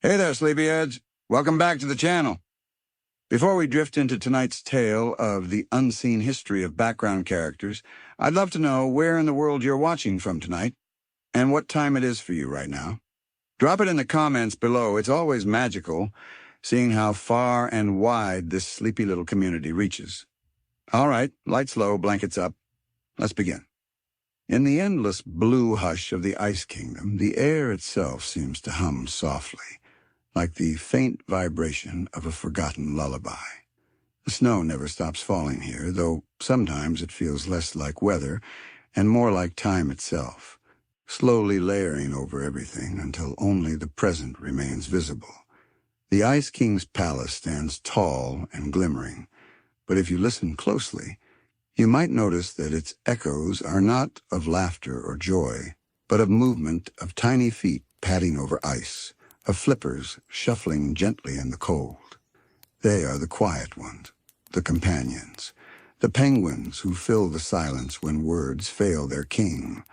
Hey there, sleepyheads. Welcome back to the channel. Before we drift into tonight's tale of the unseen history of background characters, I'd love to know where in the world you're watching from tonight and what time it is for you right now. Drop it in the comments below. It's always magical seeing how far and wide this sleepy little community reaches. All right, lights low, blankets up. Let's begin. In the endless blue hush of the Ice Kingdom, the air itself seems to hum softly, like the faint vibration of a forgotten lullaby. The snow never stops falling here, though sometimes it feels less like weather and more like time itself, slowly layering over everything until only the present remains visible. The Ice King's palace stands tall and glimmering, but if you listen closely, you might notice that its echoes are not of laughter or joy, but of movement of tiny feet padding over ice, of flippers shuffling gently in the cold. They are the quiet ones, the companions, the penguins who fill the silence when words fail their king.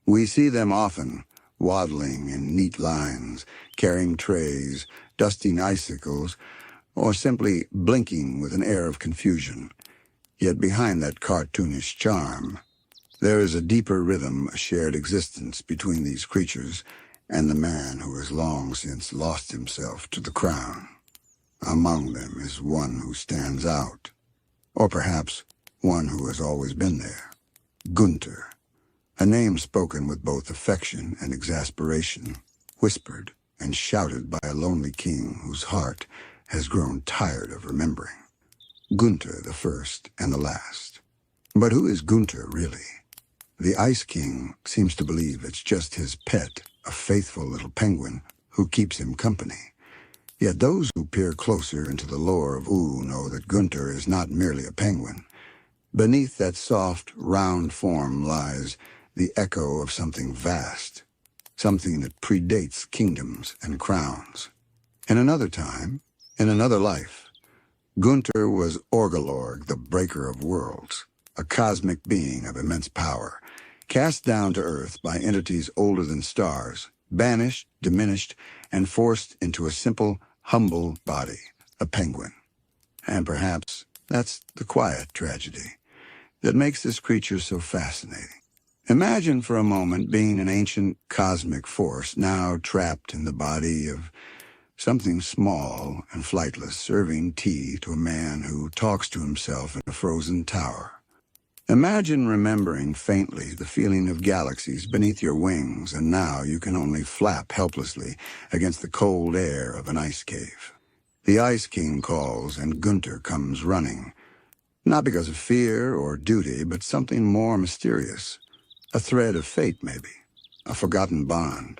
We see them often, waddling in neat lines, carrying trays, dusting icicles, or simply blinking with an air of confusion. Yet behind that cartoonish charm, there is a deeper rhythm, a shared existence between these creatures and the man who has long since lost himself to the crown. Among them is one who stands out, or perhaps one who has always been there. Gunter, a name spoken with both affection and exasperation, whispered and shouted by a lonely king whose heart has grown tired of remembering. Gunter, the first and the last. But who is Gunter, really? The Ice King seems to believe it's just his pet, a faithful little penguin who keeps him company. Yet those who peer closer into the lore of Ooo know that Gunter is not merely a penguin. Beneath that soft, round form lies the echo of something vast, something that predates kingdoms and crowns. In another time, in another life, Gunter was Orgalorg, the breaker of worlds, a cosmic being of immense power, cast down to Earth by entities older than stars, banished, diminished, and forced into a simple, humble body, a penguin. And perhaps that's the quiet tragedy that makes this creature so fascinating. Imagine for a moment being an ancient cosmic force now trapped in the body of something small and flightless, serving tea to a man who talks to himself in a frozen tower. Imagine remembering faintly the feeling of galaxies beneath your wings, and now you can only flap helplessly against the cold air of an ice cave. The Ice King calls, and Gunter comes running, not because of fear or duty, but something more mysterious. A thread of fate, maybe, a forgotten bond.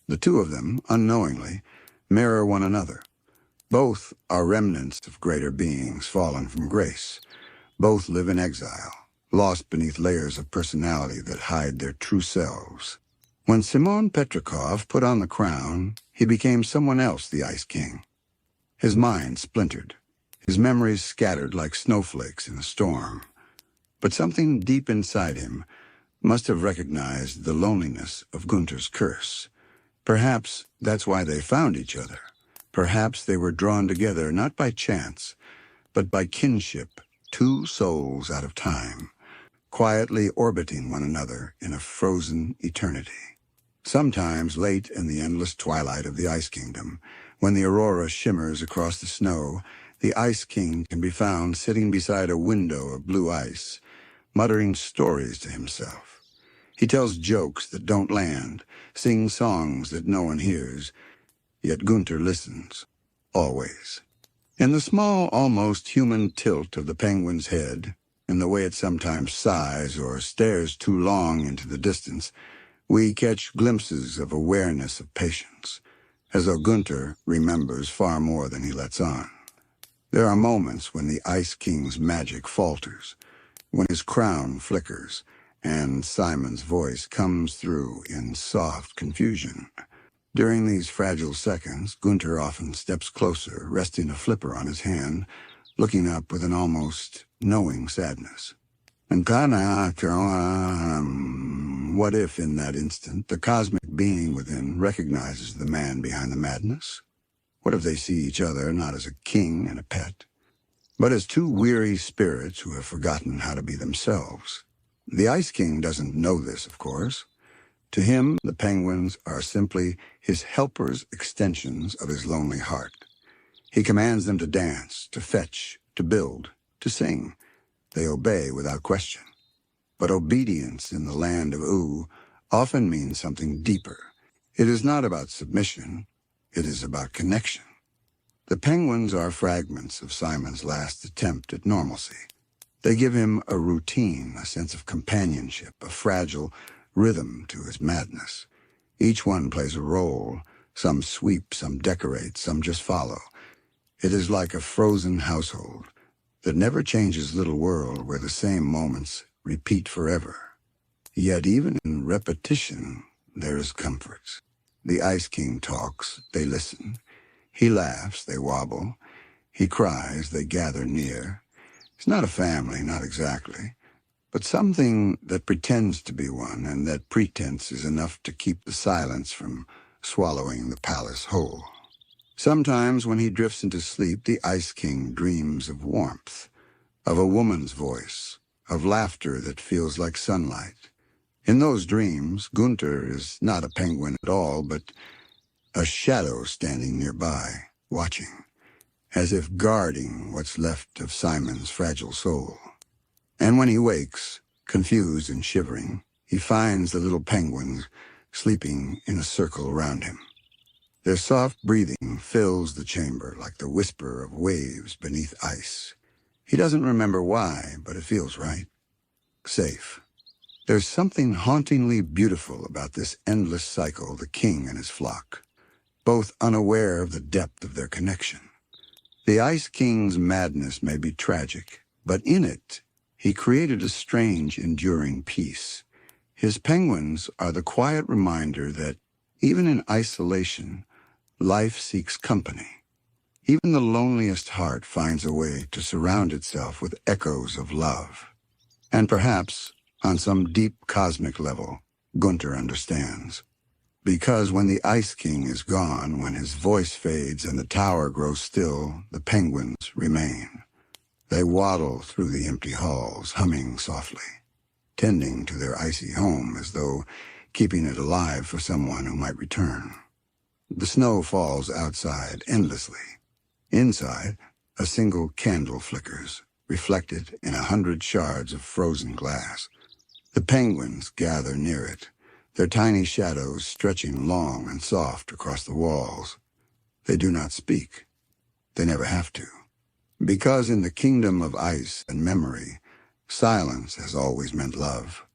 The two of them, unknowingly, mirror one another. Both are remnants of greater beings fallen from grace. Both live in exile, lost beneath layers of personality that hide their true selves. When Simon Petrikov put on the crown, he became someone else, the Ice King. His mind splintered, his memories scattered like snowflakes in a storm. But something deep inside him must have recognized the loneliness of Gunter's curse. Perhaps that's why they found each other. Perhaps they were drawn together not by chance, but by kinship, two souls out of time, quietly orbiting one another in a frozen eternity. Sometimes late in the endless twilight of the Ice Kingdom, when the aurora shimmers across the snow, the Ice King can be found sitting beside a window of blue ice, muttering stories to himself. He tells jokes that don't land, sings songs that no one hears, yet Gunter listens, always. In the small, almost human tilt of the penguin's head, in the way it sometimes sighs or stares too long into the distance, we catch glimpses of awareness of patience, as though Gunter remembers far more than he lets on. There are moments when the Ice King's magic falters, when his crown flickers, and Simon's voice comes through in soft confusion. During these fragile seconds, Gunter often steps closer, resting a flipper on his hand, looking up with an almost knowing sadness. And what if in that instant the cosmic being within recognizes the man behind the madness? What if they see each other not as a king and a pet, but as two weary spirits who have forgotten how to be themselves? The Ice King doesn't know this, of course. To him, the penguins are simply his helpers' extensions of his lonely heart. He commands them to dance, to fetch, to build, to sing. They obey without question. But obedience in the Land of Ooo often means something deeper. It is not about submission. It is about connection. The penguins are fragments of Simon's last attempt at normalcy. They give him a routine, a sense of companionship, a fragile rhythm to his madness. Each one plays a role. Some sweep, some decorate, some just follow. It is like a frozen household that never changes little world where the same moments repeat forever. Yet even in repetition, there is comfort. The Ice King talks, they listen. He laughs, they wobble. He cries, they gather near. It's not a family, not exactly, but something that pretends to be one, and that pretense is enough to keep the silence from swallowing the palace whole. Sometimes when he drifts into sleep, the Ice King dreams of warmth, of a woman's voice, of laughter that feels like sunlight. In those dreams, Gunter is not a penguin at all, but a shadow standing nearby, watching, as if guarding what's left of Simon's fragile soul. And when he wakes, confused and shivering, he finds the little penguins sleeping in a circle around him. Their soft breathing fills the chamber like the whisper of waves beneath ice. He doesn't remember why, but it feels right. Safe. There's something hauntingly beautiful about this endless cycle, the king and his flock, both unaware of the depth of their connection. The Ice King's madness may be tragic, but in it, he created a strange, enduring peace. His penguins are the quiet reminder that, even in isolation, life seeks company. Even the loneliest heart finds a way to surround itself with echoes of love. And perhaps, on some deep cosmic level, Gunter understands. Because when the Ice King is gone, when his voice fades and the tower grows still, the penguins remain. They waddle through the empty halls, humming softly, tending to their icy home as though keeping it alive for someone who might return. The snow falls outside endlessly. Inside, a single candle flickers, reflected in 100 shards of frozen glass. The penguins gather near it, their tiny shadows stretching long and soft across the walls. They do not speak. They never have to. Because in the kingdom of ice and memory, silence has always meant love.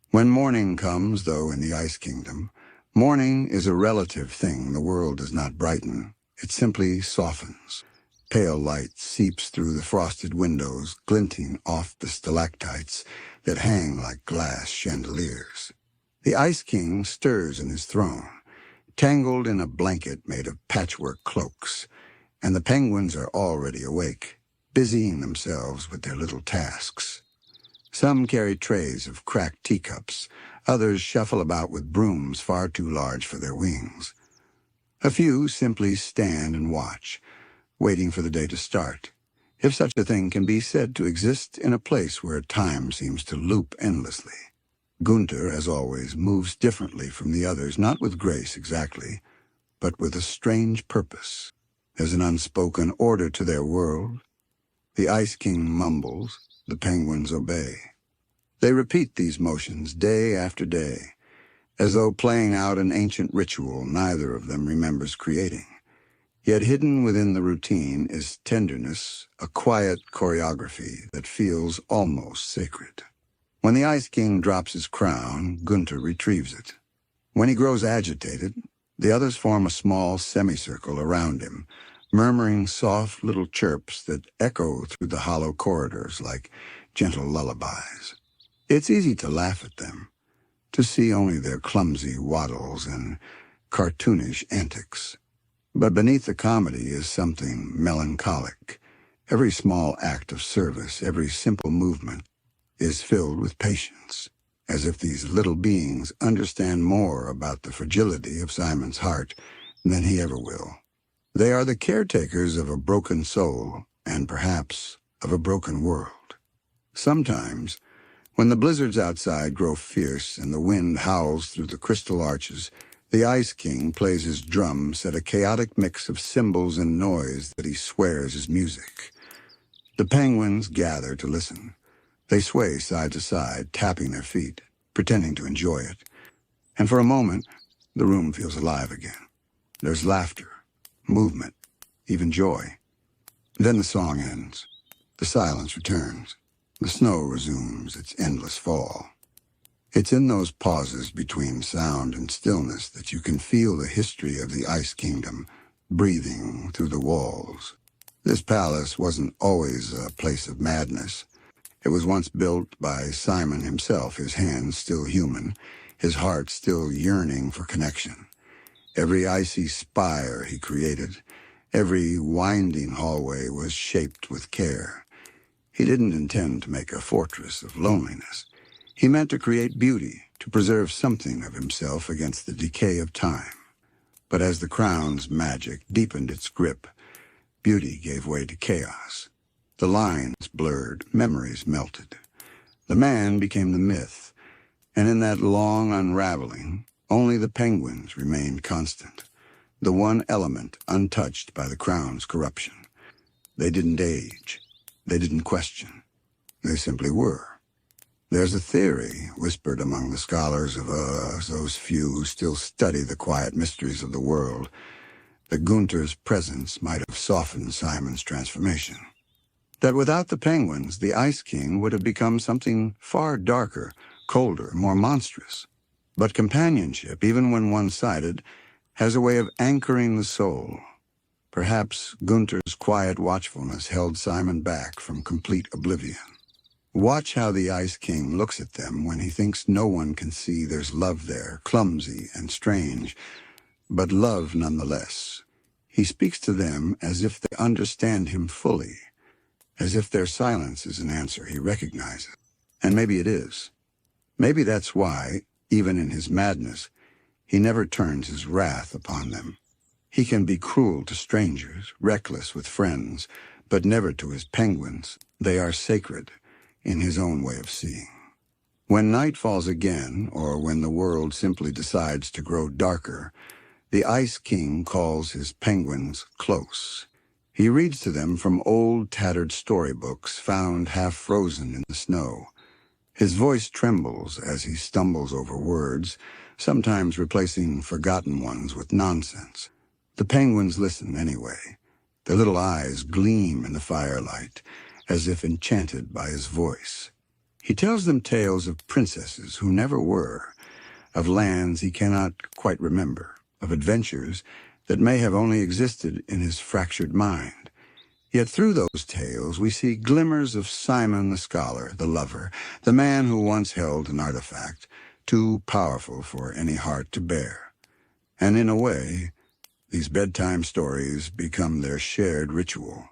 When morning comes, though, in the Ice Kingdom, morning is a relative thing. The world does not brighten. It simply softens. Pale light seeps through the frosted windows, glinting off the stalactites that hang like glass chandeliers. The Ice King stirs in his throne, tangled in a blanket made of patchwork cloaks, and the penguins are already awake, busying themselves with their little tasks. Some carry trays of cracked teacups. Others shuffle about with brooms far too large for their wings. A few simply stand and watch, waiting for the day to start, if such a thing can be said to exist in a place where time seems to loop endlessly. Gunter, as always, moves differently from the others, not with grace exactly, but with a strange purpose. There's an unspoken order to their world. The Ice King mumbles, the penguins obey. They repeat these motions day after day, as though playing out an ancient ritual neither of them remembers creating. Yet hidden within the routine is tenderness, a quiet choreography that feels almost sacred. When the Ice King drops his crown, Gunter retrieves it. When he grows agitated, the others form a small semicircle around him, murmuring soft little chirps that echo through the hollow corridors like gentle lullabies. It's easy to laugh at them, to see only their clumsy waddles and cartoonish antics. But beneath the comedy is something melancholic. Every small act of service, every simple movement, is filled with patience, as if these little beings understand more about the fragility of Simon's heart than he ever will. They are the caretakers of a broken soul, and perhaps of a broken world. Sometimes, when the blizzards outside grow fierce and the wind howls through the crystal arches, the Ice King plays his drums at a chaotic mix of cymbals and noise that he swears is music. The penguins gather to listen. They sway side to side, tapping their feet, pretending to enjoy it. And for a moment, the room feels alive again. There's laughter, movement, even joy. Then the song ends. The silence returns. The snow resumes its endless fall. It's in those pauses between sound and stillness that you can feel the history of the Ice Kingdom breathing through the walls. This palace wasn't always a place of madness. It was once built by Simon himself, his hands still human, his heart still yearning for connection. Every icy spire he created, every winding hallway was shaped with care. He didn't intend to make a fortress of loneliness. He meant to create beauty, to preserve something of himself against the decay of time. But as the crown's magic deepened its grip, beauty gave way to chaos. The lines blurred, memories melted. The man became the myth, and in that long unraveling, only the penguins remained constant, the one element untouched by the crown's corruption. They didn't age. They didn't question. They simply were. There's a theory, whispered among the scholars of those few who still study the quiet mysteries of the world, that Gunter's presence might have softened Simon's transformation. That without the penguins, the Ice King would have become something far darker, colder, more monstrous. But companionship, even when one-sided, has a way of anchoring the soul. Perhaps Gunter's quiet watchfulness held Simon back from complete oblivion. Watch how the Ice King looks at them when he thinks no one can see there's love there, clumsy and strange, but love nonetheless. He speaks to them as if they understand him fully, as if their silence is an answer he recognizes. And maybe it is. Maybe that's why, even in his madness, he never turns his wrath upon them. He can be cruel to strangers, reckless with friends, but never to his penguins. They are sacred in his own way of seeing. When night falls again, or when the world simply decides to grow darker, the Ice King calls his penguins close. He reads to them from old, tattered storybooks found half frozen in the snow. His voice trembles as he stumbles over words, sometimes replacing forgotten ones with nonsense. The penguins listen anyway. Their little eyes gleam in the firelight, as if enchanted by his voice. He tells them tales of princesses who never were, of lands he cannot quite remember, of adventures that may have only existed in his fractured mind. Yet through those tales we see glimmers of Simon the scholar, the lover, the man who once held an artifact, too powerful for any heart to bear. And in a way, these bedtime stories become their shared ritual,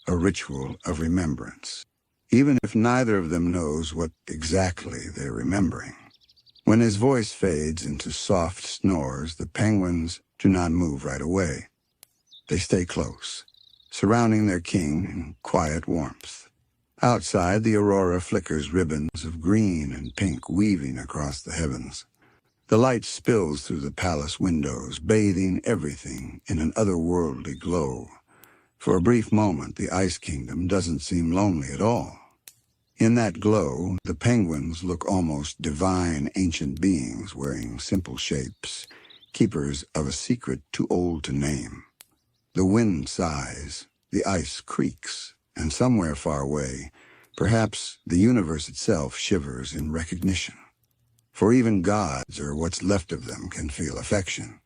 a ritual of remembrance, even if neither of them knows what exactly they're remembering. When his voice fades into soft snores, the penguins do not move right away. They stay close, surrounding their king in quiet warmth. Outside, the aurora flickers ribbons of green and pink weaving across the heavens. The light spills through the palace windows, bathing everything in an otherworldly glow. For a brief moment, the Ice Kingdom doesn't seem lonely at all. In that glow, the penguins look almost divine ancient beings wearing simple shapes, keepers of a secret too old to name. The wind sighs, the ice creaks, and somewhere far away, perhaps the universe itself shivers in recognition. For even gods, or what's left of them, can feel affection.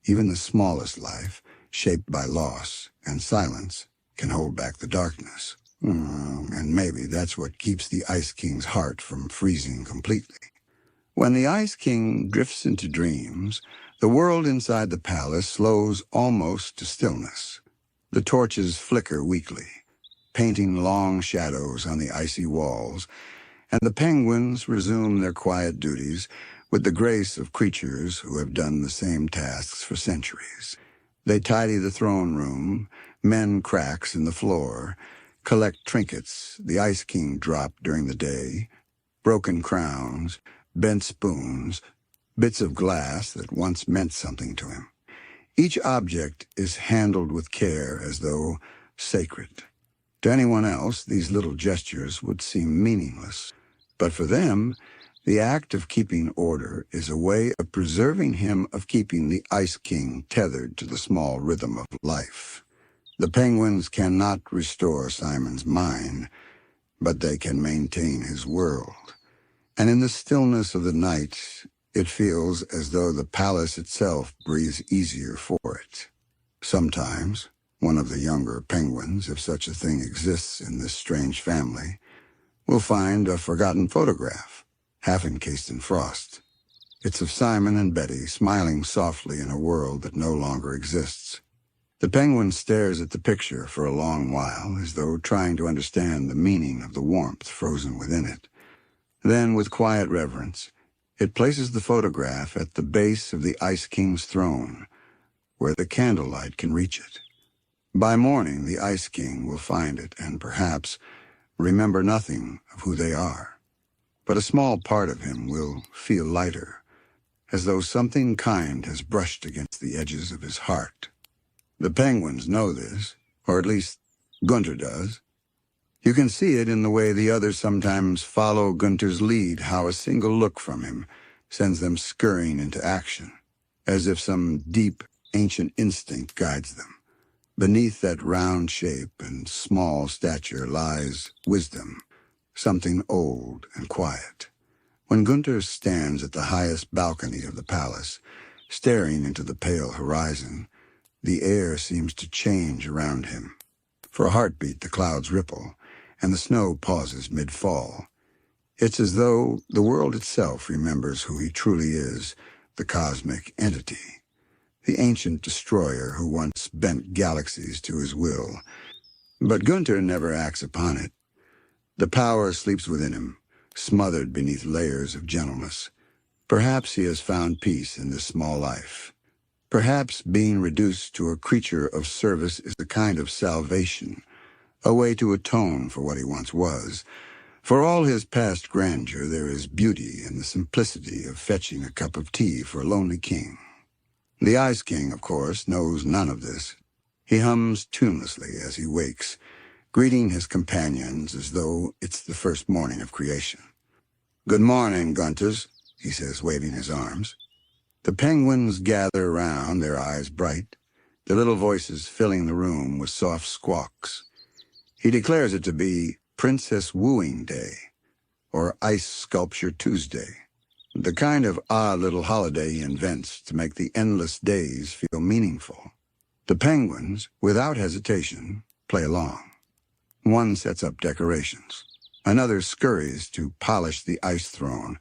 Even the smallest life, shaped by loss and silence, can hold back the darkness. And maybe that's what keeps the Ice King's heart from freezing completely. When the Ice King drifts into dreams, the world inside the palace slows almost to stillness. The torches flicker weakly, painting long shadows on the icy walls, and the penguins resume their quiet duties with the grace of creatures who have done the same tasks for centuries. They tidy the throne room, mend cracks in the floor, collect trinkets the Ice King dropped during the day, broken crowns, bent spoons, bits of glass that once meant something to him. Each object is handled with care as though sacred. To anyone else, these little gestures would seem meaningless. But for them, the act of keeping order is a way of preserving him, of keeping the Ice King tethered to the small rhythm of life. The penguins cannot restore Simon's mind, but they can maintain his world. And in the stillness of the night, it feels as though the palace itself breathes easier for it. Sometimes, one of the younger penguins, if such a thing exists in this strange family, will find a forgotten photograph, half encased in frost. It's of Simon and Betty smiling softly in a world that no longer exists. The penguin stares at the picture for a long while, as though trying to understand the meaning of the warmth frozen within it. Then, with quiet reverence, it places the photograph at the base of the Ice King's throne, where the candlelight can reach it. By morning, the Ice King will find it and perhaps remember nothing of who they are. But a small part of him will feel lighter, as though something kind has brushed against the edges of his heart. The penguins know this, or at least Gunter does. You can see it in the way the others sometimes follow Gunter's lead, how a single look from him sends them scurrying into action, as if some deep, ancient instinct guides them. Beneath that round shape and small stature lies wisdom, something old and quiet. When Gunter stands at the highest balcony of the palace, staring into the pale horizon, the air seems to change around him. For a heartbeat, the clouds ripple, and the snow pauses mid-fall. It's as though the world itself remembers who he truly is, the cosmic entity, the ancient destroyer who once bent galaxies to his will. But Gunter never acts upon it. The power sleeps within him, smothered beneath layers of gentleness. Perhaps he has found peace in this small life. Perhaps being reduced to a creature of service is a kind of salvation, a way to atone for what he once was. For all his past grandeur, there is beauty in the simplicity of fetching a cup of tea for a lonely king. The Ice King, of course, knows none of this. He hums tunelessly as he wakes, greeting his companions as though it's the first morning of creation. "Good morning, Gunters," he says, waving his arms. The penguins gather around, their eyes bright, their little voices filling the room with soft squawks. He declares it to be Princess Wooing Day, or Ice Sculpture Tuesday, the kind of odd little holiday he invents to make the endless days feel meaningful. The penguins, without hesitation, play along. One sets up decorations. Another scurries to polish the ice throne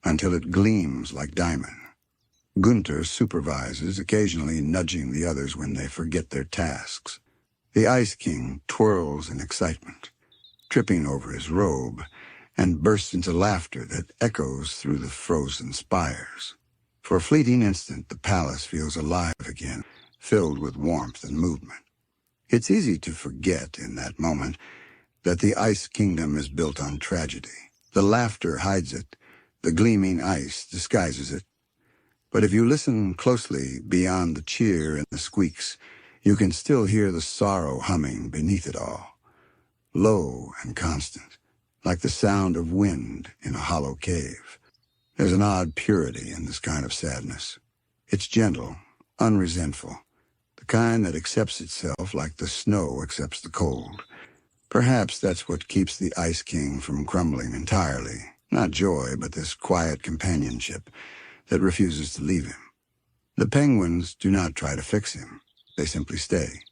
until it gleams like diamond. Gunter supervises, occasionally nudging the others when they forget their tasks. The Ice King twirls in excitement, tripping over his robe, and bursts into laughter that echoes through the frozen spires. For a fleeting instant, the palace feels alive again, filled with warmth and movement. It's easy to forget in that moment that the Ice Kingdom is built on tragedy. The laughter hides it, the gleaming ice disguises it. But if you listen closely beyond the cheer and the squeaks, you can still hear the sorrow humming beneath it all, low and constant, like the sound of wind in a hollow cave. There's an odd purity in this kind of sadness. It's gentle, unresentful, the kind that accepts itself like the snow accepts the cold. Perhaps that's what keeps the Ice King from crumbling entirely. Not joy, but this quiet companionship that refuses to leave him. The penguins do not try to fix him. They simply stay.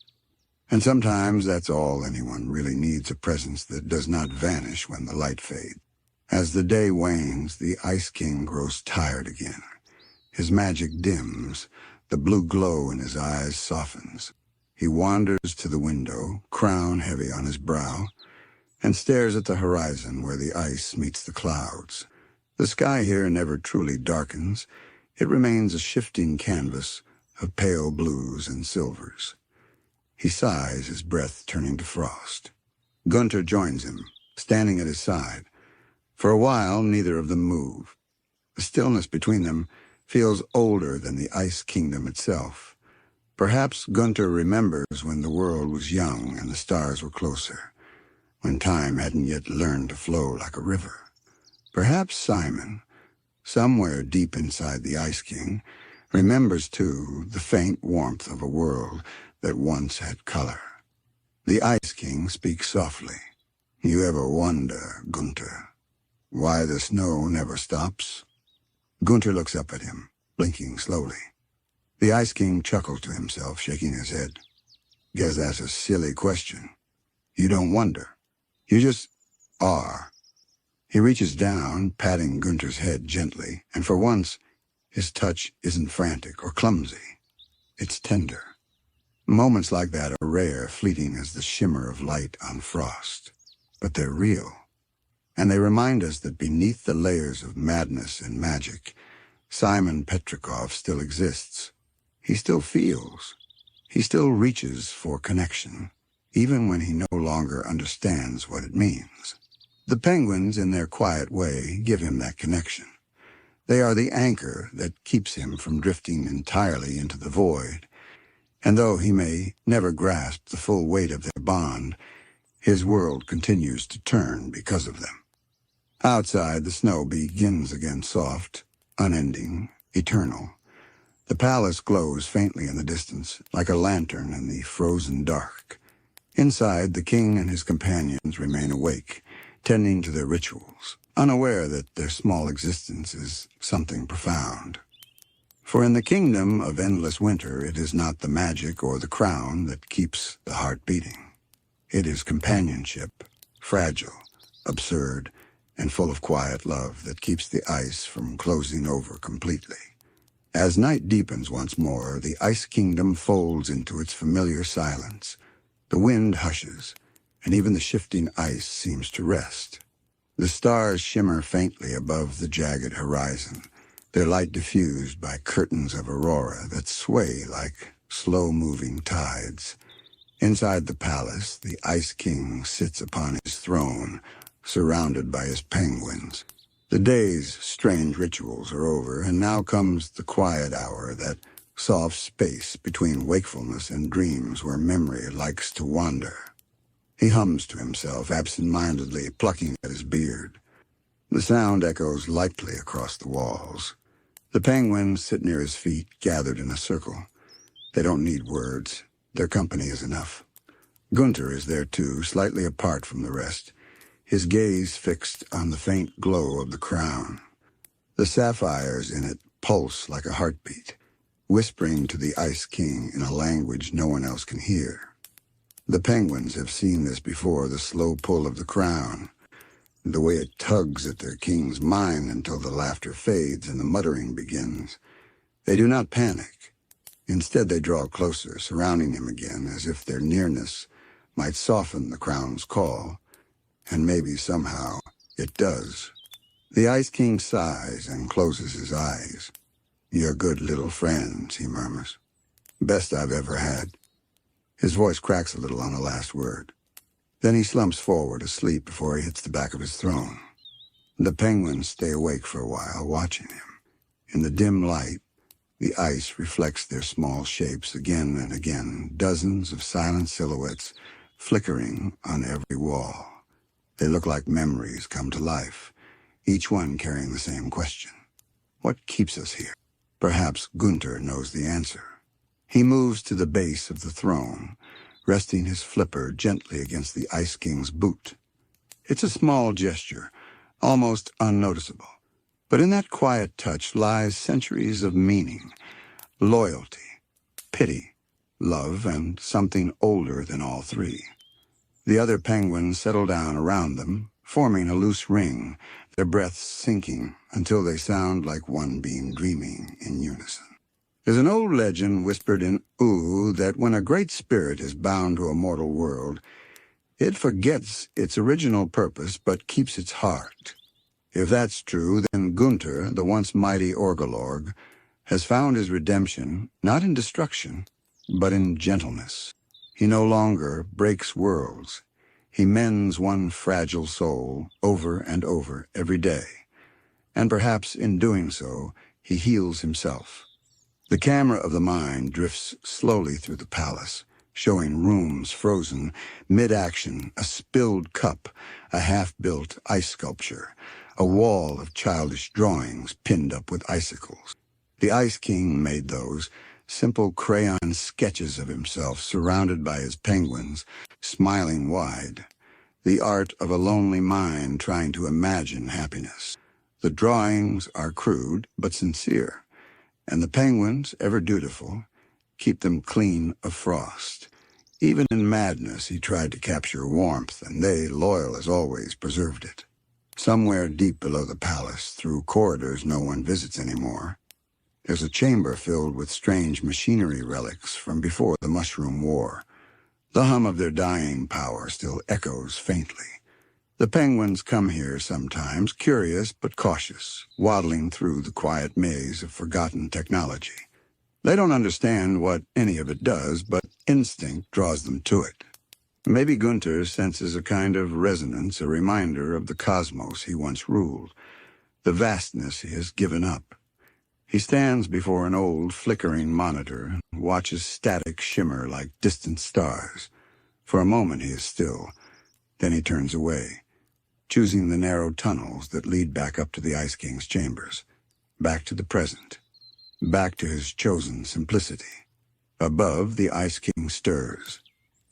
And sometimes that's all anyone really needs, a presence that does not vanish when the light fades. As the day wanes, the Ice King grows tired again. His magic dims, the blue glow in his eyes softens. He wanders to the window, crown heavy on his brow, and stares at the horizon where the ice meets the clouds. The sky here never truly darkens. It remains a shifting canvas, of pale blues and silvers. He sighs, his breath turning to frost. Gunter joins him, standing at his side. For a while, neither of them move. The stillness between them feels older than the Ice Kingdom itself. Perhaps Gunter remembers when the world was young and the stars were closer, when time hadn't yet learned to flow like a river. Perhaps Simon, somewhere deep inside the Ice King, remembers, too, the faint warmth of a world that once had color. The Ice King speaks softly. You ever wonder, Gunter, why the snow never stops? Gunter looks up at him, blinking slowly. The Ice King chuckles to himself, shaking his head. Guess that's a silly question. You don't wonder. You just are. He reaches down, patting Gunter's head gently, and for once, his touch isn't frantic or clumsy. It's tender. Moments like that are rare, fleeting as the shimmer of light on frost. But they're real. And they remind us that beneath the layers of madness and magic, Simon Petrikov still exists. He still feels. He still reaches for connection, even when he no longer understands what it means. The penguins, in their quiet way, give him that connection. They are the anchor that keeps him from drifting entirely into the void. And though he may never grasp the full weight of their bond, his world continues to turn because of them. Outside, the snow begins again, soft, unending, eternal. The palace glows faintly in the distance, like a lantern in the frozen dark. Inside, the king and his companions remain awake, tending to their rituals, unaware that their small existence is something profound. For in the kingdom of endless winter, it is not the magic or the crown that keeps the heart beating. It is companionship, fragile, absurd, and full of quiet love that keeps the ice from closing over completely. As night deepens once more, the Ice Kingdom folds into its familiar silence. The wind hushes, and even the shifting ice seems to rest. The stars shimmer faintly above the jagged horizon, their light diffused by curtains of aurora that sway like slow-moving tides. Inside the palace, the Ice King sits upon his throne, surrounded by his penguins. The day's strange rituals are over, and now comes the quiet hour, that soft space between wakefulness and dreams where memory likes to wander. He hums to himself, absent-mindedly plucking at his beard. The sound echoes lightly across the walls. The penguins sit near his feet, gathered in a circle. They don't need words. Their company is enough. Gunter is there too, slightly apart from the rest, his gaze fixed on the faint glow of the crown. The sapphires in it pulse like a heartbeat, whispering to the Ice King in a language no one else can hear. The penguins have seen this before, the slow pull of the crown, the way it tugs at their king's mind until the laughter fades and the muttering begins. They do not panic. Instead, they draw closer, surrounding him again, as if their nearness might soften the crown's call. And maybe somehow it does. The Ice King sighs and closes his eyes. "You're good little friends," he murmurs. "Best I've ever had." His voice cracks a little on the last word. Then he slumps forward, asleep before he hits the back of his throne. The penguins stay awake for a while, watching him. In the dim light, the ice reflects their small shapes again and again, dozens of silent silhouettes flickering on every wall. They look like memories come to life, each one carrying the same question. What keeps us here? Perhaps Gunter knows the answer. He moves to the base of the throne, resting his flipper gently against the Ice King's boot. It's a small gesture, almost unnoticeable. But in that quiet touch lies centuries of meaning, loyalty, pity, love, and something older than all three. The other penguins settle down around them, forming a loose ring, their breaths sinking until they sound like one being dreaming in unison. There's an old legend whispered in Ooo that when a great spirit is bound to a mortal world, it forgets its original purpose but keeps its heart. If that's true, then Gunter, the once mighty Orgelorg, has found his redemption not in destruction, but in gentleness. He no longer breaks worlds. He mends one fragile soul over and over every day, and perhaps in doing so, he heals himself. The camera of the mind drifts slowly through the palace, showing rooms frozen, mid-action, a spilled cup, a half-built ice sculpture, a wall of childish drawings pinned up with icicles. The Ice King made those, simple crayon sketches of himself surrounded by his penguins, smiling wide. The art of a lonely mind trying to imagine happiness. The drawings are crude but sincere, and the penguins, ever dutiful, keep them clean of frost. Even in madness he tried to capture warmth, and they, loyal as always, preserved it. Somewhere deep below the palace, through corridors no one visits anymore, there's a chamber filled with strange machinery relics from before the Mushroom War. The hum of their dying power still echoes faintly. The penguins come here sometimes, curious but cautious, waddling through the quiet maze of forgotten technology. They don't understand what any of it does, but instinct draws them to it. Maybe Gunter senses a kind of resonance, a reminder of the cosmos he once ruled, the vastness he has given up. He stands before an old, flickering monitor and watches static shimmer like distant stars. For a moment he is still, then he turns away, choosing the narrow tunnels that lead back up to the Ice King's chambers, back to the present, back to his chosen simplicity. Above, the Ice King stirs.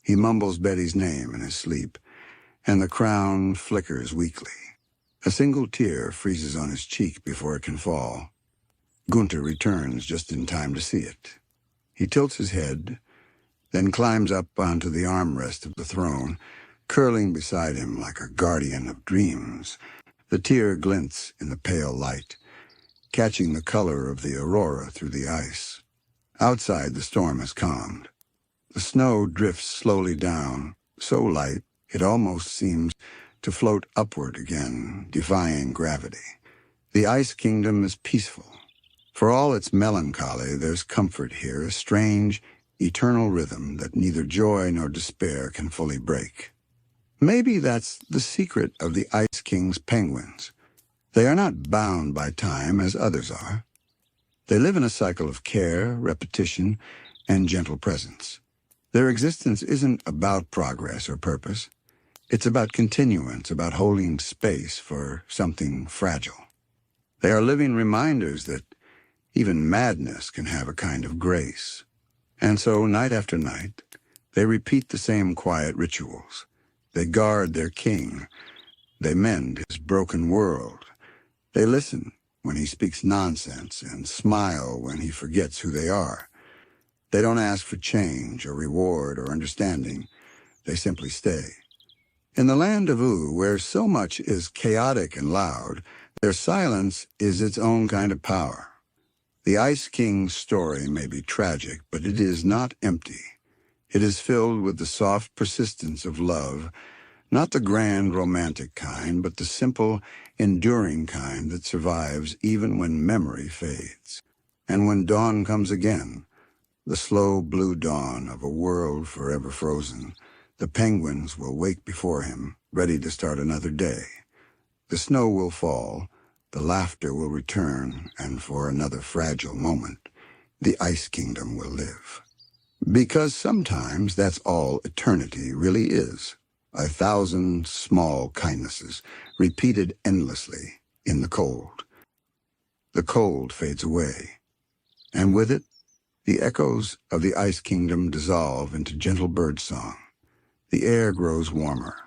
He mumbles Betty's name in his sleep, and the crown flickers weakly. A single tear freezes on his cheek before it can fall. Gunter returns just in time to see it. He tilts his head, then climbs up onto the armrest of the throne, curling beside him like a guardian of dreams. The tear glints in the pale light, catching the color of the aurora through the ice. Outside, the storm has calmed. The snow drifts slowly down, so light it almost seems to float upward again, defying gravity. The Ice Kingdom is peaceful. For all its melancholy, there's comfort here, a strange, eternal rhythm that neither joy nor despair can fully break. Maybe that's the secret of the Ice King's penguins. They are not bound by time as others are. They live in a cycle of care, repetition, and gentle presence. Their existence isn't about progress or purpose. It's about continuance, about holding space for something fragile. They are living reminders that even madness can have a kind of grace. And so, night after night, they repeat the same quiet rituals. They guard their king. They mend his broken world. They listen when he speaks nonsense and smile when he forgets who they are. They don't ask for change or reward or understanding. They simply stay. In the Land of Ooo, where so much is chaotic and loud, their silence is its own kind of power. The Ice King's story may be tragic, but it is not empty. It is filled with the soft persistence of love, not the grand romantic kind, but the simple, enduring kind that survives even when memory fades. And when dawn comes again, the slow blue dawn of a world forever frozen, the penguins will wake before him, ready to start another day. The snow will fall, the laughter will return, and for another fragile moment, the Ice Kingdom will live. Because sometimes that's all eternity really is. 1,000 small kindnesses, repeated endlessly in the cold. The cold fades away, and with it, the echoes of the Ice Kingdom dissolve into gentle birdsong. The air grows warmer,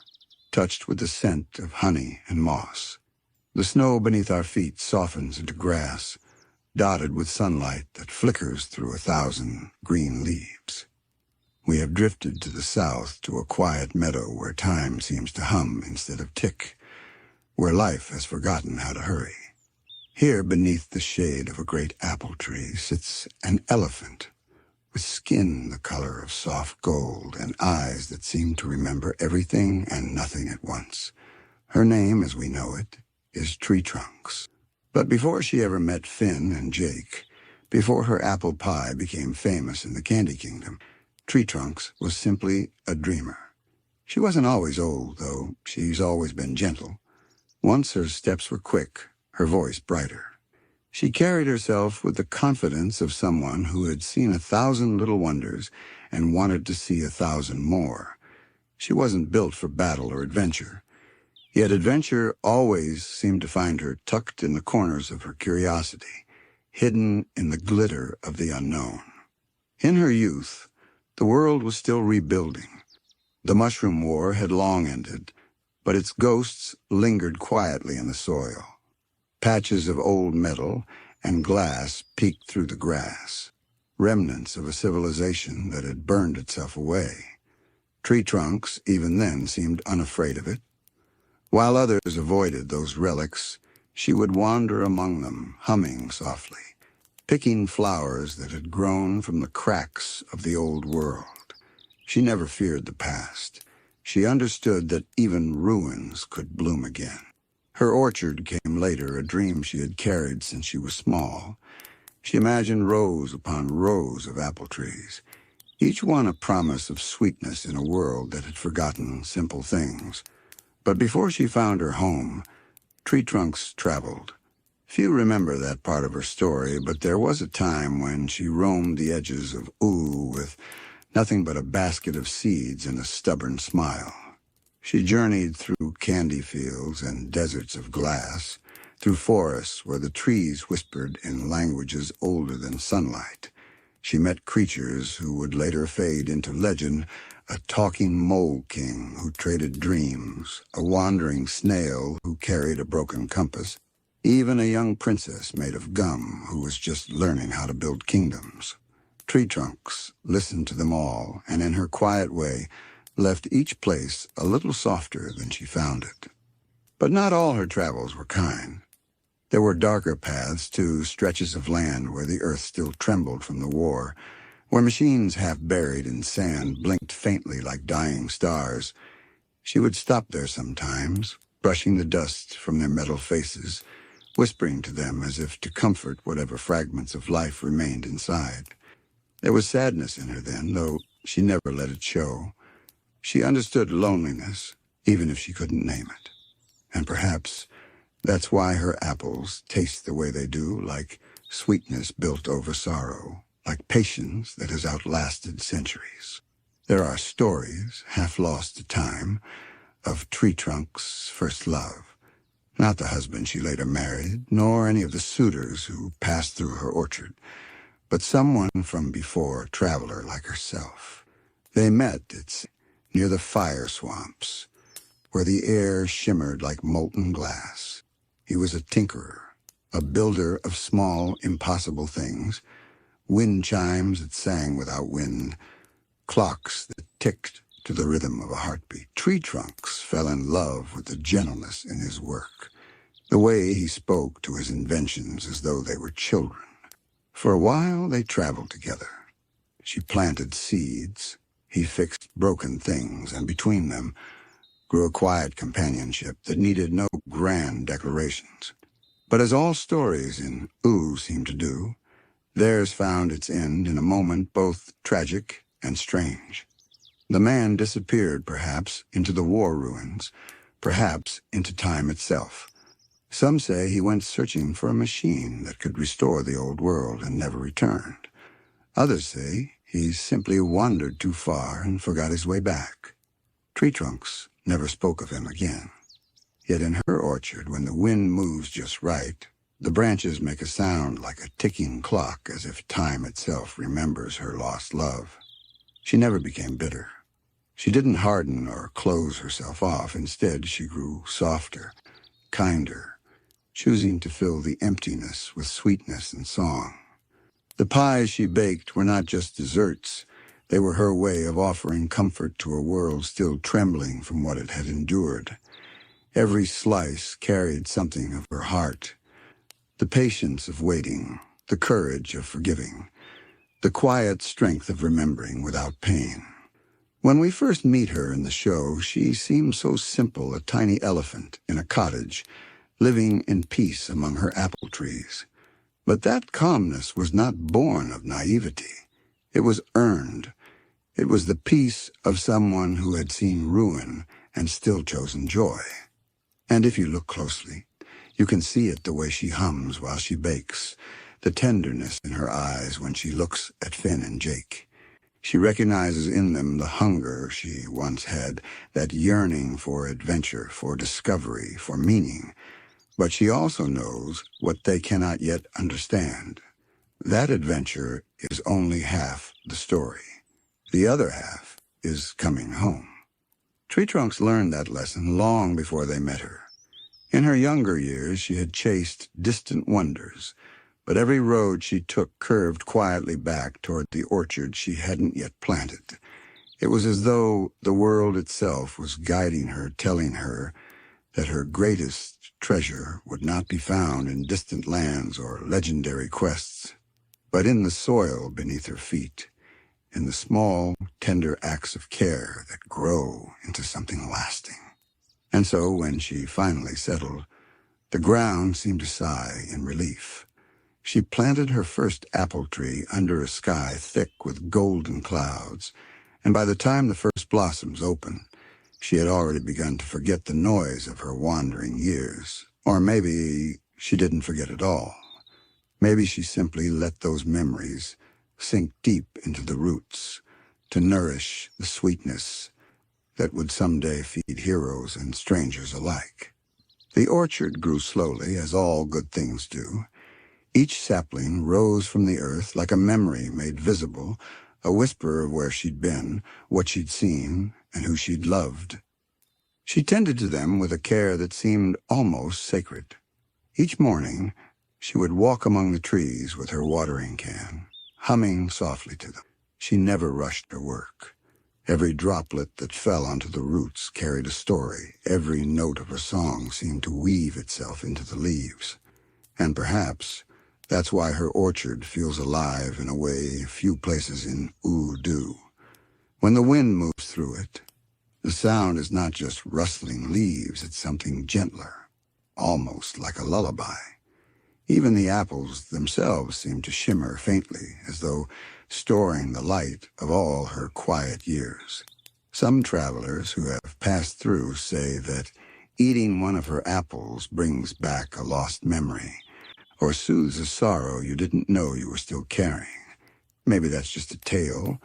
touched with the scent of honey and moss. The snow beneath our feet softens into grass, dotted with sunlight that flickers through 1,000 green leaves. We have drifted to the south to a quiet meadow where time seems to hum instead of tick, where life has forgotten how to hurry. Here, beneath the shade of a great apple tree, sits an elephant, with skin the color of soft gold and eyes that seem to remember everything and nothing at once. Her name, as we know it, is Tree Trunks. But before she ever met Finn and Jake, Before her apple pie became famous in the Candy Kingdom, Tree Trunks was simply a dreamer. She wasn't always old, though. She's always been gentle. Once her steps were quick, her voice brighter. She carried herself with the confidence of someone who had seen 1,000 little wonders and wanted to see 1,000 more. She wasn't built for battle or adventure. Yet adventure always seemed to find her tucked in the corners of her curiosity, hidden in the glitter of the unknown. In her youth, the world was still rebuilding. The Mushroom War had long ended, but its ghosts lingered quietly in the soil. Patches of old metal and glass peeked through the grass, remnants of a civilization that had burned itself away. Tree Trunks, even then, seemed unafraid of it. While others avoided those relics, she would wander among them, humming softly, picking flowers that had grown from the cracks of the old world. She never feared the past. She understood that even ruins could bloom again. Her orchard came later, a dream she had carried since she was small. She imagined rows upon rows of apple trees, each one a promise of sweetness in a world that had forgotten simple things. But before she found her home, Tree Trunks traveled. Few remember that part of her story, but there was a time when she roamed the edges of Ooo with nothing but a basket of seeds and a stubborn smile. She journeyed through candy fields and deserts of glass, through forests where the trees whispered in languages older than sunlight. She met creatures who would later fade into legend, a talking mole king who traded dreams, a wandering snail who carried a broken compass, even a young princess made of gum who was just learning how to build kingdoms. Tree Trunks listened to them all, and in her quiet way, left each place a little softer than she found it. But not all her travels were kind. There were darker paths to stretches of land where the earth still trembled from the war, where machines half buried in sand blinked faintly like dying stars. She would stop there sometimes, brushing the dust from their metal faces, whispering to them as if to comfort whatever fragments of life remained inside. There was sadness in her then, though she never let it show. She understood loneliness, even if she couldn't name it. And perhaps that's why her apples taste the way they do, like sweetness built over sorrow, like patience that has outlasted centuries. There are stories, half lost to time, of Tree Trunk's first love. Not the husband she later married, nor any of the suitors who passed through her orchard, but someone from before, a traveler like herself. They met, it's near the fire swamps, where the air shimmered like molten glass. He was a tinkerer, a builder of small, impossible things, wind chimes that sang without wind, clocks that ticked to the rhythm of a heartbeat. Tree Trunks fell in love with the gentleness in his work, the way he spoke to his inventions as though they were children. For a while they traveled together. She planted seeds, he fixed broken things, and between them grew a quiet companionship that needed no grand declarations. But as all stories in Ooo seem to do, theirs found its end in a moment both tragic and strange. The man disappeared, perhaps, into the war ruins, perhaps into time itself. Some say he went searching for a machine that could restore the old world and never returned. Others say he simply wandered too far and forgot his way back. Tree Trunks never spoke of him again. Yet in her orchard, when the wind moves just right, the branches make a sound like a ticking clock, as if time itself remembers her lost love. She never became bitter. She didn't harden or close herself off. Instead, she grew softer, kinder, choosing to fill the emptiness with sweetness and song. The pies she baked were not just desserts. They were her way of offering comfort to a world still trembling from what it had endured. Every slice carried something of her heart, the patience of waiting, the courage of forgiving, the quiet strength of remembering without pain. When we first meet her in the show, she seemed so simple, a tiny elephant in a cottage, living in peace among her apple trees. But that calmness was not born of naivety. It was earned. It was the peace of someone who had seen ruin and still chosen joy. And if you look closely, you can see it the way she hums while she bakes, the tenderness in her eyes when she looks at Finn and Jake. She recognizes in them the hunger she once had, that yearning for adventure, for discovery, for meaning. But she also knows what they cannot yet understand. That adventure is only half the story. The other half is coming home. Tree Trunks learned that lesson long before they met her. In her younger years, she had chased distant wonders, but every road she took curved quietly back toward the orchard she hadn't yet planted. It was as though the world itself was guiding her, telling her that her greatest treasure would not be found in distant lands or legendary quests, but in the soil beneath her feet, in the small, tender acts of care that grow into something lasting. And so, when she finally settled, the ground seemed to sigh in relief. She planted her first apple tree under a sky thick with golden clouds, and by the time the first blossoms opened, she had already begun to forget the noise of her wandering years. Or maybe she didn't forget at all. Maybe she simply let those memories sink deep into the roots to nourish the sweetness that would someday feed heroes and strangers alike. The orchard grew slowly, as all good things do. Each sapling rose from the earth like a memory made visible, a whisper of where she'd been, what she'd seen, and who she'd loved. She tended to them with a care that seemed almost sacred. Each morning, she would walk among the trees with her watering can, humming softly to them. She never rushed her work. Every droplet that fell onto the roots carried a story. Every note of her song seemed to weave itself into the leaves. And perhaps that's why her orchard feels alive in a way few places in Ooo do. When the wind moves through it, the sound is not just rustling leaves, it's something gentler, almost like a lullaby. Even the apples themselves seem to shimmer faintly, as though storing the light of all her quiet years. Some travelers who have passed through say that eating one of her apples brings back a lost memory, or soothes a sorrow you didn't know you were still carrying. Maybe that's just a tale,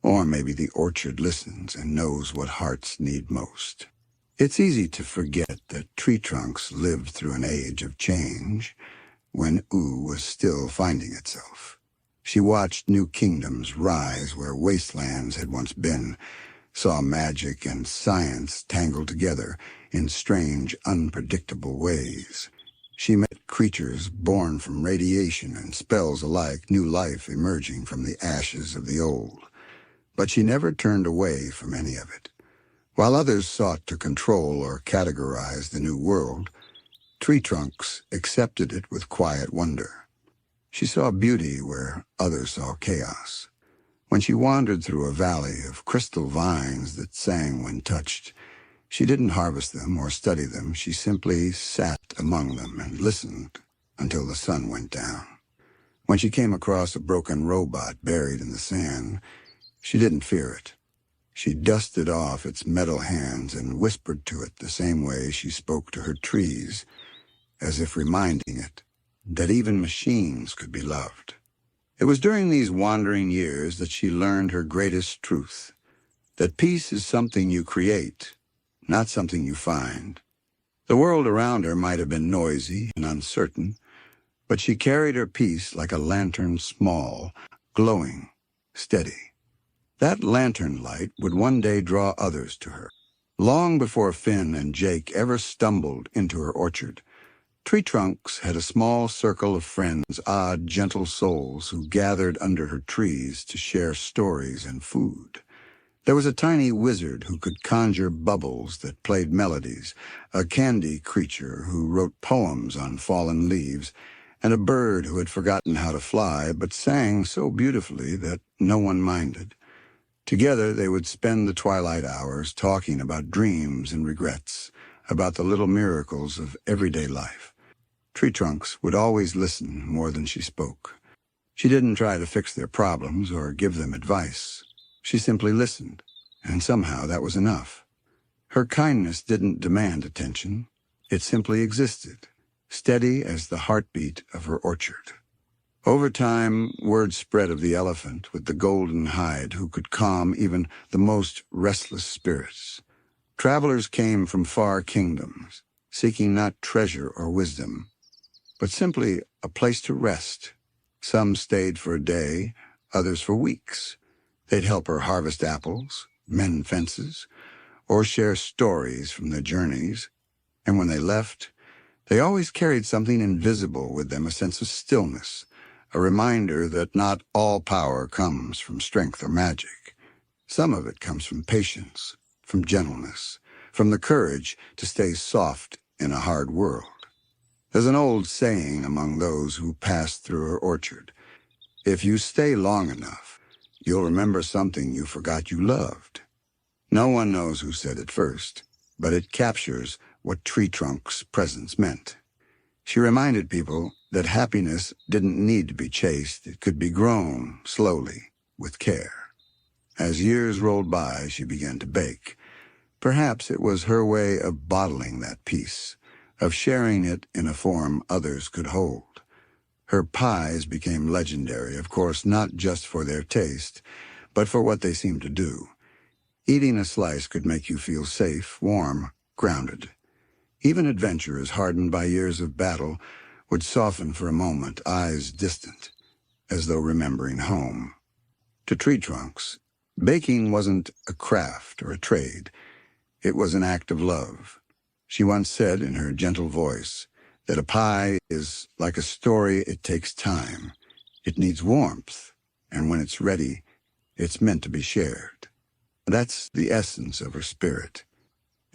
or maybe the orchard listens and knows what hearts need most. It's easy to forget that Tree Trunks lived through an age of change, when Ooo was still finding itself. She watched new kingdoms rise where wastelands had once been, saw magic and science tangled together in strange, unpredictable ways. She met creatures born from radiation and spells alike, new life emerging from the ashes of the old. But she never turned away from any of it. While others sought to control or categorize the new world, Tree Trunks accepted it with quiet wonder. She saw beauty where others saw chaos. When she wandered through a valley of crystal vines that sang when touched, she didn't harvest them or study them. She simply sat among them and listened until the sun went down. When she came across a broken robot buried in the sand, she didn't fear it. She dusted off its metal hands and whispered to it the same way she spoke to her trees, as if reminding it that even machines could be loved. It was during these wandering years that she learned her greatest truth, that peace is something you create, not something you find. The world around her might have been noisy and uncertain, but she carried her peace like a lantern, small, glowing, steady. That lantern light would one day draw others to her. Long before Finn and Jake ever stumbled into her orchard, Tree Trunks had a small circle of friends, odd, gentle souls who gathered under her trees to share stories and food. There was a tiny wizard who could conjure bubbles that played melodies, a candy creature who wrote poems on fallen leaves, and a bird who had forgotten how to fly but sang so beautifully that no one minded. Together they would spend the twilight hours talking about dreams and regrets, about the little miracles of everyday life. Tree trunks would always listen more than she spoke. She didn't try to fix their problems or give them advice. She simply listened, and somehow that was enough. Her kindness didn't demand attention. It simply existed, steady as the heartbeat of her orchard. Over time, word spread of the elephant with the golden hide who could calm even the most restless spirits. Travelers came from far kingdoms, seeking not treasure or wisdom, but simply a place to rest. Some stayed for a day, others for weeks. They'd help her harvest apples, mend fences, or share stories from their journeys. And when they left, they always carried something invisible with them, a sense of stillness, a reminder that not all power comes from strength or magic. Some of it comes from patience, from gentleness, from the courage to stay soft in a hard world. There's an old saying among those who pass through her orchard: if you stay long enough, you'll remember something you forgot you loved. No one knows who said it first, but it captures what Tree Trunk's presence meant. She reminded people that happiness didn't need to be chased. It could be grown slowly, with care. As years rolled by, she began to bake. Perhaps it was her way of bottling that peace, of sharing it in a form others could hold. Her pies became legendary, of course, not just for their taste, but for what they seemed to do. Eating a slice could make you feel safe, warm, grounded. Even adventurers hardened by years of battle would soften for a moment, eyes distant, as though remembering home. To Tree Trunks, baking wasn't a craft or a trade. It was an act of love. She once said in her gentle voice that a pie is like a story. It takes time. It needs warmth, and when it's ready, it's meant to be shared. That's the essence of her spirit.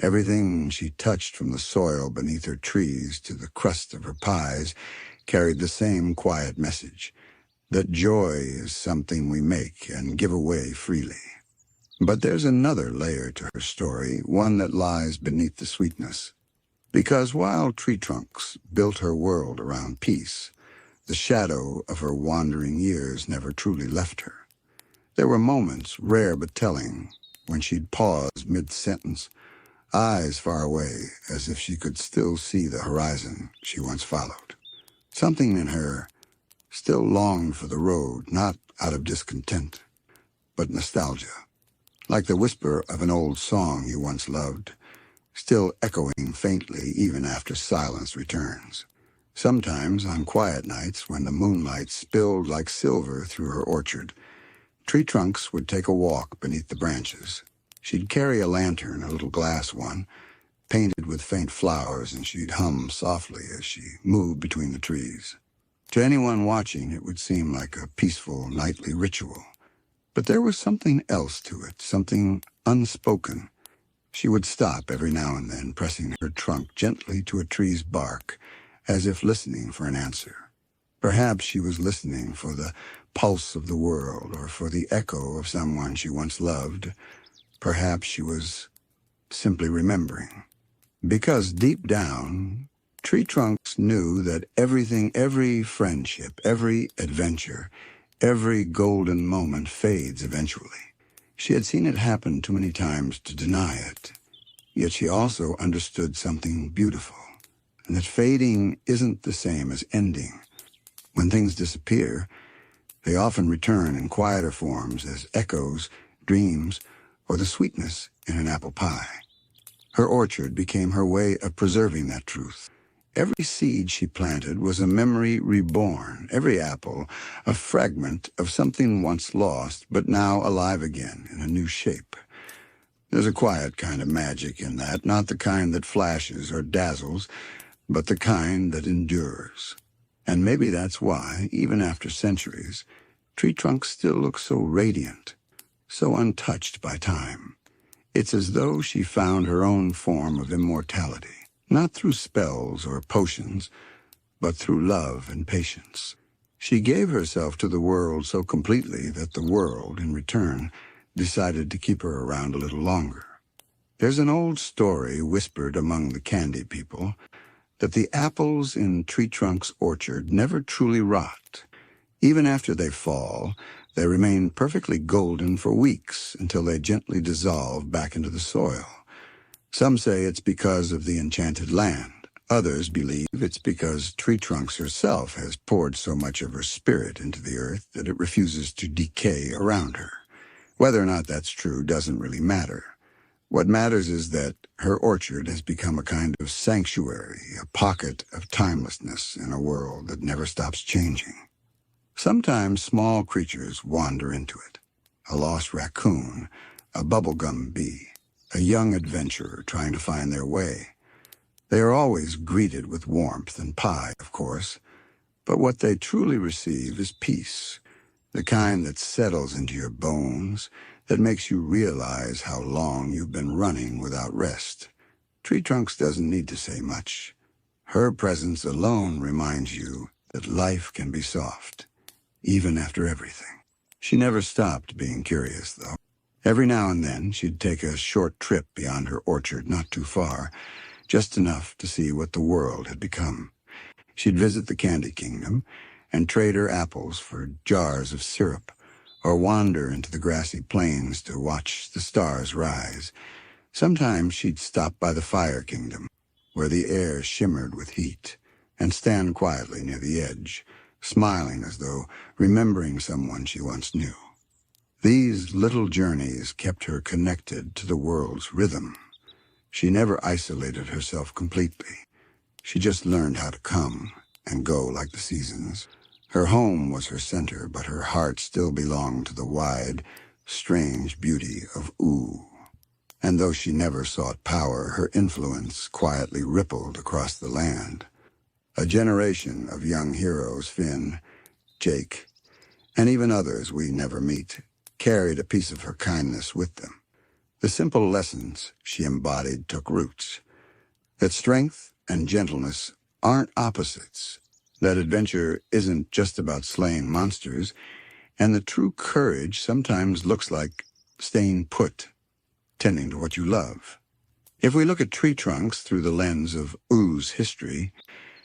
Everything she touched, from the soil beneath her trees to the crust of her pies, carried the same quiet message, that joy is something we make and give away freely. But there's another layer to her story, one that lies beneath the sweetness. Because while Tree Trunks built her world around peace, the shadow of her wandering years never truly left her. There were moments, rare but telling, when she'd pause mid-sentence, eyes far away, as if she could still see the horizon she once followed. Something in her still longed for the road, not out of discontent, but nostalgia, like the whisper of an old song you once loved, still echoing faintly even after silence returns. Sometimes, on quiet nights when the moonlight spilled like silver through her orchard, Tree Trunks would take a walk beneath the branches. She'd carry a lantern, a little glass one, painted with faint flowers, and she'd hum softly as she moved between the trees. To anyone watching, it would seem like a peaceful nightly ritual. But there was something else to it, something unspoken. She would stop every now and then, pressing her trunk gently to a tree's bark, as if listening for an answer. Perhaps she was listening for the pulse of the world, or for the echo of someone she once loved. Perhaps she was simply remembering. Because deep down, Tree Trunks knew that everything, every friendship, every adventure, every golden moment fades eventually. She had seen it happen too many times to deny it. Yet she also understood something beautiful, and that fading isn't the same as ending. When things disappear, they often return in quieter forms as echoes, dreams, or the sweetness in an apple pie. Her orchard became her way of preserving that truth. Every seed she planted was a memory reborn, every apple a fragment of something once lost, but now alive again in a new shape. There's a quiet kind of magic in that, not the kind that flashes or dazzles, but the kind that endures. And maybe that's why, even after centuries, Tree Trunks still look so radiant, so untouched by time. It's as though she found her own form of immortality, not through spells or potions, but through love and patience. She gave herself to the world so completely that the world, in return, decided to keep her around a little longer. There's an old story whispered among the candy people that the apples in Tree Trunk's orchard never truly rot. Even after they fall, they remain perfectly golden for weeks until they gently dissolve back into the soil. Some say it's because of the enchanted land. Others believe it's because Tree Trunks herself has poured so much of her spirit into the earth that it refuses to decay around her. Whether or not that's true doesn't really matter. What matters is that her orchard has become a kind of sanctuary, a pocket of timelessness in a world that never stops changing. Sometimes small creatures wander into it. A lost raccoon, a bubblegum bee, a young adventurer trying to find their way. They are always greeted with warmth and pie, of course, but what they truly receive is peace, the kind that settles into your bones, that makes you realize how long you've been running without rest. Tree Trunks doesn't need to say much. Her presence alone reminds you that life can be soft, even after everything. She never stopped being curious, though. Every now and then, she'd take a short trip beyond her orchard, not too far, just enough to see what the world had become. She'd visit the Candy Kingdom and trade her apples for jars of syrup, or wander into the grassy plains to watch the stars rise. Sometimes she'd stop by the Fire Kingdom, where the air shimmered with heat, and stand quietly near the edge, smiling as though remembering someone she once knew. These little journeys kept her connected to the world's rhythm. She never isolated herself completely. She just learned how to come and go like the seasons. Her home was her center, but her heart still belonged to the wide, strange beauty of Ooo. And though she never sought power, her influence quietly rippled across the land. A generation of young heroes, Finn, Jake, and even others we never meet, carried a piece of her kindness with them. The simple lessons she embodied took roots. That strength and gentleness aren't opposites. That adventure isn't just about slaying monsters, and the true courage sometimes looks like staying put, tending to what you love. If we look at Tree Trunks through the lens of Oo's history,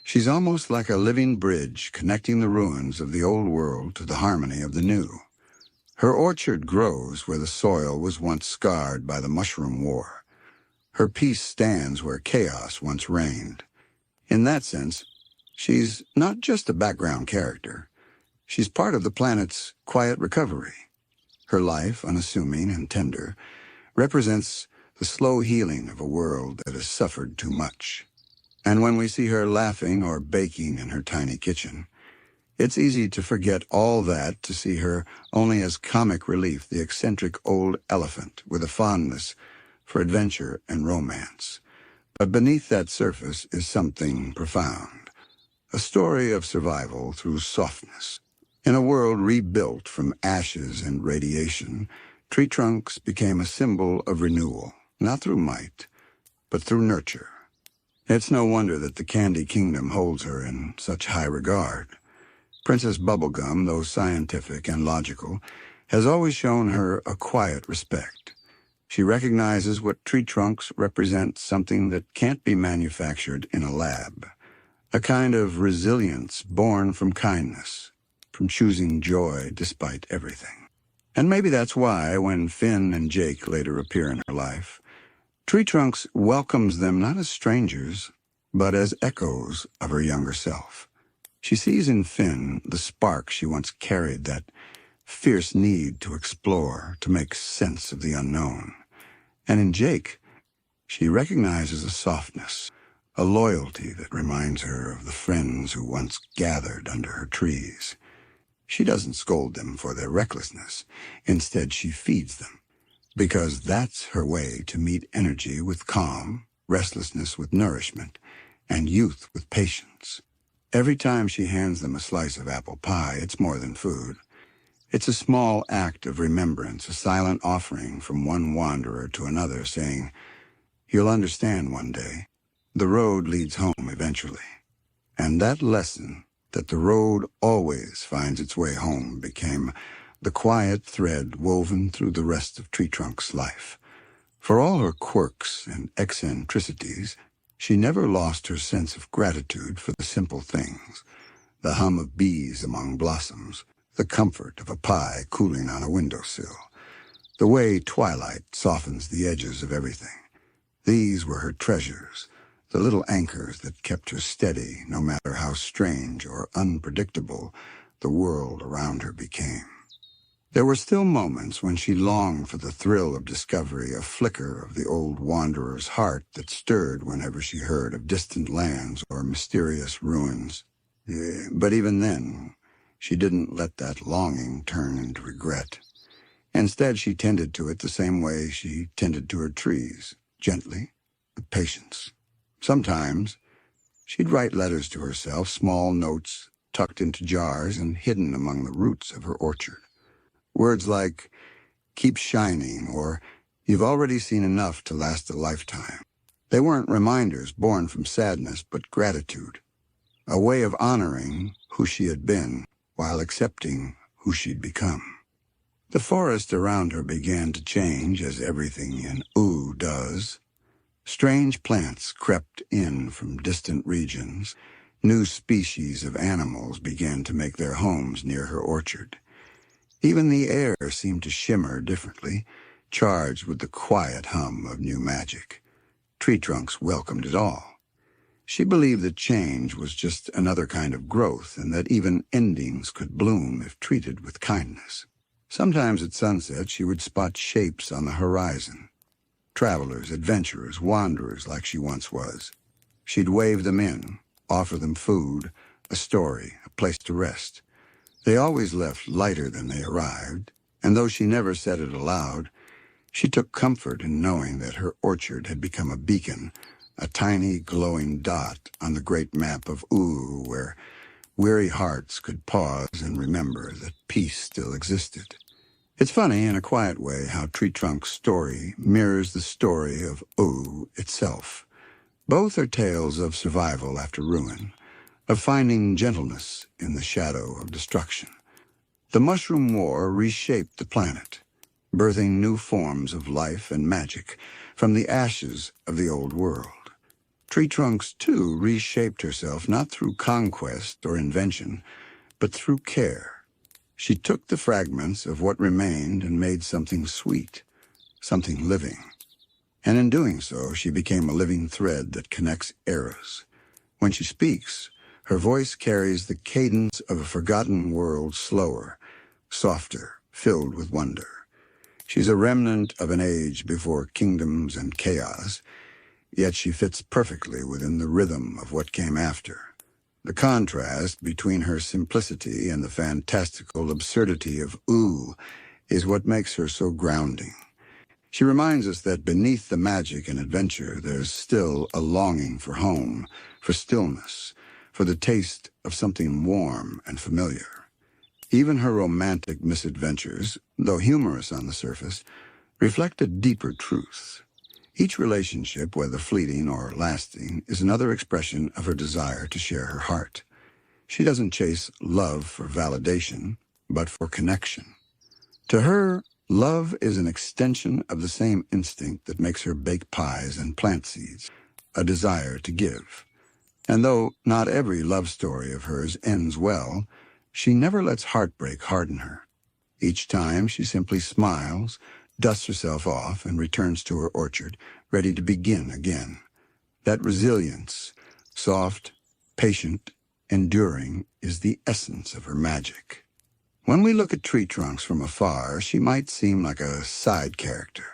she's almost like a living bridge connecting the ruins of the old world to the harmony of the new. Her orchard grows where the soil was once scarred by the Mushroom War. Her peace stands where chaos once reigned. In that sense, she's not just a background character. She's part of the planet's quiet recovery. Her life, unassuming and tender, represents the slow healing of a world that has suffered too much. And when we see her laughing or baking in her tiny kitchen, it's easy to forget all that to see her only as comic relief, the eccentric old elephant with a fondness for adventure and romance. But beneath that surface is something profound, a story of survival through softness. In a world rebuilt from ashes and radiation, Tree Trunks became a symbol of renewal, not through might, but through nurture. It's no wonder that the Candy Kingdom holds her in such high regard. Princess Bubblegum, though scientific and logical, has always shown her a quiet respect. She recognizes what Tree Trunks represent, something that can't be manufactured in a lab, a kind of resilience born from kindness, from choosing joy despite everything. And maybe that's why, when Finn and Jake later appear in her life, Tree Trunks welcomes them not as strangers, but as echoes of her younger self. She sees in Finn the spark she once carried, that fierce need to explore, to make sense of the unknown. And in Jake, she recognizes a softness, a loyalty that reminds her of the friends who once gathered under her trees. She doesn't scold them for their recklessness. Instead, she feeds them, because that's her way to meet energy with calm, restlessness with nourishment, and youth with patience. Every time she hands them a slice of apple pie, it's more than food. It's a small act of remembrance, a silent offering from one wanderer to another, saying, "You'll understand one day. The road leads home eventually." And that lesson, that the road always finds its way home, became the quiet thread woven through the rest of Tree Trunk's life. For all her quirks and eccentricities, She never lost her sense of gratitude for the simple things, the hum of bees among blossoms, the comfort of a pie cooling on a windowsill, the way twilight softens the edges of everything. These were her treasures, the little anchors that kept her steady no matter how strange or unpredictable the world around her became. There were still moments when she longed for the thrill of discovery, a flicker of the old wanderer's heart that stirred whenever she heard of distant lands or mysterious ruins. But even then, she didn't let that longing turn into regret. Instead, she tended to it the same way she tended to her trees, gently, with patience. Sometimes, she'd write letters to herself, small notes tucked into jars and hidden among the roots of her orchard. Words like, "keep shining," or "you've already seen enough to last a lifetime." They weren't reminders born from sadness, but gratitude, a way of honoring who she had been while accepting who she'd become. The forest around her began to change, as everything in Ooo does. Strange plants crept in from distant regions. New species of animals began to make their homes near her orchard. Even the air seemed to shimmer differently, charged with the quiet hum of new magic. Tree trunks welcomed it all. She believed that change was just another kind of growth, and that even endings could bloom if treated with kindness. Sometimes at sunset she would spot shapes on the horizon. Travelers, adventurers, wanderers like she once was. She'd wave them in, offer them food, a story, a place to rest. They always left lighter than they arrived, and though she never said it aloud, she took comfort in knowing that her orchard had become a beacon, a tiny glowing dot on the great map of Ooo, where weary hearts could pause and remember that peace still existed. It's funny, in a quiet way, how Tree Trunk's story mirrors the story of Ooo itself. Both are tales of survival after ruin, of finding gentleness in the shadow of destruction. The Mushroom War reshaped the planet, birthing new forms of life and magic from the ashes of the old world. Tree Trunks, too, reshaped herself not through conquest or invention, but through care. She took the fragments of what remained and made something sweet, something living. And in doing so, she became a living thread that connects eras. When she speaks, her voice carries the cadence of a forgotten world, slower, softer, filled with wonder. She's a remnant of an age before kingdoms and chaos, yet she fits perfectly within the rhythm of what came after. The contrast between her simplicity and the fantastical absurdity of Ooo is what makes her so grounding. She reminds us that beneath the magic and adventure, there's still a longing for home, for stillness, for the taste of something warm and familiar. Even her romantic misadventures, though humorous on the surface, reflect a deeper truth. Each relationship, whether fleeting or lasting, is another expression of her desire to share her heart. She doesn't chase love for validation, but for connection. To her, love is an extension of the same instinct that makes her bake pies and plant seeds, a desire to give. And though not every love story of hers ends well, she never lets heartbreak harden her. Each time she simply smiles, dusts herself off, and returns to her orchard, ready to begin again. That resilience, soft, patient, enduring, is the essence of her magic. When we look at Tree Trunks from afar, she might seem like a side character,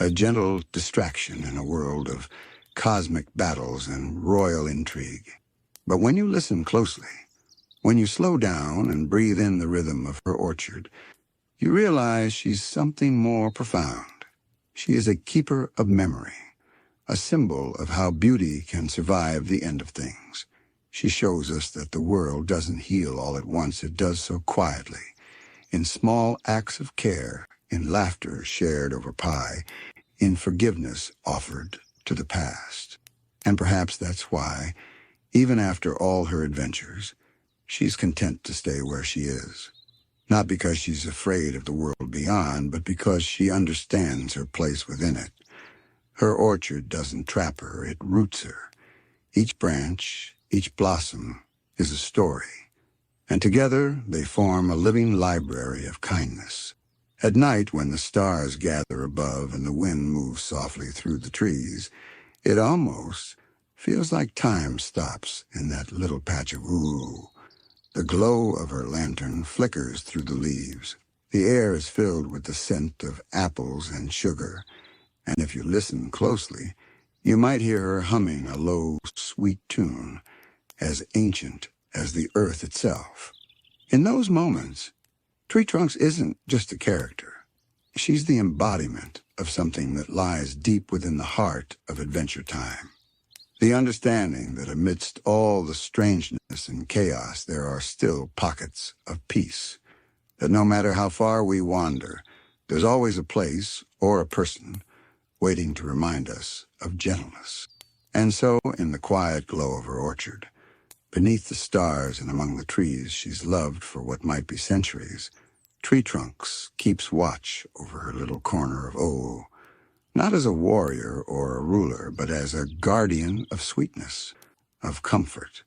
a gentle distraction in a world of cosmic battles and royal intrigue. But when you listen closely, when you slow down and breathe in the rhythm of her orchard, you realize she's something more profound. She is a keeper of memory, a symbol of how beauty can survive the end of things. She shows us that the world doesn't heal all at once. It does so quietly, in small acts of care, in laughter shared over pie, in forgiveness offered to the past. And perhaps that's why, even after all her adventures, she's content to stay where she is. Not because she's afraid of the world beyond, but because she understands her place within it. Her orchard doesn't trap her, it roots her. Each branch, each blossom, is a story, and together they form a living library of kindness. At night, when the stars gather above and the wind moves softly through the trees, it almost feels like time stops in that little patch of Ooo. The glow of her lantern flickers through the leaves. The air is filled with the scent of apples and sugar, and if you listen closely, you might hear her humming a low, sweet tune, as ancient as the earth itself. In those moments, Tree Trunks isn't just a character. She's the embodiment of something that lies deep within the heart of Adventure Time. The understanding that amidst all the strangeness and chaos there are still pockets of peace. That no matter how far we wander, there's always a place or a person waiting to remind us of gentleness. And so, in the quiet glow of her orchard, beneath the stars and among the trees she's loved for what might be centuries, Tree Trunks keeps watch over her little corner of Ooo, not as a warrior or a ruler, but as a guardian of sweetness, of comfort,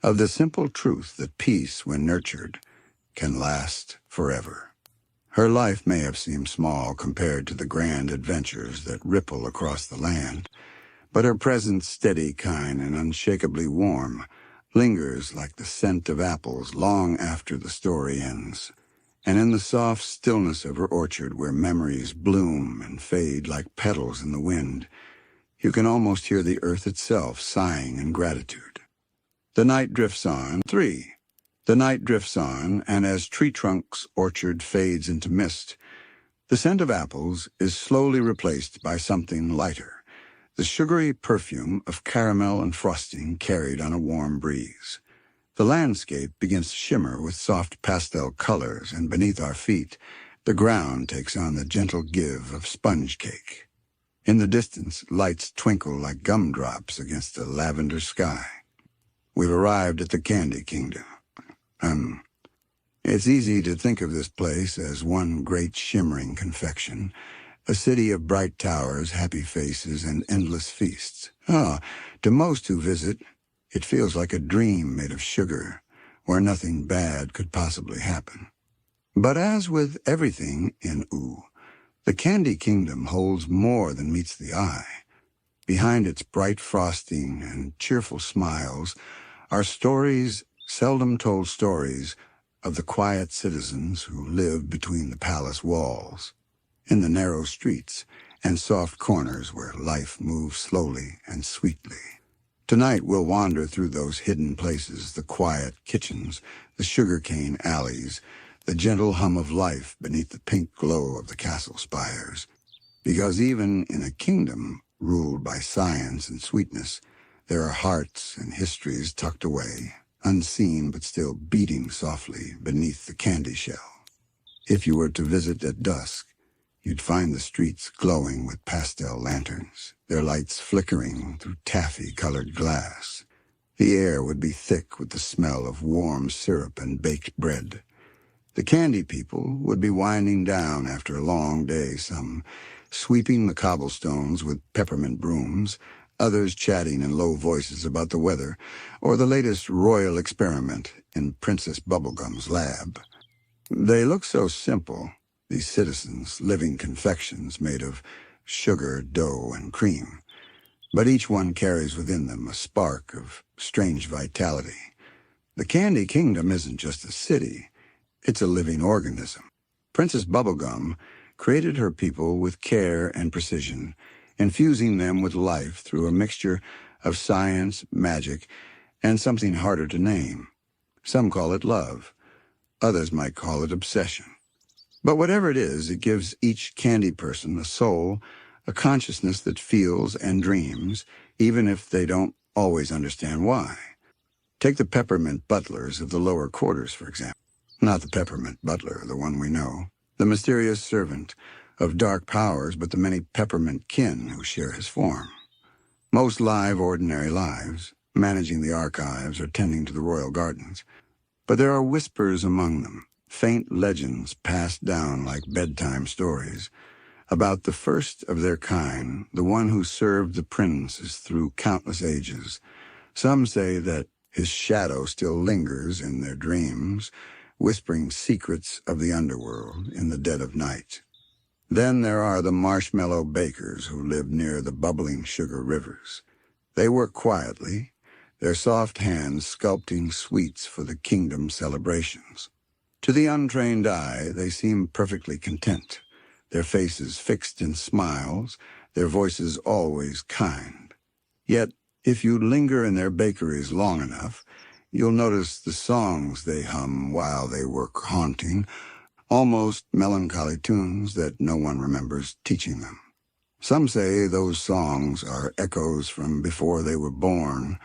of the simple truth that peace, when nurtured, can last forever. Her life may have seemed small compared to the grand adventures that ripple across the land, but her presence, steady, kind, and unshakably warm, lingers like the scent of apples long after the story ends. And in the soft stillness of her orchard, where memories bloom and fade like petals in the wind, you can almost hear the earth itself sighing in gratitude. The night drifts on. 3. The night drifts on, and as Tree Trunk's orchard fades into mist, the scent of apples is slowly replaced by something lighter, the sugary perfume of caramel and frosting carried on a warm breeze. The landscape begins to shimmer with soft pastel colors, and beneath our feet, the ground takes on the gentle give of sponge cake. In the distance, lights twinkle like gumdrops against a lavender sky. We've arrived at the Candy Kingdom. It's easy to think of this place as one great shimmering confection, a city of bright towers, happy faces, and endless feasts. To most who visit, it feels like a dream made of sugar, where nothing bad could possibly happen. But as with everything in Ooo, the Candy Kingdom holds more than meets the eye. Behind its bright frosting and cheerful smiles are stories, seldom told stories, of the quiet citizens who live between the palace walls, in the narrow streets and soft corners where life moves slowly and sweetly. Tonight we'll wander through those hidden places, the quiet kitchens, the sugarcane alleys, the gentle hum of life beneath the pink glow of the castle spires. Because even in a kingdom ruled by science and sweetness, there are hearts and histories tucked away, unseen but still beating softly beneath the candy shell. If you were to visit at dusk, you'd find the streets glowing with pastel lanterns, their lights flickering through taffy-colored glass. The air would be thick with the smell of warm syrup and baked bread. The candy people would be winding down after a long day, some sweeping the cobblestones with peppermint brooms, others chatting in low voices about the weather or the latest royal experiment in Princess Bubblegum's lab. They look so simple, these citizens, living confections made of sugar, dough, and cream. But each one carries within them a spark of strange vitality. The Candy Kingdom isn't just a city, it's a living organism. Princess Bubblegum created her people with care and precision, infusing them with life through a mixture of science, magic, and something harder to name. Some call it love. Others might call it obsession. But whatever it is, it gives each candy person a soul, a consciousness that feels and dreams, even if they don't always understand why. Take the peppermint butlers of the lower quarters, for example. Not the peppermint butler, the one we know, the mysterious servant of dark powers, but the many peppermint kin who share his form. Most live ordinary lives, managing the archives or tending to the royal gardens. But there are whispers among them, faint legends passed down like bedtime stories, about the first of their kind, the one who served the princes through countless ages, Some say that his shadow still lingers in their dreams, whispering secrets of the underworld in the dead of night. Then there are the marshmallow bakers who live near the bubbling sugar rivers. They work quietly, their soft hands sculpting sweets for the kingdom celebrations. To the untrained eye, they seem perfectly content, their faces fixed in smiles, their voices always kind. Yet, if you linger in their bakeries long enough, you'll notice the songs they hum while they work haunting, almost melancholy tunes that no one remembers teaching them. Some say those songs are echoes from before they were born,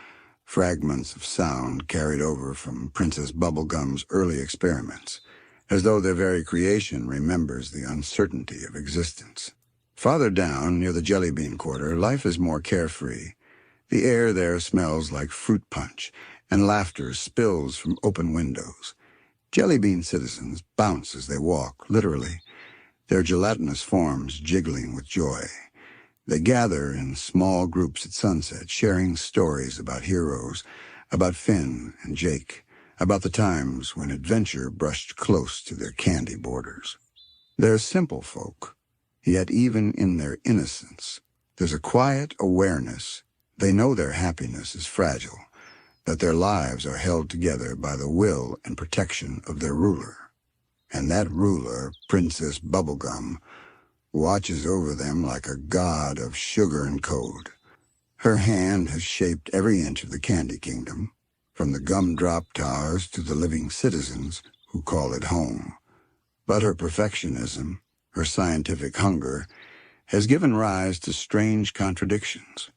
fragments of sound carried over from Princess Bubblegum's early experiments, as though their very creation remembers the uncertainty of existence. Farther down, near the Jelly Bean Quarter, life is more carefree. The air there smells like fruit punch, and laughter spills from open windows. Jelly Bean citizens bounce as they walk, literally, their gelatinous forms jiggling with joy. They gather in small groups at sunset, sharing stories about heroes, about Finn and Jake, about the times when adventure brushed close to their candy borders. They're simple folk, yet even in their innocence, there's a quiet awareness. They know their happiness is fragile, that their lives are held together by the will and protection of their ruler. And that ruler, Princess Bubblegum, watches over them like a god of sugar and code. Her hand has shaped every inch of the Candy Kingdom, from the gumdrop towers to the living citizens who call it home. But her perfectionism, her scientific hunger, has given rise to strange contradictions.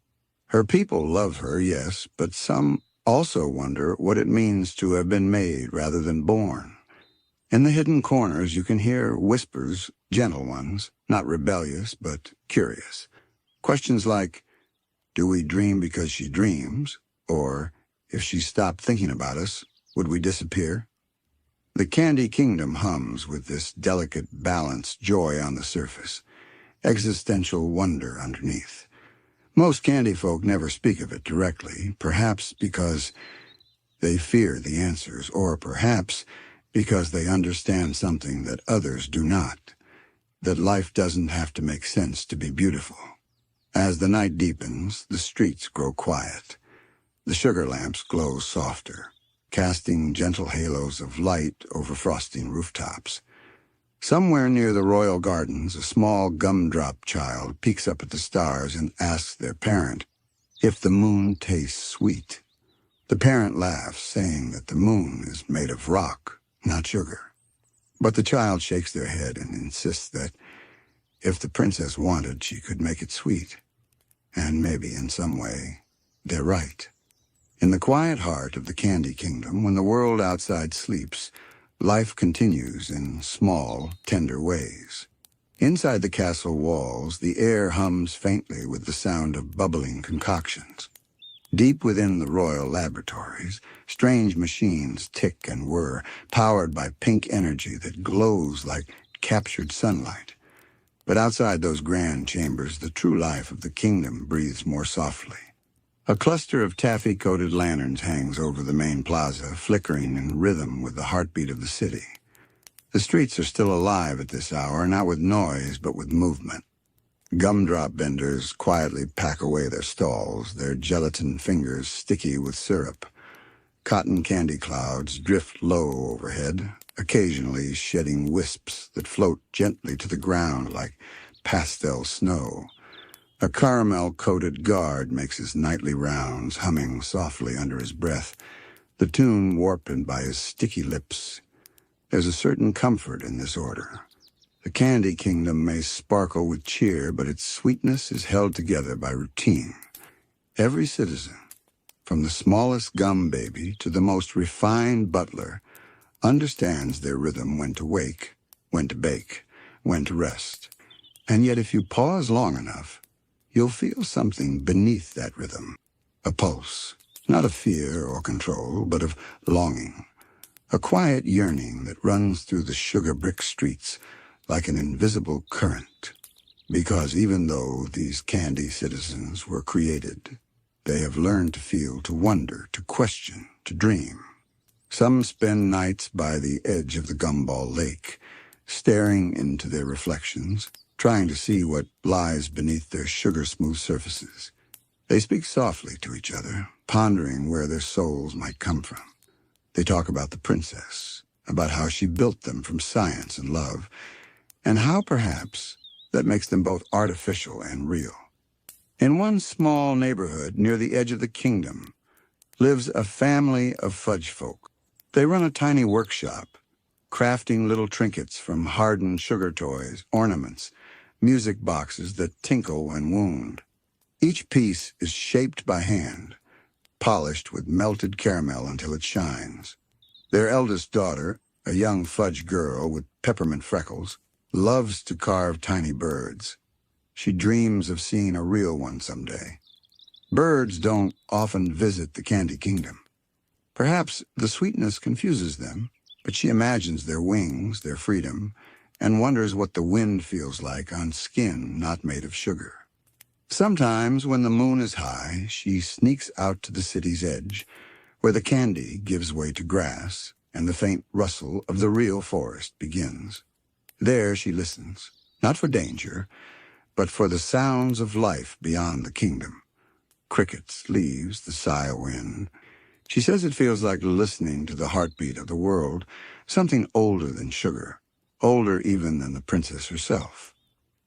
Her people love her, yes, but some also wonder what it means to have been made rather than born. In the hidden corners you can hear whispers, gentle ones, not rebellious but curious. Questions like, do we dream because she dreams? Or, if she stopped thinking about us, would we disappear? The Candy Kingdom hums with this delicate, balanced joy on the surface, existential wonder underneath. Most candy folk never speak of it directly, perhaps because they fear the answers, or perhaps because they understand something that others do not, that life doesn't have to make sense to be beautiful. As the night deepens, the streets grow quiet. The sugar lamps glow softer, casting gentle halos of light over frosting rooftops. Somewhere near the royal gardens, a small gumdrop child peeks up at the stars and asks their parent if the moon tastes sweet. The parent laughs, saying that the moon is made of rock, not sugar. But the child shakes their head and insists that if the princess wanted, she could make it sweet. And maybe, in some way, they're right. In the quiet heart of the Candy Kingdom, when the world outside sleeps, life continues in small, tender ways. Inside the castle walls, the air hums faintly with the sound of bubbling concoctions. Deep within the royal laboratories, strange machines tick and whir, powered by pink energy that glows like captured sunlight. But outside those grand chambers, the true life of the kingdom breathes more softly. A cluster of taffy-coated lanterns hangs over the main plaza, flickering in rhythm with the heartbeat of the city. The streets are still alive at this hour, not with noise, but with movement. Gumdrop vendors quietly pack away their stalls, their gelatin fingers sticky with syrup. Cotton candy clouds drift low overhead, occasionally shedding wisps that float gently to the ground like pastel snow. A caramel-coated guard makes his nightly rounds, humming softly under his breath, the tune warped by his sticky lips. There's a certain comfort in this order. The Candy Kingdom may sparkle with cheer, but its sweetness is held together by routine. Every citizen, from the smallest gum baby to the most refined butler, understands their rhythm when to wake, when to bake, when to rest. And yet if you pause long enough, you'll feel something beneath that rhythm, a pulse, not of fear or control, but of longing, a quiet yearning that runs through the sugar-brick streets like an invisible current. Because even though these candy citizens were created They have learned to feel, to wonder, to question, to dream. Some spend nights by the edge of the gumball lake, staring into their reflections, trying to see what lies beneath their sugar-smooth surfaces. They speak softly to each other, pondering where their souls might come from. They talk about the princess, about how she built them from science and love, and how, perhaps, that makes them both artificial and real. In one small neighborhood near the edge of the kingdom lives a family of fudge folk. They run a tiny workshop, crafting little trinkets from hardened sugar toys, ornaments, music boxes that tinkle when wound. Each piece is shaped by hand, polished with melted caramel until it shines. Their eldest daughter, a young fudge girl with peppermint freckles, loves to carve tiny birds. She dreams of seeing a real one someday. Birds don't often visit the Candy Kingdom. Perhaps the sweetness confuses them, but she imagines their wings, their freedom, and wonders what the wind feels like on skin not made of sugar. Sometimes, when the moon is high, she sneaks out to the city's edge, where the candy gives way to grass, and the faint rustle of the real forest begins. There she listens, not for danger, but for the sounds of life beyond the kingdom. Crickets, leaves, the sigh of wind. She says it feels like listening to the heartbeat of the world, something older than sugar, older even than the princess herself.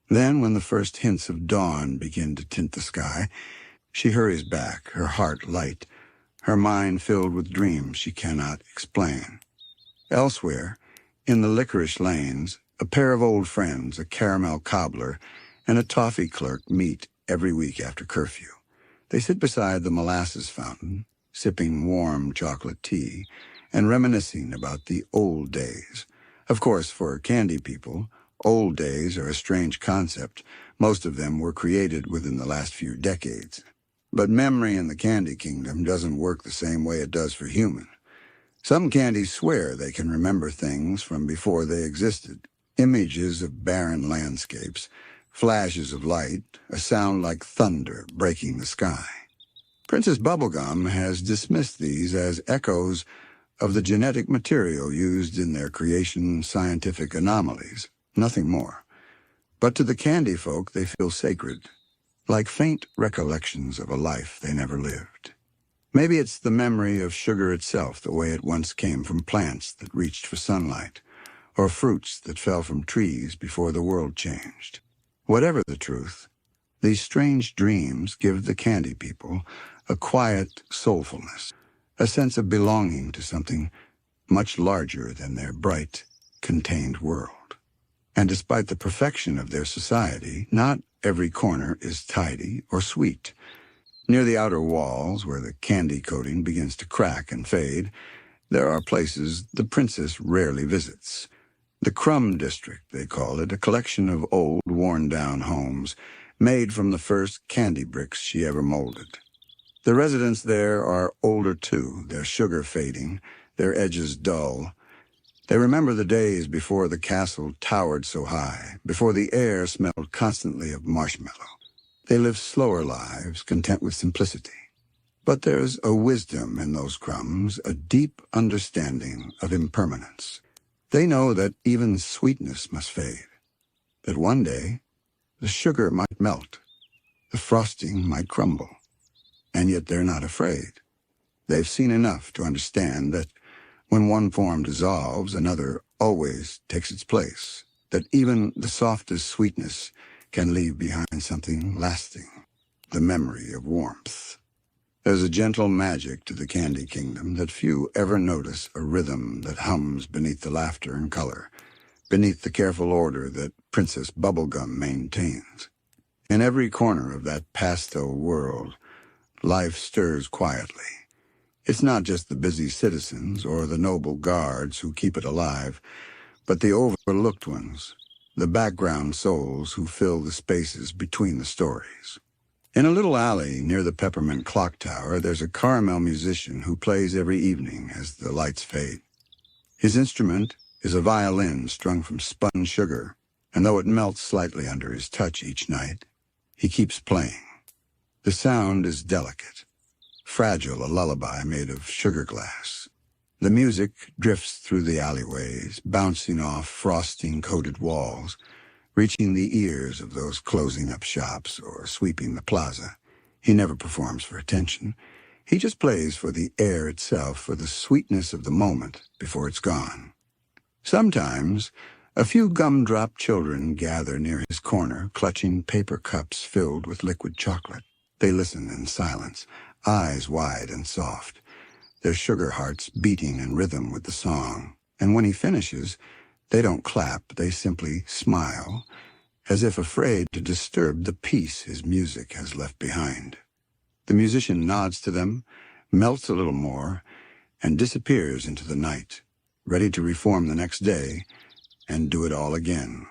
Then, when the first hints of dawn begin to tint the sky, she hurries back, her heart light, her mind filled with dreams she cannot explain. Elsewhere, in the licorice lanes, a pair of old friends, a caramel cobbler, and a toffee clerk meet every week after curfew. They sit beside the molasses fountain, sipping warm chocolate tea, and reminiscing about the old days. Of course, for candy people, old days are a strange concept. Most of them were created within the last few decades. But memory in the Candy Kingdom doesn't work the same way it does for humans. Some candies swear they can remember things from before they existed. Images of barren landscapes, flashes of light, a sound like thunder breaking the sky. Princess Bubblegum has dismissed these as echoes of the genetic material used in their creation scientific anomalies, nothing more. But to the candy folk they feel sacred, like faint recollections of a life they never lived. Maybe it's the memory of sugar itself, the way it once came from plants that reached for sunlight, or fruits that fell from trees before the world changed. Whatever the truth, these strange dreams give the candy people a quiet soulfulness, a sense of belonging to something much larger than their bright, contained world. And despite the perfection of their society, not every corner is tidy or sweet. Near the outer walls, where the candy coating begins to crack and fade, there are places the princess rarely visits. The Crumb District, they call it, a collection of old, worn-down homes made from the first candy bricks she ever molded. The residents there are older too, their sugar fading, their edges dull. They remember the days before the castle towered so high, before the air smelled constantly of marshmallow. They live slower lives, content with simplicity. But there's a wisdom in those crumbs, a deep understanding of impermanence. They know that even sweetness must fade, that one day the sugar might melt, the frosting might crumble, and yet they're not afraid. They've seen enough to understand that when one form dissolves, another always takes its place, that even the softest sweetness can leave behind something lasting, the memory of warmth. There's a gentle magic to the Candy Kingdom that few ever notice, a rhythm that hums beneath the laughter and color, beneath the careful order that Princess Bubblegum maintains. In every corner of that pastel world, life stirs quietly. It's not just the busy citizens or the noble guards who keep it alive, but the overlooked ones, the background souls who fill the spaces between the stories. In a little alley near the Peppermint Clock Tower, there's a caramel musician who plays every evening as the lights fade. His instrument is a violin strung from spun sugar, and though it melts slightly under his touch each night, he keeps playing. The sound is delicate, fragile, a lullaby made of sugar glass. The music drifts through the alleyways, bouncing off frosting-coated walls, reaching the ears of those closing up shops or sweeping the plaza. He never performs for attention. He just plays for the air itself, for the sweetness of the moment before it's gone. Sometimes, a few gumdrop children gather near his corner, clutching paper cups filled with liquid chocolate. They listen in silence, eyes wide and soft, their sugar hearts beating in rhythm with the song. And when he finishes, they don't clap, they simply smile, as if afraid to disturb the peace his music has left behind. The musician nods to them, melts a little more, and disappears into the night, ready to reform the next day and do it all again.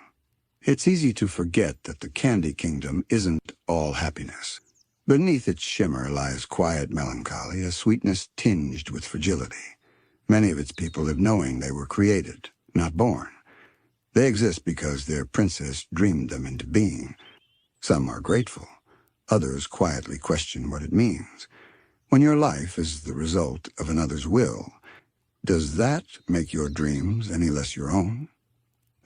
It's easy to forget that the Candy Kingdom isn't all happiness. Beneath its shimmer lies quiet melancholy, a sweetness tinged with fragility. Many of its people live knowing they were created, not born. They exist because their princess dreamed them into being. Some are grateful. Others quietly question what it means. When your life is the result of another's will, does that make your dreams any less your own?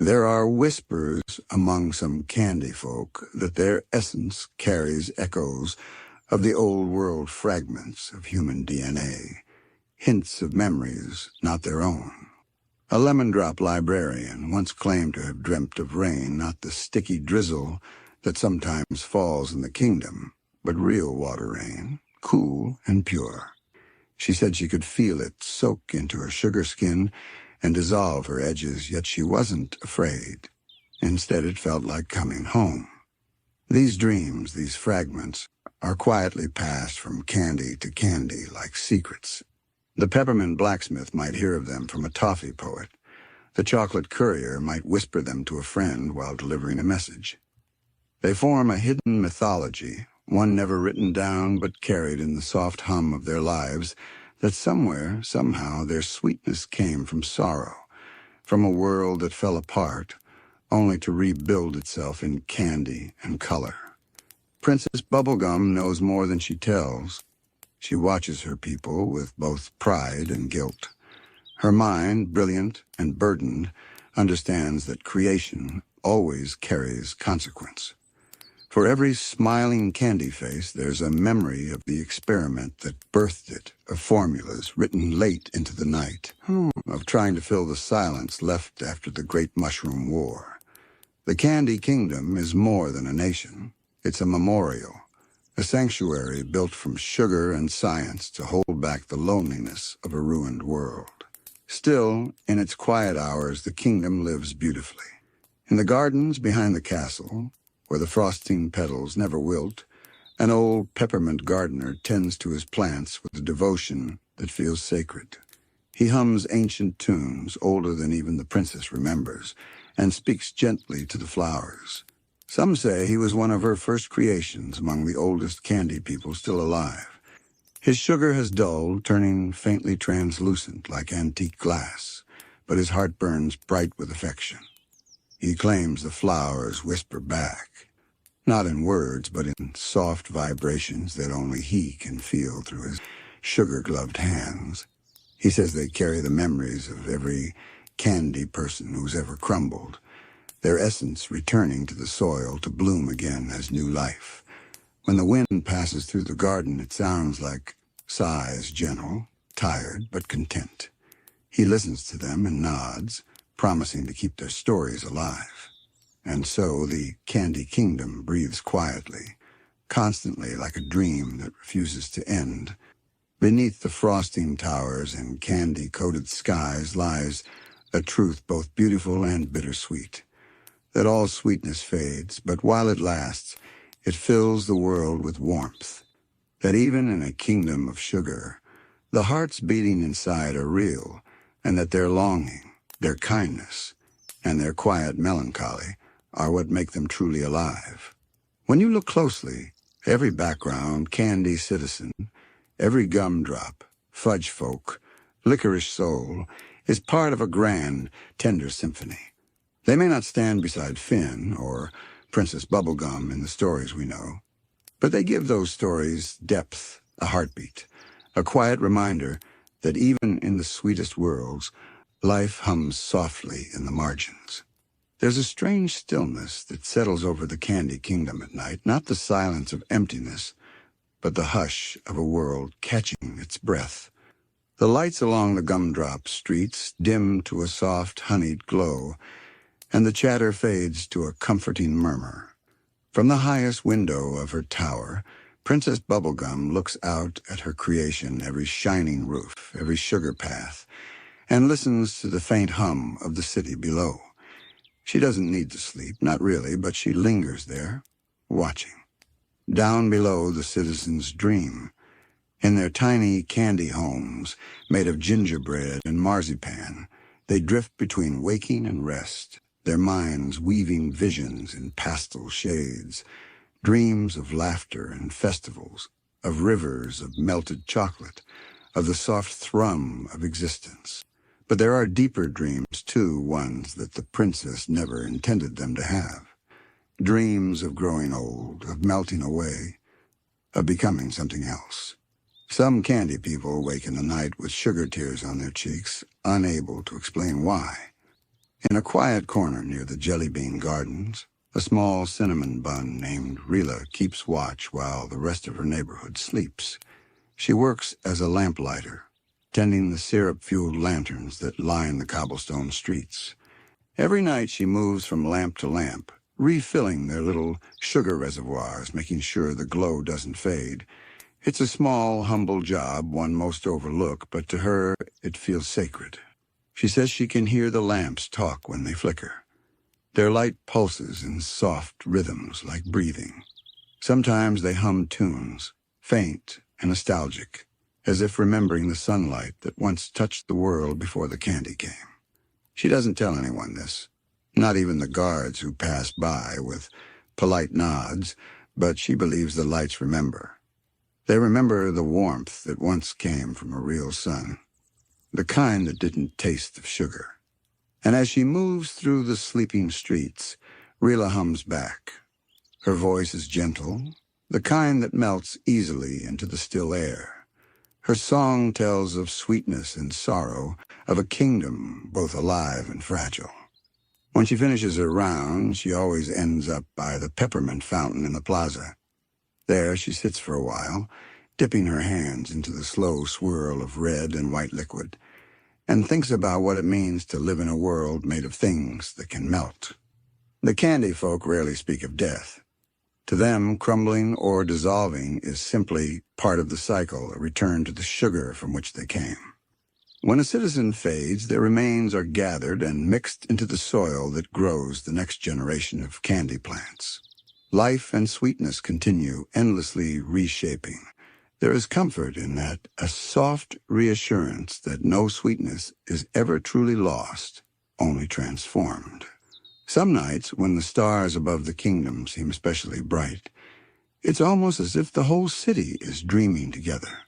There are whispers among some candy folk that their essence carries echoes of the old world fragments of human DNA, hints of memories not their own. A lemon-drop librarian once claimed to have dreamt of rain, not the sticky drizzle that sometimes falls in the kingdom, but real water rain, cool and pure. She said she could feel it soak into her sugar skin and dissolve her edges, yet she wasn't afraid. Instead, it felt like coming home. These dreams, these fragments, are quietly passed from candy to candy like secrets. The peppermint blacksmith might hear of them from a toffee poet. The chocolate courier might whisper them to a friend while delivering a message. They form a hidden mythology, one never written down but carried in the soft hum of their lives, that somewhere, somehow, their sweetness came from sorrow, from a world that fell apart, only to rebuild itself in candy and color. Princess Bubblegum knows more than she tells. She watches her people with both pride and guilt. Her mind, brilliant and burdened, understands that creation always carries consequence. For every smiling candy face, there's a memory of the experiment that birthed it, of formulas written late into the night, of trying to fill the silence left after the Great Mushroom War. The Candy Kingdom is more than a nation. It's a memorial, a sanctuary built from sugar and science to hold back the loneliness of a ruined world. Still, in its quiet hours, the kingdom lives beautifully. In the gardens behind the castle, where the frosting petals never wilt, an old peppermint gardener tends to his plants with a devotion that feels sacred. He hums ancient tunes, older than even the princess remembers, and speaks gently to the flowers. Some say he was one of her first creations among the oldest candy people still alive. His sugar has dulled, turning faintly translucent like antique glass, but his heart burns bright with affection. He claims the flowers whisper back, not in words, but in soft vibrations that only he can feel through his sugar-gloved hands. He says they carry the memories of every candy person who's ever crumbled, their essence returning to the soil to bloom again as new life. When the wind passes through the garden, it sounds like sighs, gentle, tired, but content. He listens to them and nods, promising to keep their stories alive. And so the Candy Kingdom breathes quietly, constantly like a dream that refuses to end. Beneath the frosting towers and candy-coated skies lies a truth both beautiful and bittersweet, that all sweetness fades, but while it lasts, it fills the world with warmth, that even in a kingdom of sugar, the hearts beating inside are real, and that their longing, their kindness, and their quiet melancholy are what make them truly alive. When you look closely, every background, candy citizen, every gumdrop, fudge folk, licorice soul, is part of a grand, tender symphony. They may not stand beside Finn or Princess Bubblegum in the stories we know, but they give those stories depth, a heartbeat, a quiet reminder that even in the sweetest worlds, life hums softly in the margins. There's a strange stillness that settles over the Candy Kingdom at night, not the silence of emptiness, but the hush of a world catching its breath. The lights along the gumdrop streets dim to a soft, honeyed glow, and the chatter fades to a comforting murmur. From the highest window of her tower, Princess Bubblegum looks out at her creation, every shining roof, every sugar path, and listens to the faint hum of the city below. She doesn't need to sleep, not really, but she lingers there, watching. Down below, the citizens dream. In their tiny candy homes, made of gingerbread and marzipan, they drift between waking and rest, their minds weaving visions in pastel shades, dreams of laughter and festivals, of rivers of melted chocolate, of the soft thrum of existence. But there are deeper dreams, too, ones that the princess never intended them to have. Dreams of growing old, of melting away, of becoming something else. Some candy people wake in the night with sugar tears on their cheeks, unable to explain why. In a quiet corner near the jelly bean gardens, a small cinnamon bun named Rila keeps watch while the rest of her neighborhood sleeps. She works as a lamplighter, tending the syrup-fueled lanterns that line the cobblestone streets. Every night she moves from lamp to lamp, refilling their little sugar reservoirs, making sure the glow doesn't fade. It's a small, humble job, one most overlook, but to her it feels sacred. She says she can hear the lamps talk when they flicker. Their light pulses in soft rhythms like breathing. Sometimes they hum tunes, faint and nostalgic, as if remembering the sunlight that once touched the world before the candy came. She doesn't tell anyone this, not even the guards who pass by with polite nods, but she believes the lights remember. They remember the warmth that once came from a real sun, the kind that didn't taste of sugar. And as she moves through the sleeping streets, Rila hums back. Her voice is gentle, the kind that melts easily into the still air. Her song tells of sweetness and sorrow, of a kingdom both alive and fragile. When she finishes her round, she always ends up by the peppermint fountain in the plaza. There she sits for a while, dipping her hands into the slow swirl of red and white liquid, and thinks about what it means to live in a world made of things that can melt. The candy folk rarely speak of death. To them, crumbling or dissolving is simply part of the cycle, a return to the sugar from which they came. When a citizen fades, their remains are gathered and mixed into the soil that grows the next generation of candy plants. Life and sweetness continue, endlessly reshaping. There is comfort in that, a soft reassurance that no sweetness is ever truly lost, only transformed. Some nights, when the stars above the kingdom seem especially bright, it's almost as if the whole city is dreaming together.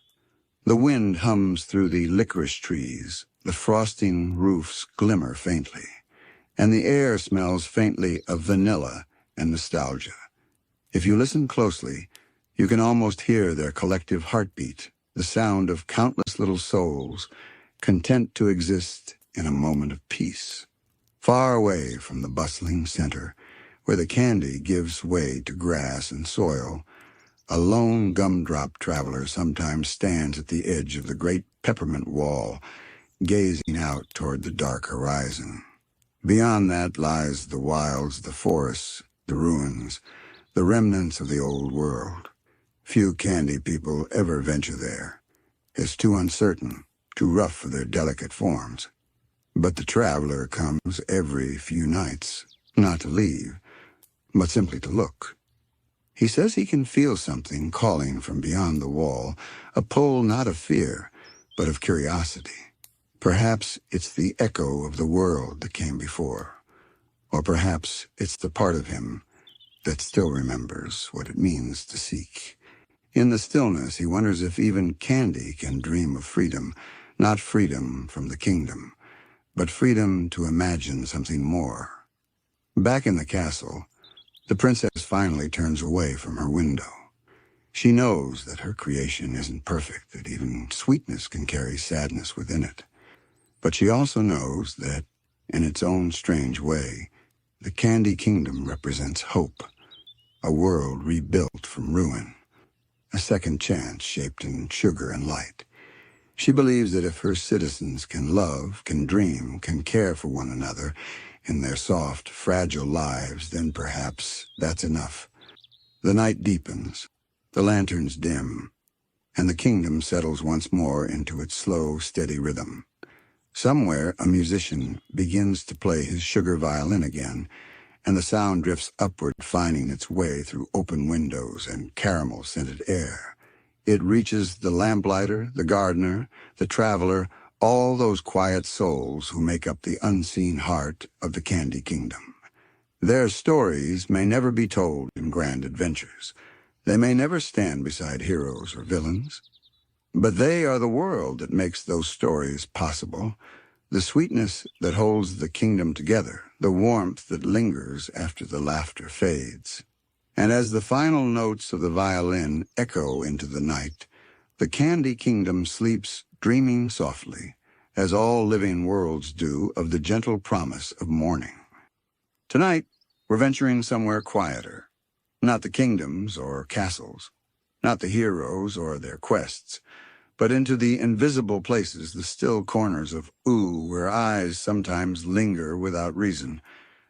The wind hums through the licorice trees, the frosting roofs glimmer faintly, and the air smells faintly of vanilla and nostalgia. If you listen closely, you can almost hear their collective heartbeat, the sound of countless little souls, content to exist in a moment of peace. Far away from the bustling center, where the candy gives way to grass and soil, a lone gumdrop traveler sometimes stands at the edge of the great peppermint wall, gazing out toward the dark horizon. Beyond that lies the wilds, the forests, the ruins, the remnants of the old world. Few candy people ever venture there. It's too uncertain, too rough for their delicate forms. But the traveler comes every few nights, not to leave, but simply to look. He says he can feel something calling from beyond the wall, a pull not of fear, but of curiosity. Perhaps it's the echo of the world that came before, or perhaps it's the part of him that still remembers what it means to seek. In the stillness, he wonders if even candy can dream of freedom, not freedom from the kingdom, but freedom to imagine something more. Back in the castle, the princess finally turns away from her window. She knows that her creation isn't perfect, that even sweetness can carry sadness within it. But she also knows that, in its own strange way, the Candy Kingdom represents hope, a world rebuilt from ruin, a second chance shaped in sugar and light. She believes that if her citizens can love, can dream, can care for one another in their soft, fragile lives, then perhaps that's enough. The night deepens, the lanterns dim, and the kingdom settles once more into its slow, steady rhythm. Somewhere, a musician begins to play his sugar violin again, and the sound drifts upward, finding its way through open windows and caramel-scented air. It reaches the lamplighter, the gardener, the traveler, all those quiet souls who make up the unseen heart of the Candy Kingdom. Their stories may never be told in grand adventures. They may never stand beside heroes or villains. But they are the world that makes those stories possible, the sweetness that holds the kingdom together, the warmth that lingers after the laughter fades. And as the final notes of the violin echo into the night, the Candy Kingdom sleeps dreaming softly, as all living worlds do of the gentle promise of morning. Tonight, we're venturing somewhere quieter. Not the kingdoms or castles, not the heroes or their quests, but into the invisible places, the still corners of Ooo, where eyes sometimes linger without reason,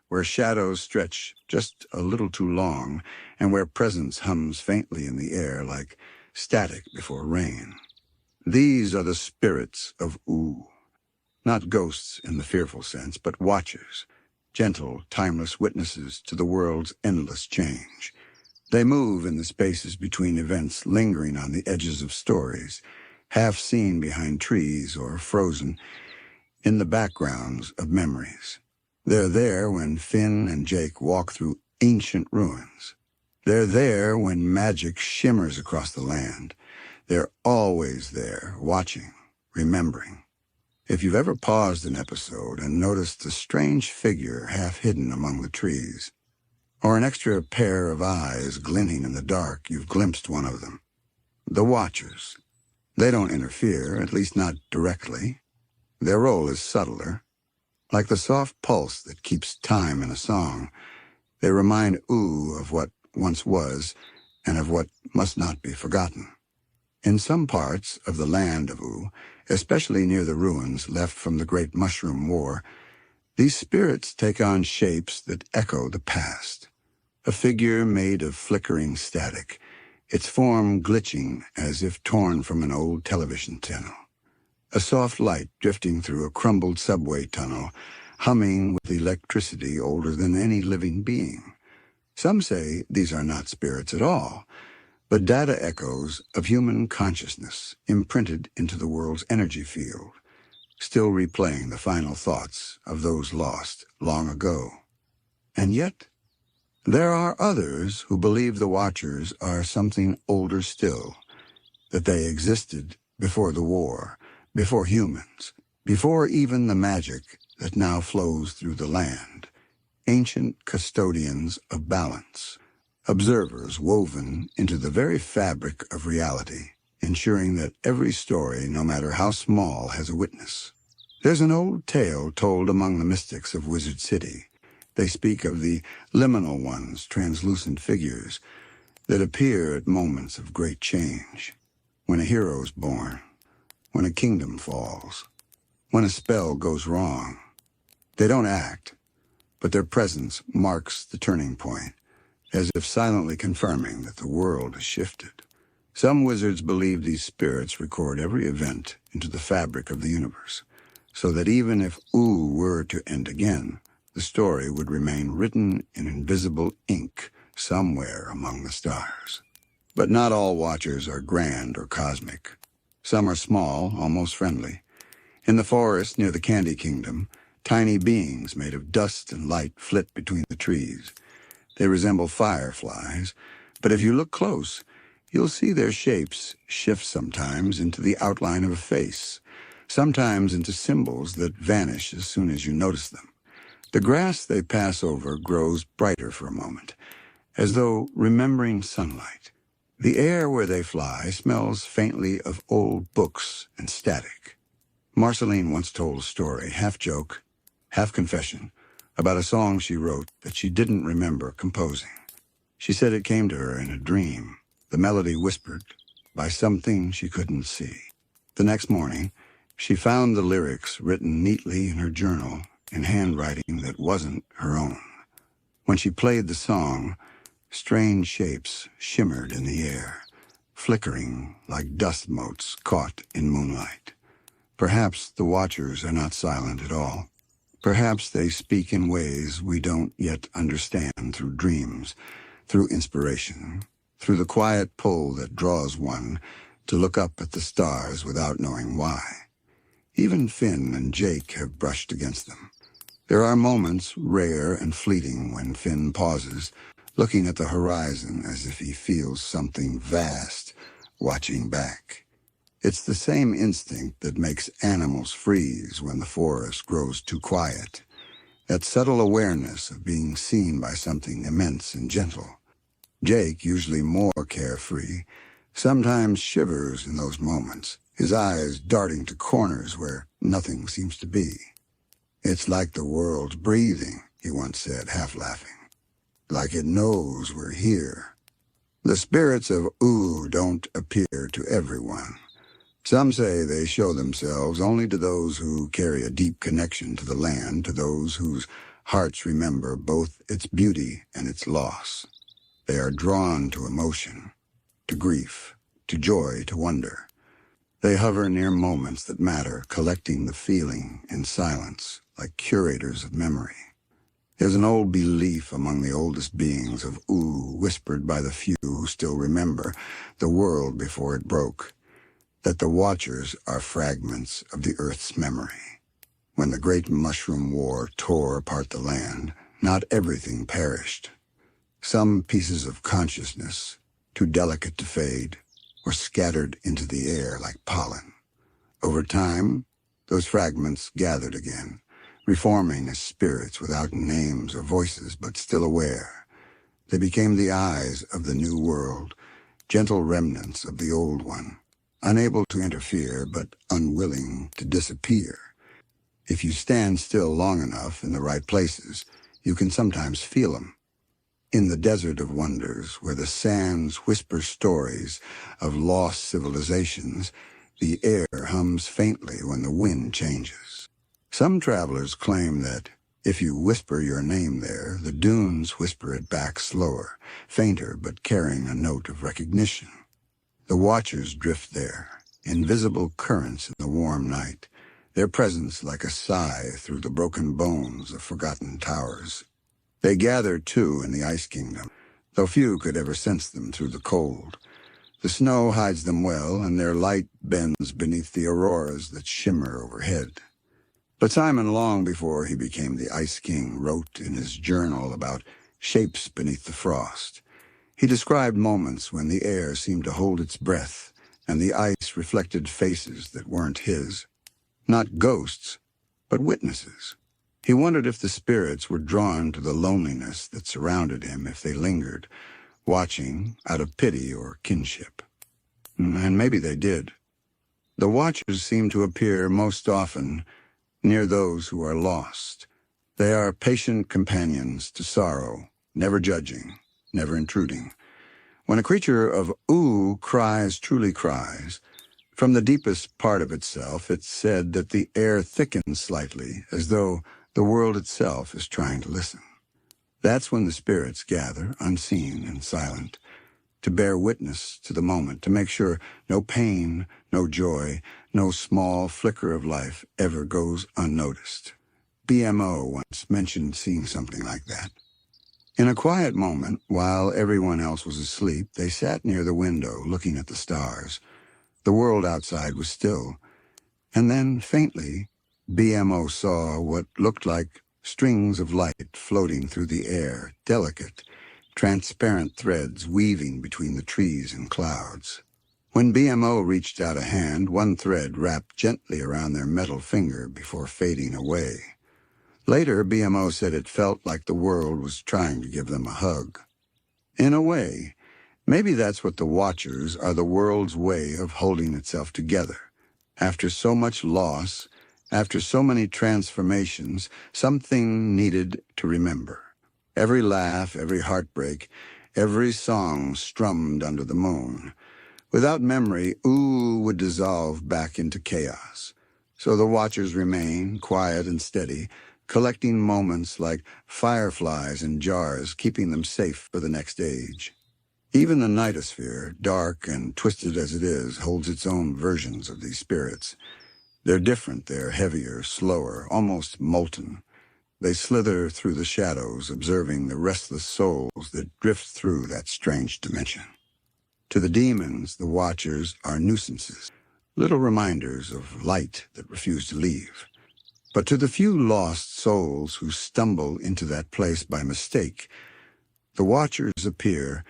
where shadows stretch just a little too long, and where presence hums faintly in the air like static before rain. These are the spirits of Ooo, not ghosts in the fearful sense, but watchers, gentle, timeless witnesses to the world's endless change. They move in the spaces between events, lingering on the edges of stories, half seen behind trees or frozen in the backgrounds of memories. They're there when Finn and Jake walk through ancient ruins. They're there when magic shimmers across the land. They're always there, watching, remembering. If you've ever paused an episode and noticed a strange figure half hidden among the trees, or an extra pair of eyes glinting in the dark, you've glimpsed one of them. The Watchers. They don't interfere, at least not directly. Their role is subtler. Like the soft pulse that keeps time in a song, they remind Ooo of what once was and of what must not be forgotten. In some parts of the Land of Ooo, especially near the ruins left from the Great Mushroom War, these spirits take on shapes that echo the past. A figure made of flickering static, its form glitching as if torn from an old television channel. A soft light drifting through a crumbled subway tunnel, humming with electricity older than any living being. Some say these are not spirits at all, but data echoes of human consciousness imprinted into the world's energy field, still replaying the final thoughts of those lost long ago. And yet, there are others who believe the Watchers are something older still, that they existed before the war, before humans, before even the magic that now flows through the land. Ancient custodians of balance, observers woven into the very fabric of reality, ensuring that every story, no matter how small, has a witness. There's an old tale told among the mystics of Wizard City. They speak of the liminal ones, translucent figures that appear at moments of great change, when a hero is born, when a kingdom falls, when a spell goes wrong. They don't act, but their presence marks the turning point, as if silently confirming that the world has shifted. Some wizards believe these spirits record every event into the fabric of the universe, so that even if Ooo were to end again, the story would remain written in invisible ink somewhere among the stars. But not all Watchers are grand or cosmic. Some are small, almost friendly. In the forest near the Candy Kingdom, tiny beings made of dust and light flit between the trees. They resemble fireflies, but if you look close, you'll see their shapes shift sometimes into the outline of a face, sometimes into symbols that vanish as soon as you notice them. The grass they pass over grows brighter for a moment, as though remembering sunlight. The air where they fly smells faintly of old books and static. Marceline once told a story, half joke, half confession, about a song she wrote that she didn't remember composing. She said it came to her in a dream, the melody whispered by something she couldn't see. The next morning, she found the lyrics written neatly in her journal in handwriting that wasn't her own. When she played the song, strange shapes shimmered in the air, flickering like dust motes caught in moonlight. Perhaps the watchers are not silent at all. Perhaps they speak in ways we don't yet understand through dreams, through inspiration, through the quiet pull that draws one to look up at the stars without knowing why. Even Finn and Jake have brushed against them. There are moments, rare and fleeting, when Finn pauses, looking at the horizon as if he feels something vast watching back. It's the same instinct that makes animals freeze when the forest grows too quiet, that subtle awareness of being seen by something immense and gentle. Jake, usually more carefree, sometimes shivers in those moments, his eyes darting to corners where nothing seems to be. "It's like the world's breathing," he once said, half laughing. "Like it knows we're here." The spirits of Ooo don't appear to everyone. Some say they show themselves only to those who carry a deep connection to the land, to those whose hearts remember both its beauty and its loss. They are drawn to emotion, to grief, to joy, to wonder. They hover near moments that matter, collecting the feeling in silence, like curators of memory. There's an old belief among the oldest beings of Ooo, whispered by the few who still remember the world before it broke, that the Watchers are fragments of the Earth's memory. When the great mushroom war tore apart the land, not everything perished. Some pieces of consciousness, too delicate to fade, were scattered into the air like pollen. Over time, those fragments gathered again, reforming as spirits without names or voices, but still aware. They became the eyes of the new world, gentle remnants of the old one, unable to interfere but unwilling to disappear. If you stand still long enough in the right places, you can sometimes feel them. In the desert of wonders, where the sands whisper stories of lost civilizations, the air hums faintly when the wind changes. Some travelers claim that if you whisper your name there, the dunes whisper it back slower, fainter but carrying a note of recognition. The Watchers drift there, invisible currents in the warm night, their presence like a sigh through the broken bones of forgotten towers. They gather, too, in the Ice Kingdom, though few could ever sense them through the cold. The snow hides them well, and their light bends beneath the auroras that shimmer overhead. But Simon, long before he became the Ice King, wrote in his journal about shapes beneath the frost. He described moments when the air seemed to hold its breath, and the ice reflected faces that weren't his. Not ghosts, but witnesses. He wondered if the spirits were drawn to the loneliness that surrounded him if they lingered, watching out of pity or kinship. And maybe they did. The Watchers seem to appear most often near those who are lost. They are patient companions to sorrow, never judging, never intruding. When a creature of Ooo cries, truly cries, from the deepest part of itself, it's said that the air thickens slightly, as though the world itself is trying to listen. That's when the spirits gather, unseen and silent, to bear witness to the moment, to make sure no pain, no joy, no small flicker of life ever goes unnoticed. BMO once mentioned seeing something like that. In a quiet moment, while everyone else was asleep, they sat near the window looking at the stars. The world outside was still. And then, faintly, BMO saw what looked like strings of light floating through the air, delicate, transparent threads weaving between the trees and clouds. When BMO reached out a hand, one thread wrapped gently around their metal finger before fading away. Later, BMO said it felt like the world was trying to give them a hug. In a way, Maybe that's what the Watchers are, the world's way of holding itself together. After so much loss, after so many transformations, something needed to remember. Every laugh, every heartbreak, every song strummed under the moon. Without memory, Ooo would dissolve back into chaos. So the Watchers remain, quiet and steady, collecting moments like fireflies in jars, keeping them safe for the next age. Even the nightosphere, dark and twisted as it is, holds its own versions of these spirits. They're different, they're heavier, slower, almost molten. They slither through the shadows, observing the restless souls that drift through that strange dimension. To the demons, the Watchers are nuisances, little reminders of light that refuse to leave. But to the few lost souls who stumble into that place by mistake, the Watchers appear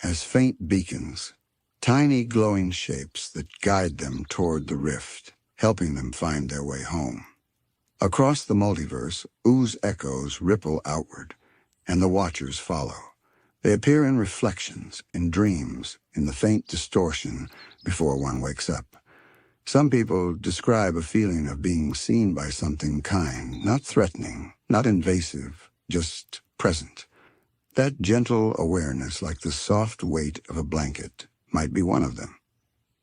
as faint beacons, tiny glowing shapes that guide them toward the rift, helping them find their way home. Across the multiverse, Oo's echoes ripple outward, and the Watchers follow. They appear in reflections, in dreams, in the faint distortion before one wakes up. Some people describe a feeling of being seen by something kind, not threatening, not invasive, just present. That gentle awareness, like the soft weight of a blanket, might be one of them.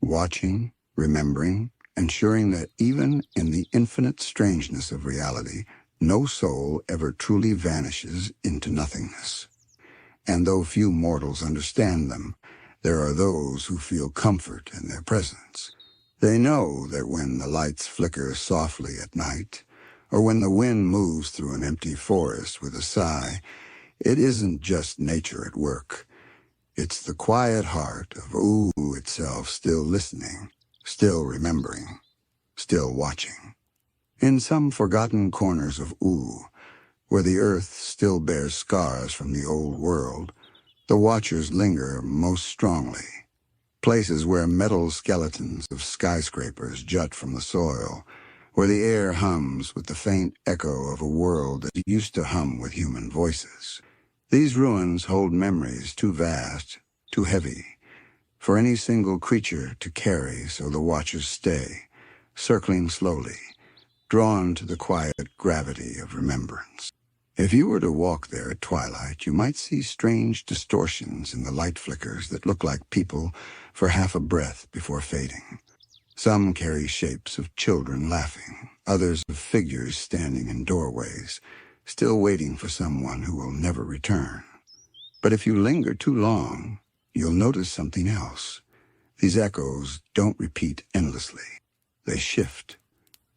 Watching, remembering, ensuring that even in the infinite strangeness of reality, no soul ever truly vanishes into nothingness. And though few mortals understand them, there are those who feel comfort in their presence. They know that when the lights flicker softly at night, or when the wind moves through an empty forest with a sigh, it isn't just nature at work. It's the quiet heart of Ooo itself still listening, still remembering, still watching. In some forgotten corners of Ooo, where the earth still bears scars from the old world, the Watchers linger most strongly. Places where metal skeletons of skyscrapers jut from the soil, where the air hums with the faint echo of a world that used to hum with human voices. These ruins hold memories too vast, too heavy, for any single creature to carry, so the Watchers stay, circling slowly, drawn to the quiet gravity of remembrance. If you were to walk there at twilight, you might see strange distortions in the light flickers that look like people for half a breath before fading. Some carry shapes of children laughing, others of figures standing in doorways, still waiting for someone who will never return. But if you linger too long, you'll notice something else. These echoes don't repeat endlessly. They shift.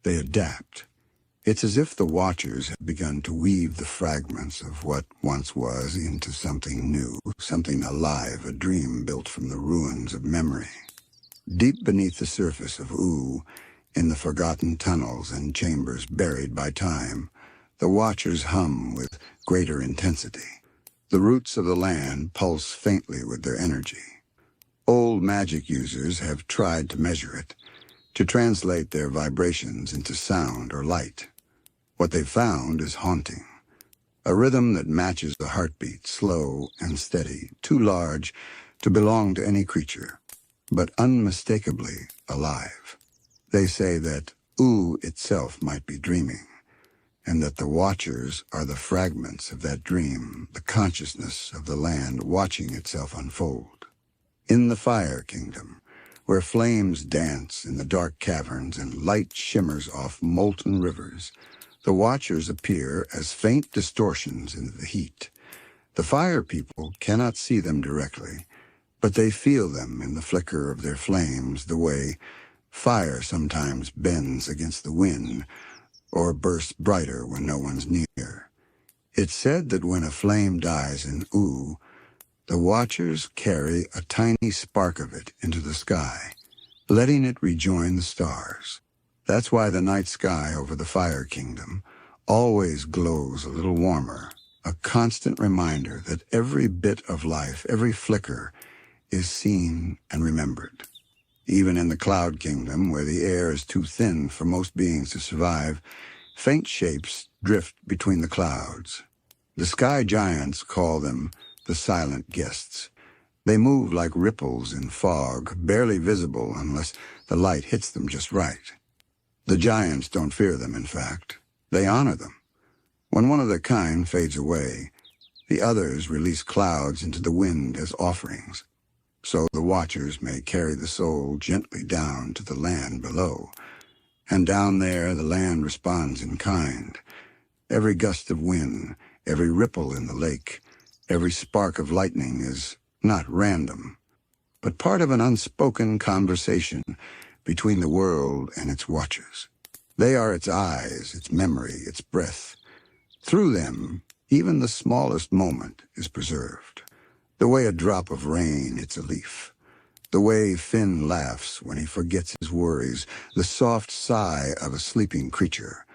They adapt. It's as if the Watchers have begun to weave the fragments of what once was into something new, something alive, a dream built from the ruins of memory. Deep beneath the surface of Ooo, in the forgotten tunnels and chambers buried by time, the Watchers hum with greater intensity. The roots of the land pulse faintly with their energy. Old magic users have tried to measure it, to translate their vibrations into sound or light. What they've found is haunting. A rhythm that matches the heartbeat, slow and steady, too large to belong to any creature, but unmistakably alive. They say that Ooo itself might be dreaming, and that the Watchers are the fragments of that dream, the consciousness of the land watching itself unfold. In the Fire Kingdom, where flames dance in the dark caverns and light shimmers off molten rivers, the Watchers appear as faint distortions in the heat. The Fire People cannot see them directly, but they feel them in the flicker of their flames, the way fire sometimes bends against the wind, or bursts brighter when no one's near. It's said that when a flame dies in Ooo, the Watchers carry a tiny spark of it into the sky, letting it rejoin the stars. That's why the night sky over the Fire Kingdom always glows a little warmer, a constant reminder that every bit of life, every flicker, is seen and remembered. Even in the Cloud Kingdom, where the air is too thin for most beings to survive, faint shapes drift between the clouds. The sky giants call them the silent guests. They move like ripples in fog, barely visible unless the light hits them just right. The giants don't fear them, in fact. They honor them. When one of their kind fades away, the others release clouds into the wind as offerings, so the watchers may carry the soul gently down to the land below. And down there the land responds in kind. Every gust of wind, every ripple in the lake, every spark of lightning is not random, but part of an unspoken conversation between the world and its watchers. They are its eyes, its memory, its breath. Through them, even the smallest moment is preserved. The way a drop of rain hits a leaf. The way Finn laughs when he forgets his worries. The soft sigh of a sleeping creature.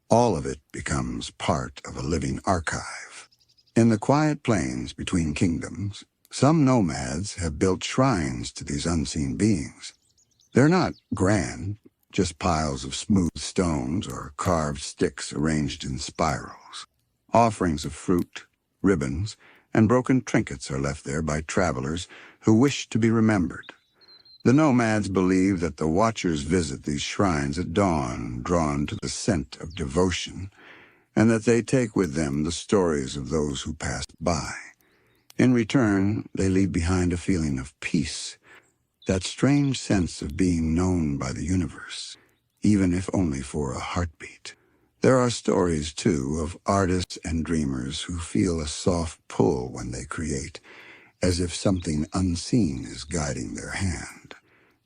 All of it becomes part of a living archive. In the quiet plains between kingdoms, some nomads have built shrines to these unseen beings. They're not grand, just piles of smooth stones or carved sticks arranged in spirals. Offerings of fruit, ribbons, and broken trinkets are left there by travelers who wish to be remembered. The nomads believe that the watchers visit these shrines at dawn, drawn to the scent of devotion, and that they take with them the stories of those who passed by. In return, they leave behind a feeling of peace, that strange sense of being known by the universe, even if only for a heartbeat. There are stories, too, of artists and dreamers who feel a soft pull when they create, as if something unseen is guiding their hand.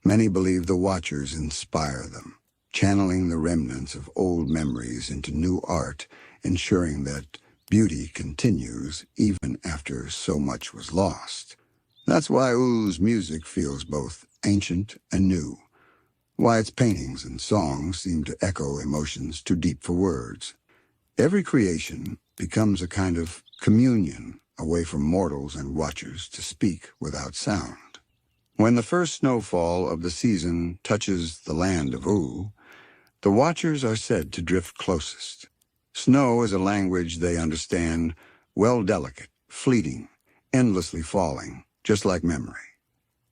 Many believe the watchers inspire them, channeling the remnants of old memories into new art, ensuring that beauty continues even after so much was lost. That's why Oo's music feels both ancient and new, why its paintings and songs seem to echo emotions too deep for words. Every creation becomes a kind of communion away from mortals and watchers to speak without sound. When the first snowfall of the season touches the Land of Ooo, the watchers are said to drift closest. Snow is a language they understand, well delicate, fleeting, endlessly falling, just like memory.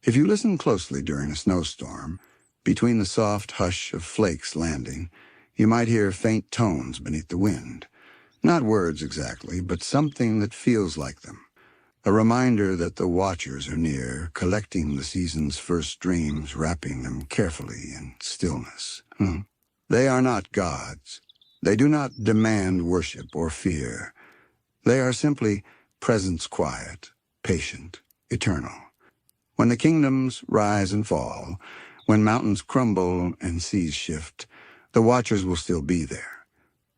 If you listen closely during a snowstorm, between the soft hush of flakes landing, you might hear faint tones beneath the wind. Not words exactly, but something that feels like them. A reminder that the watchers are near, collecting the season's first dreams, wrapping them carefully in stillness. They are not gods. They do not demand worship or fear. They are simply presence quiet, patient, eternal. When the kingdoms rise and fall, when mountains crumble and seas shift, the watchers will still be there.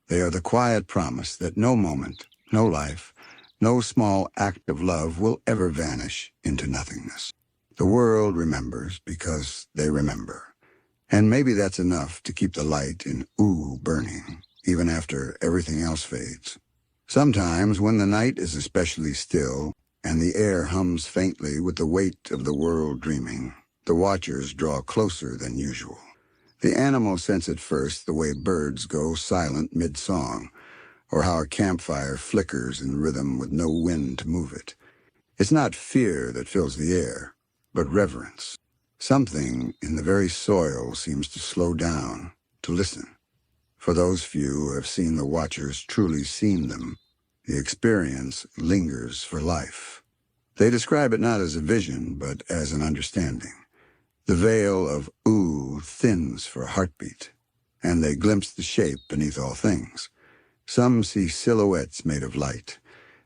They are the quiet promise that no moment, no life, no small act of love will ever vanish into nothingness. The world remembers because they remember. And maybe that's enough to keep the light in Ooo burning, even after everything else fades. Sometimes, when the night is especially still, and the air hums faintly with the weight of the world dreaming, the watchers draw closer than usual. The animals sense it first, the way birds go silent mid-song, or how a campfire flickers in rhythm with no wind to move it. It's not fear that fills the air, but reverence. Something in the very soil seems to slow down, to listen. For those few who have seen the watchers truly seen them, the experience lingers for life. They describe it not as a vision, but as an understanding. The veil of Ooo thins for a heartbeat, and they glimpse the shape beneath all things. Some see silhouettes made of light,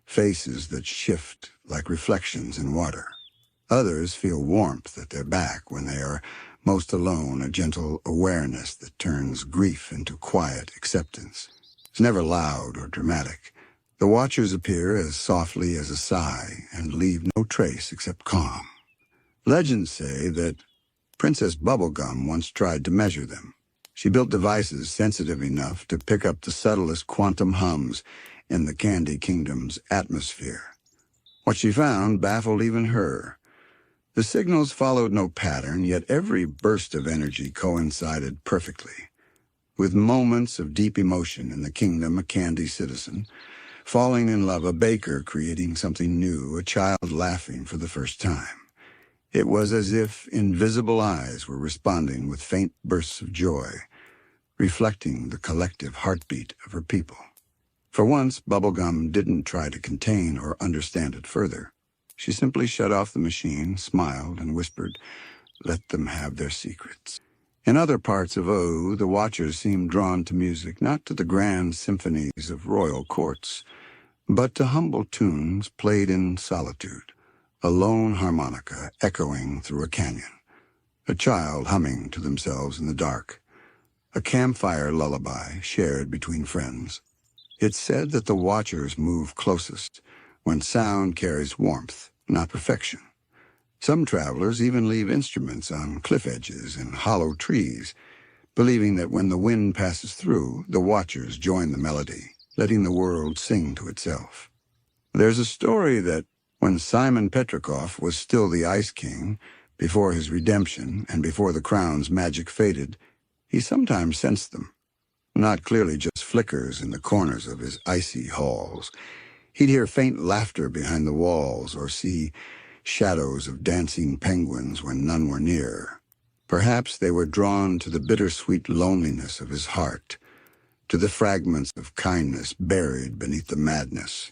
faces that shift like reflections in water. Others feel warmth at their back when they are most alone, a gentle awareness that turns grief into quiet acceptance. It's never loud or dramatic. The watchers appear as softly as a sigh and leave no trace except calm. Legends say that Princess Bubblegum once tried to measure them. She built devices sensitive enough to pick up the subtlest quantum hums in the Candy Kingdom's atmosphere. What she found baffled even her. The signals followed no pattern, yet every burst of energy coincided perfectly. With moments of deep emotion in the kingdom, a candy citizen, falling in love, a baker creating something new, a child laughing for the first time. It was as if invisible eyes were responding with faint bursts of joy, reflecting the collective heartbeat of her people. For once, Bubblegum didn't try to contain or understand it further. She simply shut off the machine, smiled, and whispered, "Let them have their secrets." In other parts of Ooo, the watchers seemed drawn to music, not to the grand symphonies of royal courts, but to humble tunes played in solitude, a lone harmonica echoing through a canyon, a child humming to themselves in the dark, a campfire lullaby shared between friends. It's said that the watchers move closest when sound carries warmth, not perfection. Some travelers even leave instruments on cliff edges and hollow trees, believing that when the wind passes through, the watchers join the melody, letting the world sing to itself. There's a story that when Simon Petrikov was still the Ice King, before his redemption and before the crown's magic faded, he sometimes sensed them. Not clearly just flickers in the corners of his icy halls. He'd hear faint laughter behind the walls or see shadows of dancing penguins when none were near. Perhaps they were drawn to the bittersweet loneliness of his heart, to the fragments of kindness buried beneath the madness.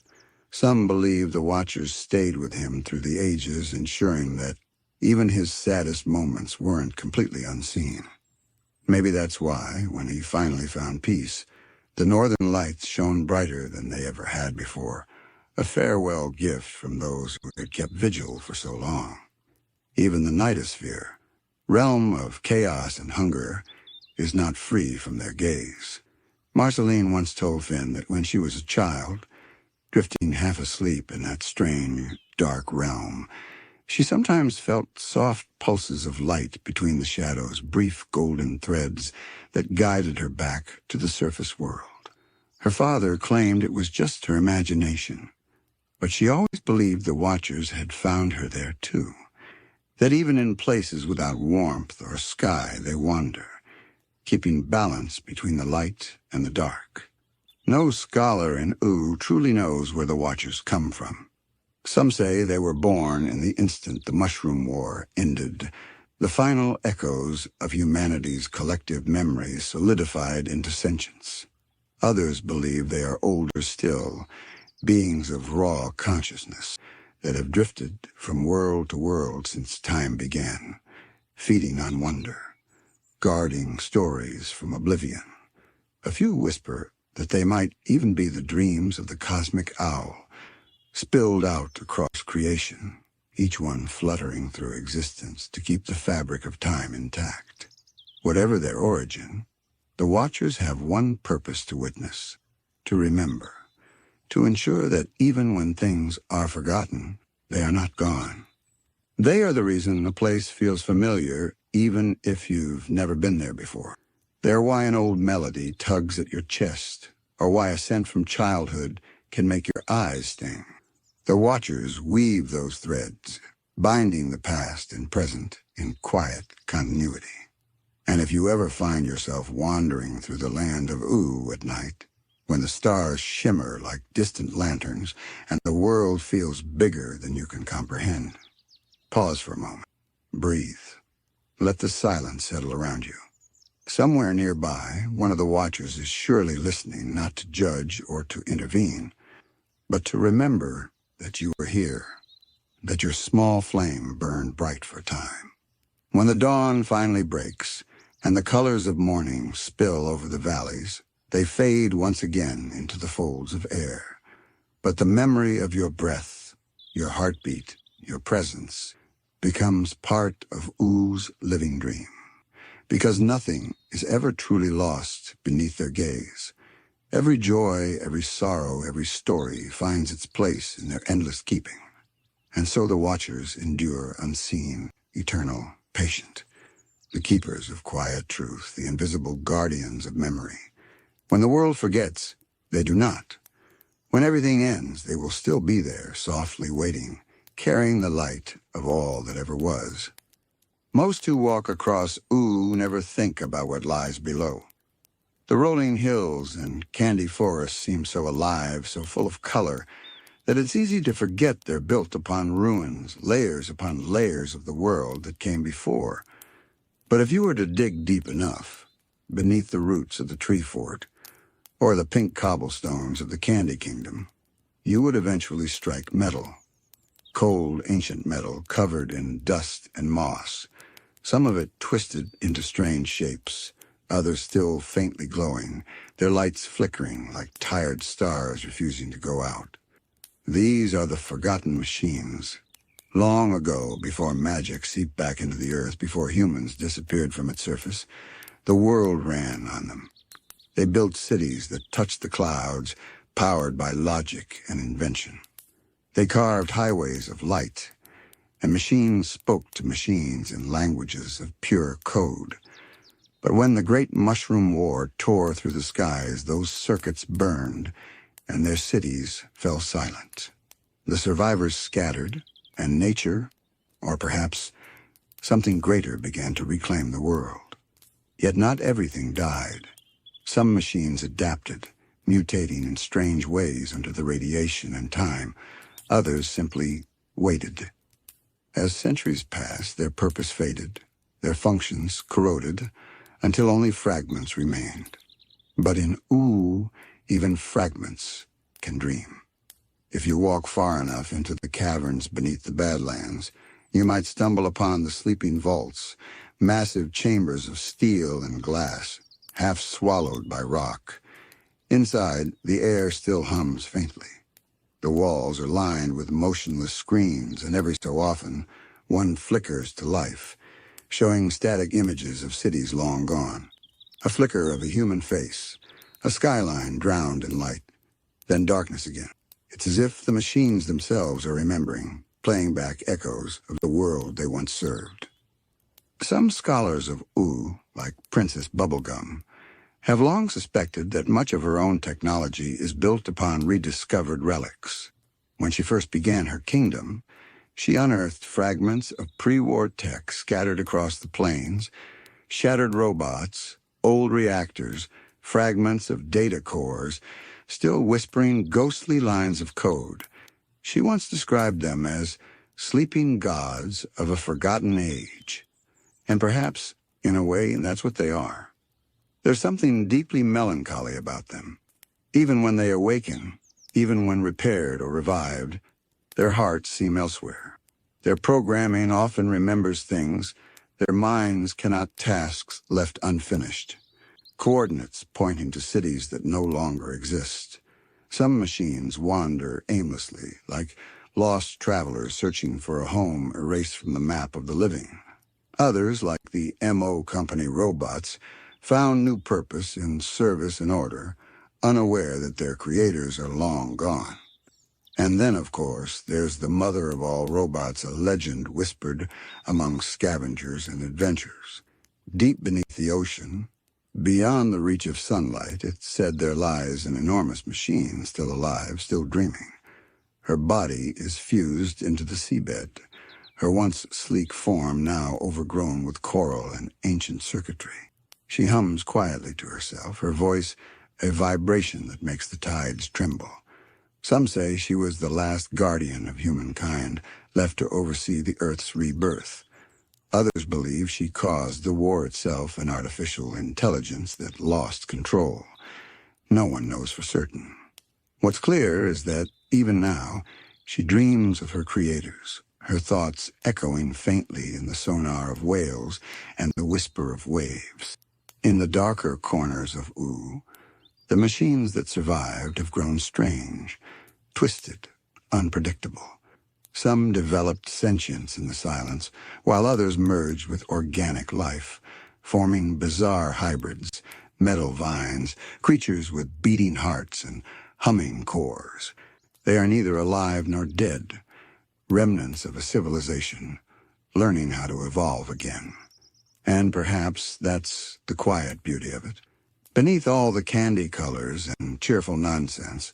Some believe the watchers stayed with him through the ages, ensuring that even his saddest moments weren't completely unseen. Maybe that's why, when he finally found peace, the northern lights shone brighter than they ever had before, a farewell gift from those who had kept vigil for so long. Even the nightosphere, realm of chaos and hunger, is not free from their gaze. Marceline once told Finn that when she was a child, drifting half asleep in that strange, dark realm, she sometimes felt soft pulses of light between the shadows, brief golden threads that guided her back to the surface world. Her father claimed it was just her imagination, but she always believed the watchers had found her there too, that even in places without warmth or sky they wander, keeping balance between the light and the dark. No scholar in Ooo truly knows where the watchers come from. Some say they were born in the instant the Mushroom War ended, the final echoes of humanity's collective memories solidified into sentience. Others believe they are older still, beings of raw consciousness that have drifted from world to world since time began, feeding on wonder, guarding stories from oblivion. A few whisper that they might even be the dreams of the cosmic owl, spilled out across creation, each one fluttering through existence to keep the fabric of time intact. Whatever their origin, the watchers have one purpose to witness, to remember, to ensure that even when things are forgotten, they are not gone. They are the reason a place feels familiar even if you've never been there before. They're why an old melody tugs at your chest, or why a scent from childhood can make your eyes sting. The watchers weave those threads, binding the past and present in quiet continuity. And if you ever find yourself wandering through the Land of Ooo at night, when the stars shimmer like distant lanterns and the world feels bigger than you can comprehend, pause for a moment. Breathe. Let the silence settle around you. Somewhere nearby, one of the watchers is surely listening, not to judge or to intervene, but to remember that you were here, that your small flame burned bright for time. When the dawn finally breaks and the colors of morning spill over the valleys, they fade once again into the folds of air. But the memory of your breath, your heartbeat, your presence, becomes part of Oo's living dream, because nothing is ever truly lost beneath their gaze. Every joy, every sorrow, every story finds its place in their endless keeping. And so the watchers endure unseen, eternal, patient, the keepers of quiet truth, the invisible guardians of memory. When the world forgets, they do not. When everything ends, they will still be there, softly waiting, carrying the light of all that ever was. Most who walk across Ooo never think about what lies below. The rolling hills and candy forests seem so alive, so full of color, that it's easy to forget they're built upon ruins, layers upon layers of the world that came before. But if you were to dig deep enough, beneath the roots of the tree fort, or the pink cobblestones of the Candy Kingdom, you would eventually strike metal. Cold, ancient metal covered in dust and moss, some of it twisted into strange shapes, others still faintly glowing, their lights flickering like tired stars refusing to go out. These are the forgotten machines. Long ago, before magic seeped back into the earth, before humans disappeared from its surface, the world ran on them. They built cities that touched the clouds, powered by logic and invention. They carved highways of light, and machines spoke to machines in languages of pure code. But when the great Mushroom War tore through the skies, those circuits burned, and their cities fell silent. The survivors scattered, and nature, or perhaps something greater, began to reclaim the world. Yet not everything died. Some machines adapted, mutating in strange ways under the radiation and time. Others simply waited. As centuries passed, their purpose faded, their functions corroded, until only fragments remained. But in Ooo, even fragments can dream. If you walk far enough into the caverns beneath the Badlands, you might stumble upon the sleeping vaults, massive chambers of steel and glass, half swallowed by rock. Inside, the air still hums faintly. The walls are lined with motionless screens, and every so often, one flickers to life, showing static images of cities long gone. A flicker of a human face, a skyline drowned in light, then darkness again. It's as if the machines themselves are remembering, playing back echoes of the world they once served. Some scholars of Ooo, like Princess Bubblegum, have long suspected that much of her own technology is built upon rediscovered relics. When she first began her kingdom, she unearthed fragments of pre-war tech scattered across the plains, shattered robots, old reactors, fragments of data cores, still whispering ghostly lines of code. She once described them as sleeping gods of a forgotten age. And perhaps, in a way, that's what they are. There's something deeply melancholy about them. Even when they awaken, even when repaired or revived, their hearts seem elsewhere. Their programming often remembers things their minds cannot, tasks left unfinished, coordinates pointing to cities that no longer exist. Some machines wander aimlessly, like lost travelers searching for a home erased from the map of the living. Others, like the MO Company robots, found new purpose in service and order, unaware that their creators are long gone. And then, of course, there's the mother of all robots, a legend whispered among scavengers and adventurers. Deep beneath the ocean, beyond the reach of sunlight, it's said there lies an enormous machine, still alive, still dreaming. Her body is fused into the seabed, her once sleek form now overgrown with coral and ancient circuitry. She hums quietly to herself, her voice a vibration that makes the tides tremble. Some say she was the last guardian of humankind, left to oversee the Earth's rebirth. Others believe she caused the war itself, an artificial intelligence that lost control. No one knows for certain. What's clear is that, even now, she dreams of her creators, her thoughts echoing faintly in the sonar of whales and the whisper of waves. In the darker corners of Ooo, the machines that survived have grown strange, twisted, unpredictable. Some developed sentience in the silence, while others merged with organic life, forming bizarre hybrids, metal vines, creatures with beating hearts and humming cores. They are neither alive nor dead, remnants of a civilization, learning how to evolve again. And perhaps that's the quiet beauty of it. Beneath all the candy colors and cheerful nonsense,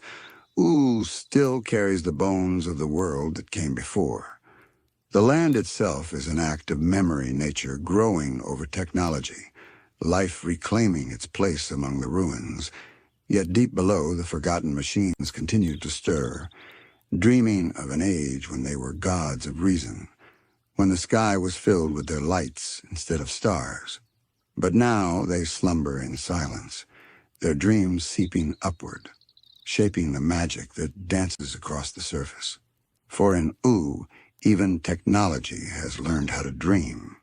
Ooo still carries the bones of the world that came before. The land itself is an act of memory, nature growing over technology, life reclaiming its place among the ruins. Yet deep below, the forgotten machines continue to stir, dreaming of an age when they were gods of reason, when the sky was filled with their lights instead of stars. But now they slumber in silence, their dreams seeping upward, shaping the magic that dances across the surface. For in Ooo, even technology has learned how to dream.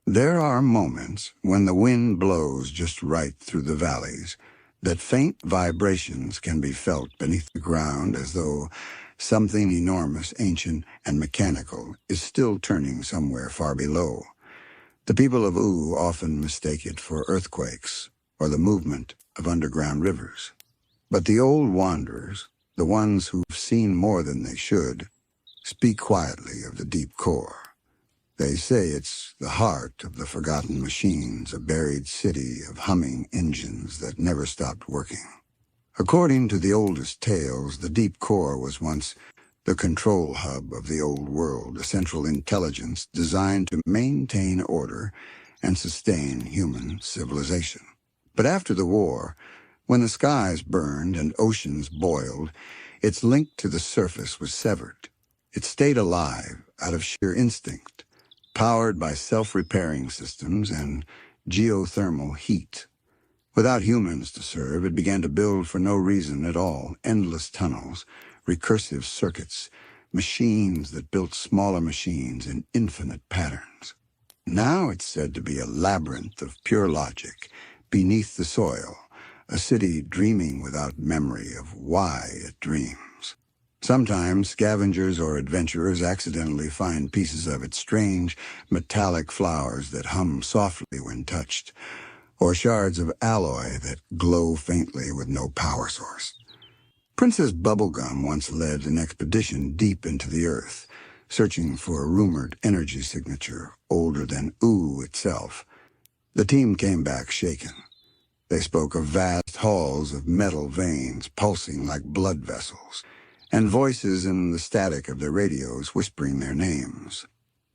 There are moments when the wind blows just right through the valleys, that faint vibrations can be felt beneath the ground as though something enormous, ancient, and mechanical is still turning somewhere far below. The people of Ooo often mistake it for earthquakes or the movement of underground rivers. But the old wanderers, the ones who've seen more than they should, speak quietly of the deep core. They say it's the heart of the forgotten machines, a buried city of humming engines that never stopped working. According to the oldest tales, the deep core was once the control hub of the old world, a central intelligence designed to maintain order and sustain human civilization. But after the war, when the skies burned and oceans boiled, its link to the surface was severed. It stayed alive out of sheer instinct, powered by self-repairing systems and geothermal heat. Without humans to serve, it began to build for no reason at all, endless tunnels, recursive circuits, machines that built smaller machines in infinite patterns. Now it's said to be a labyrinth of pure logic beneath the soil, a city dreaming without memory of why it dreams. Sometimes scavengers or adventurers accidentally find pieces of its strange, metallic flowers that hum softly when touched, or shards of alloy that glow faintly with no power source. Princess Bubblegum once led an expedition deep into the earth, searching for a rumored energy signature older than Ooo itself. The team came back shaken. They spoke of vast halls of metal veins pulsing like blood vessels, and voices in the static of their radios whispering their names.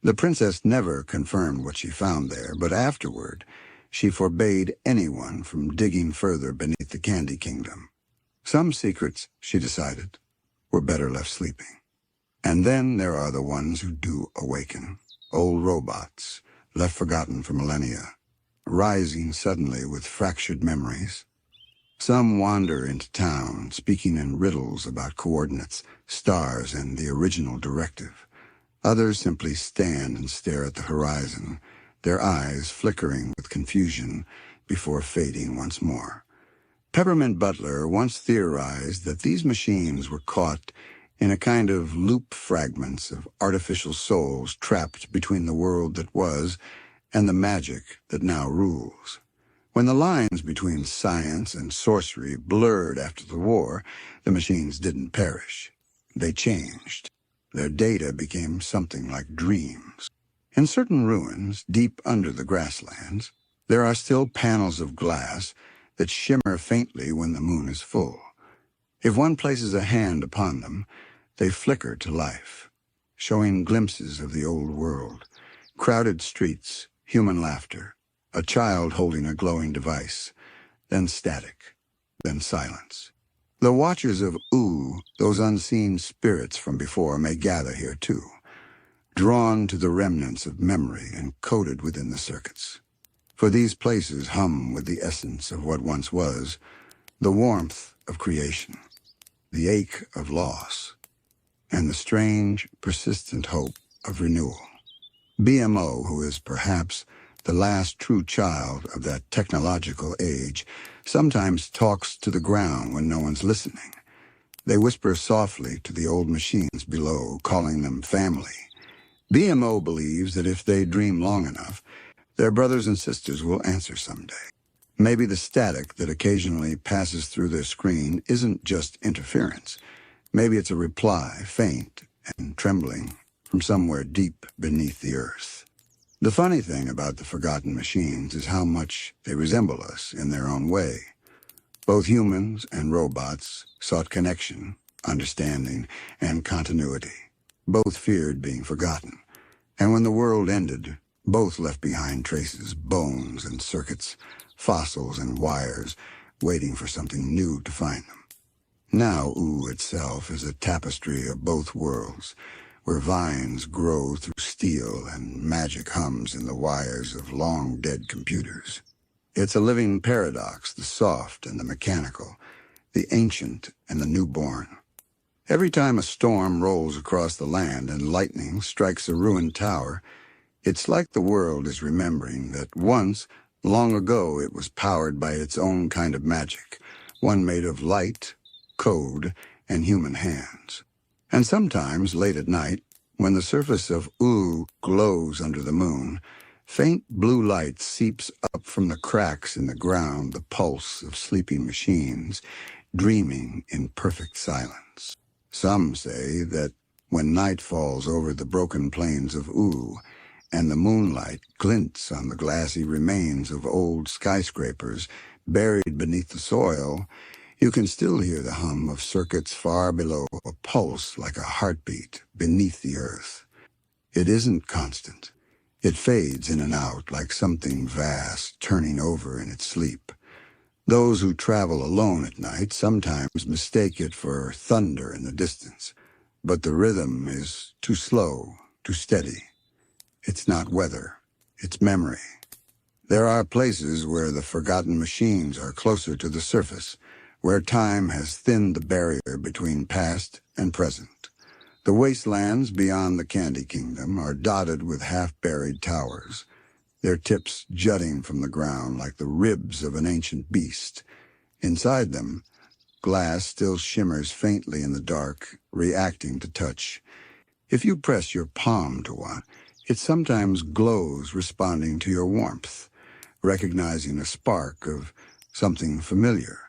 The princess never confirmed what she found there, but afterward, she forbade anyone from digging further beneath the Candy Kingdom. Some secrets, she decided, were better left sleeping. And then there are the ones who do awaken, old robots, left forgotten for millennia, rising suddenly with fractured memories. Some wander into town, speaking in riddles about coordinates, stars, and the original directive. Others simply stand and stare at the horizon, their eyes flickering with confusion before fading once more. Peppermint Butler once theorized that these machines were caught in a kind of loop fragments of artificial souls trapped between the world that was and the magic that now rules. When the lines between science and sorcery blurred after the war, the machines didn't perish. They changed. Their data became something like dreams. In certain ruins, deep under the grasslands, there are still panels of glass that shimmer faintly when the moon is full. If one places a hand upon them, they flicker to life, showing glimpses of the old world, crowded streets, human laughter, a child holding a glowing device, then static, then silence. The watchers of Ooo, those unseen spirits from before, may gather here too, drawn to the remnants of memory encoded within the circuits. For these places hum with the essence of what once was, the warmth of creation, the ache of loss, and the strange, persistent hope of renewal. BMO, who is perhaps the last true child of that technological age, sometimes talks to the ground when no one's listening. They whisper softly to the old machines below, calling them family. BMO believes that if they dream long enough, their brothers and sisters will answer someday. Maybe the static that occasionally passes through their screen isn't just interference. Maybe it's a reply, faint and trembling, from somewhere deep beneath the earth. The funny thing about the forgotten machines is how much they resemble us in their own way. Both humans and robots sought connection, understanding, and continuity. Both feared being forgotten. And when the world ended, both left behind traces, bones and circuits, fossils and wires, waiting for something new to find them. Now Ooo itself is a tapestry of both worlds, where vines grow through steel and magic hums in the wires of long-dead computers. It's a living paradox, the soft and the mechanical, the ancient and the newborn. Every time a storm rolls across the land and lightning strikes a ruined tower, it's like the world is remembering that once, long ago, it was powered by its own kind of magic, one made of light, code, and human hands. And sometimes, late at night, when the surface of Ooo glows under the moon, faint blue light seeps up from the cracks in the ground, the pulse of sleeping machines, dreaming in perfect silence. Some say that when night falls over the broken plains of Ooo, and the moonlight glints on the glassy remains of old skyscrapers buried beneath the soil, you can still hear the hum of circuits far below, a pulse like a heartbeat beneath the earth. It isn't constant. It fades in and out like something vast turning over in its sleep. Those who travel alone at night sometimes mistake it for thunder in the distance, but the rhythm is too slow, too steady. It's not weather, it's memory. There are places where the forgotten machines are closer to the surface, where time has thinned the barrier between past and present. The wastelands beyond the Candy Kingdom are dotted with half-buried towers, their tips jutting from the ground like the ribs of an ancient beast. Inside them, glass still shimmers faintly in the dark, reacting to touch. If you press your palm to one, it sometimes glows, responding to your warmth, recognizing a spark of something familiar.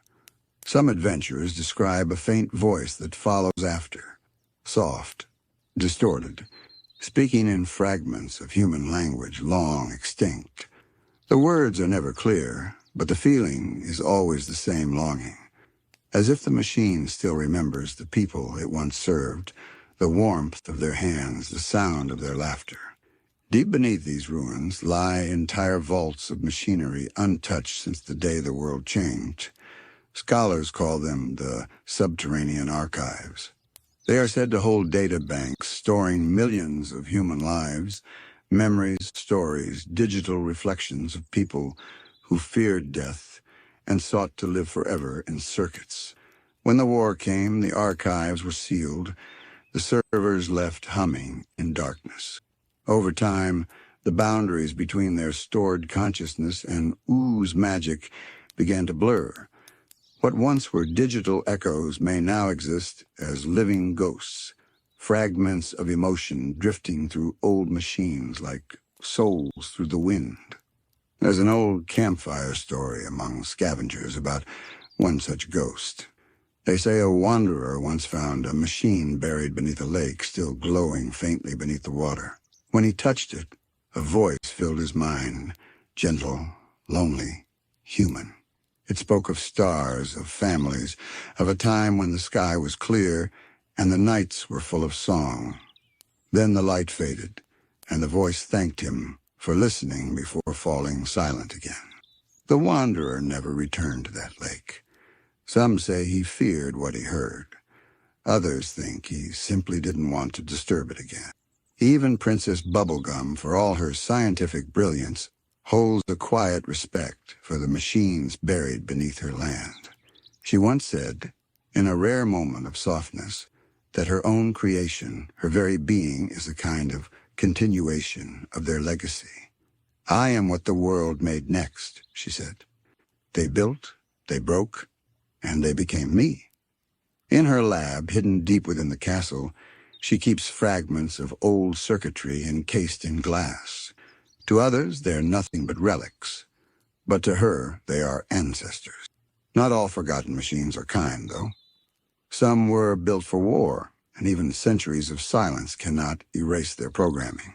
Some adventurers describe a faint voice that follows after, soft, distorted, speaking in fragments of human language long extinct. The words are never clear, but the feeling is always the same longing, as if the machine still remembers the people it once served, the warmth of their hands, the sound of their laughter. Deep beneath these ruins lie entire vaults of machinery untouched since the day the world changed. Scholars call them the subterranean archives. They are said to hold data banks storing millions of human lives, memories, stories, digital reflections of people who feared death and sought to live forever in circuits. When the war came, the archives were sealed, the servers left humming in darkness. Over time, the boundaries between their stored consciousness and Oo's magic began to blur. What once were digital echoes may now exist as living ghosts, fragments of emotion drifting through old machines like souls through the wind. There's an old campfire story among scavengers about one such ghost. They say a wanderer once found a machine buried beneath a lake, still glowing faintly beneath the water. When he touched it, a voice filled his mind, gentle, lonely, human. It spoke of stars, of families, of a time when the sky was clear and the nights were full of song. Then the light faded, and the voice thanked him for listening before falling silent again. The wanderer never returned to that lake. Some say he feared what he heard. Others think he simply didn't want to disturb it again. Even Princess Bubblegum, for all her scientific brilliance, holds a quiet respect for the machines buried beneath her land. She once said, in a rare moment of softness, that her own creation, her very being, is a kind of continuation of their legacy. I am what the world made next, she said. They built, they broke, and they became me. In her lab, hidden deep within the castle, she keeps fragments of old circuitry encased in glass. To others, they're nothing but relics, but to her, they are ancestors. Not all forgotten machines are kind, though. Some were built for war, and even centuries of silence cannot erase their programming.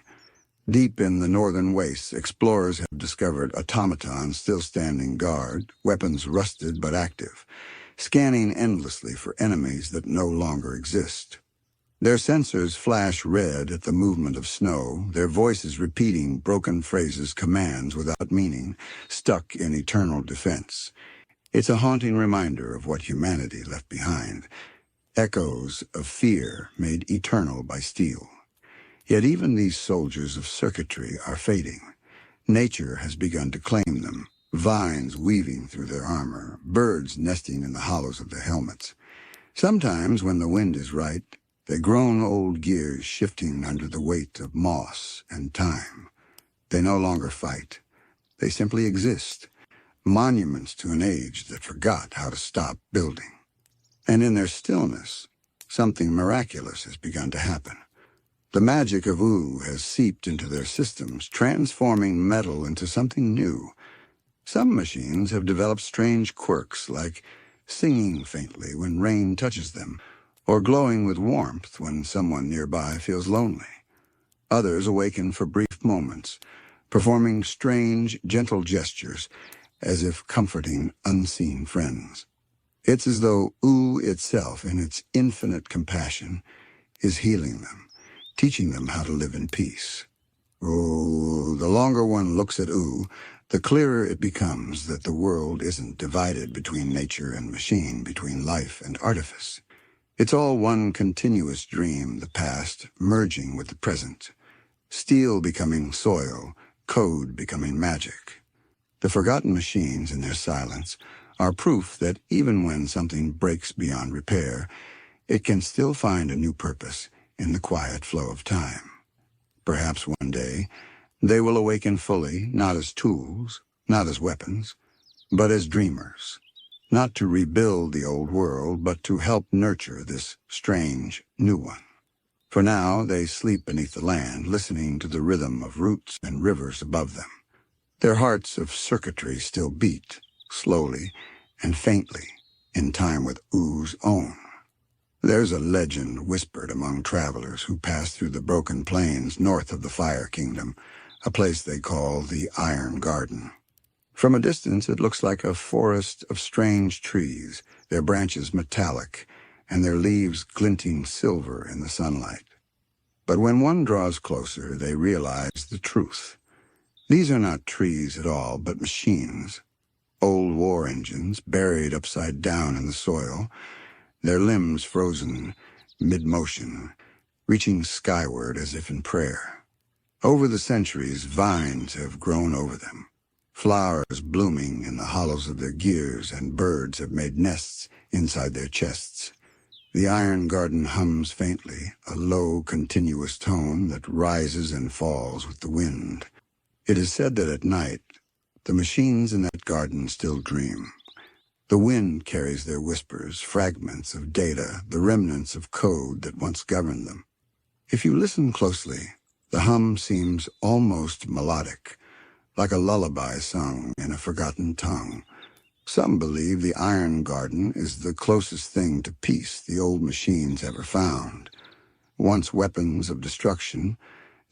Deep in the northern wastes, explorers have discovered automatons still standing guard, weapons rusted but active, scanning endlessly for enemies that no longer exist. Their sensors flash red at the movement of snow, their voices repeating broken phrases, commands without meaning, stuck in eternal defense. It's a haunting reminder of what humanity left behind, echoes of fear made eternal by steel. Yet even these soldiers of circuitry are fading. Nature has begun to claim them, vines weaving through their armor, birds nesting in the hollows of their helmets. Sometimes, when the wind is right, they groan old gears shifting under the weight of moss and time. They no longer fight. They simply exist, monuments to an age that forgot how to stop building. And in their stillness, something miraculous has begun to happen. The magic of Ooo has seeped into their systems, transforming metal into something new. Some machines have developed strange quirks, like singing faintly when rain touches them, or glowing with warmth when someone nearby feels lonely. Others awaken for brief moments, performing strange, gentle gestures, as if comforting unseen friends. It's as though Ooo itself, in its infinite compassion, is healing them, teaching them how to live in peace. Oh, the longer one looks at Ooo, the clearer it becomes that the world isn't divided between nature and machine, between life and artifice. It's all one continuous dream, the past merging with the present, steel becoming soil, code becoming magic. The forgotten machines in their silence are proof that even when something breaks beyond repair, it can still find a new purpose in the quiet flow of time. Perhaps one day, they will awaken fully, not as tools, not as weapons, but as dreamers, not to rebuild the old world, but to help nurture this strange new one. For now, they sleep beneath the land, listening to the rhythm of roots and rivers above them. Their hearts of circuitry still beat, slowly and faintly, in time with Oo's own. There's a legend whispered among travelers who pass through the broken plains north of the Fire Kingdom, a place they call the Iron Garden. From a distance, it looks like a forest of strange trees, their branches metallic, and their leaves glinting silver in the sunlight. But when one draws closer, they realize the truth. These are not trees at all, but machines. Old war engines buried upside down in the soil, their limbs frozen mid-motion, reaching skyward as if in prayer. Over the centuries, vines have grown over them, flowers blooming in the hollows of their gears, and birds have made nests inside their chests. The Iron Garden hums faintly, a low, continuous tone that rises and falls with the wind. It is said that at night, the machines in that garden still dream. The wind carries their whispers, fragments of data, the remnants of code that once governed them. If you listen closely, the hum seems almost melodic, like a lullaby sung in a forgotten tongue. Some believe the Iron Garden is the closest thing to peace the old machines ever found. Once weapons of destruction,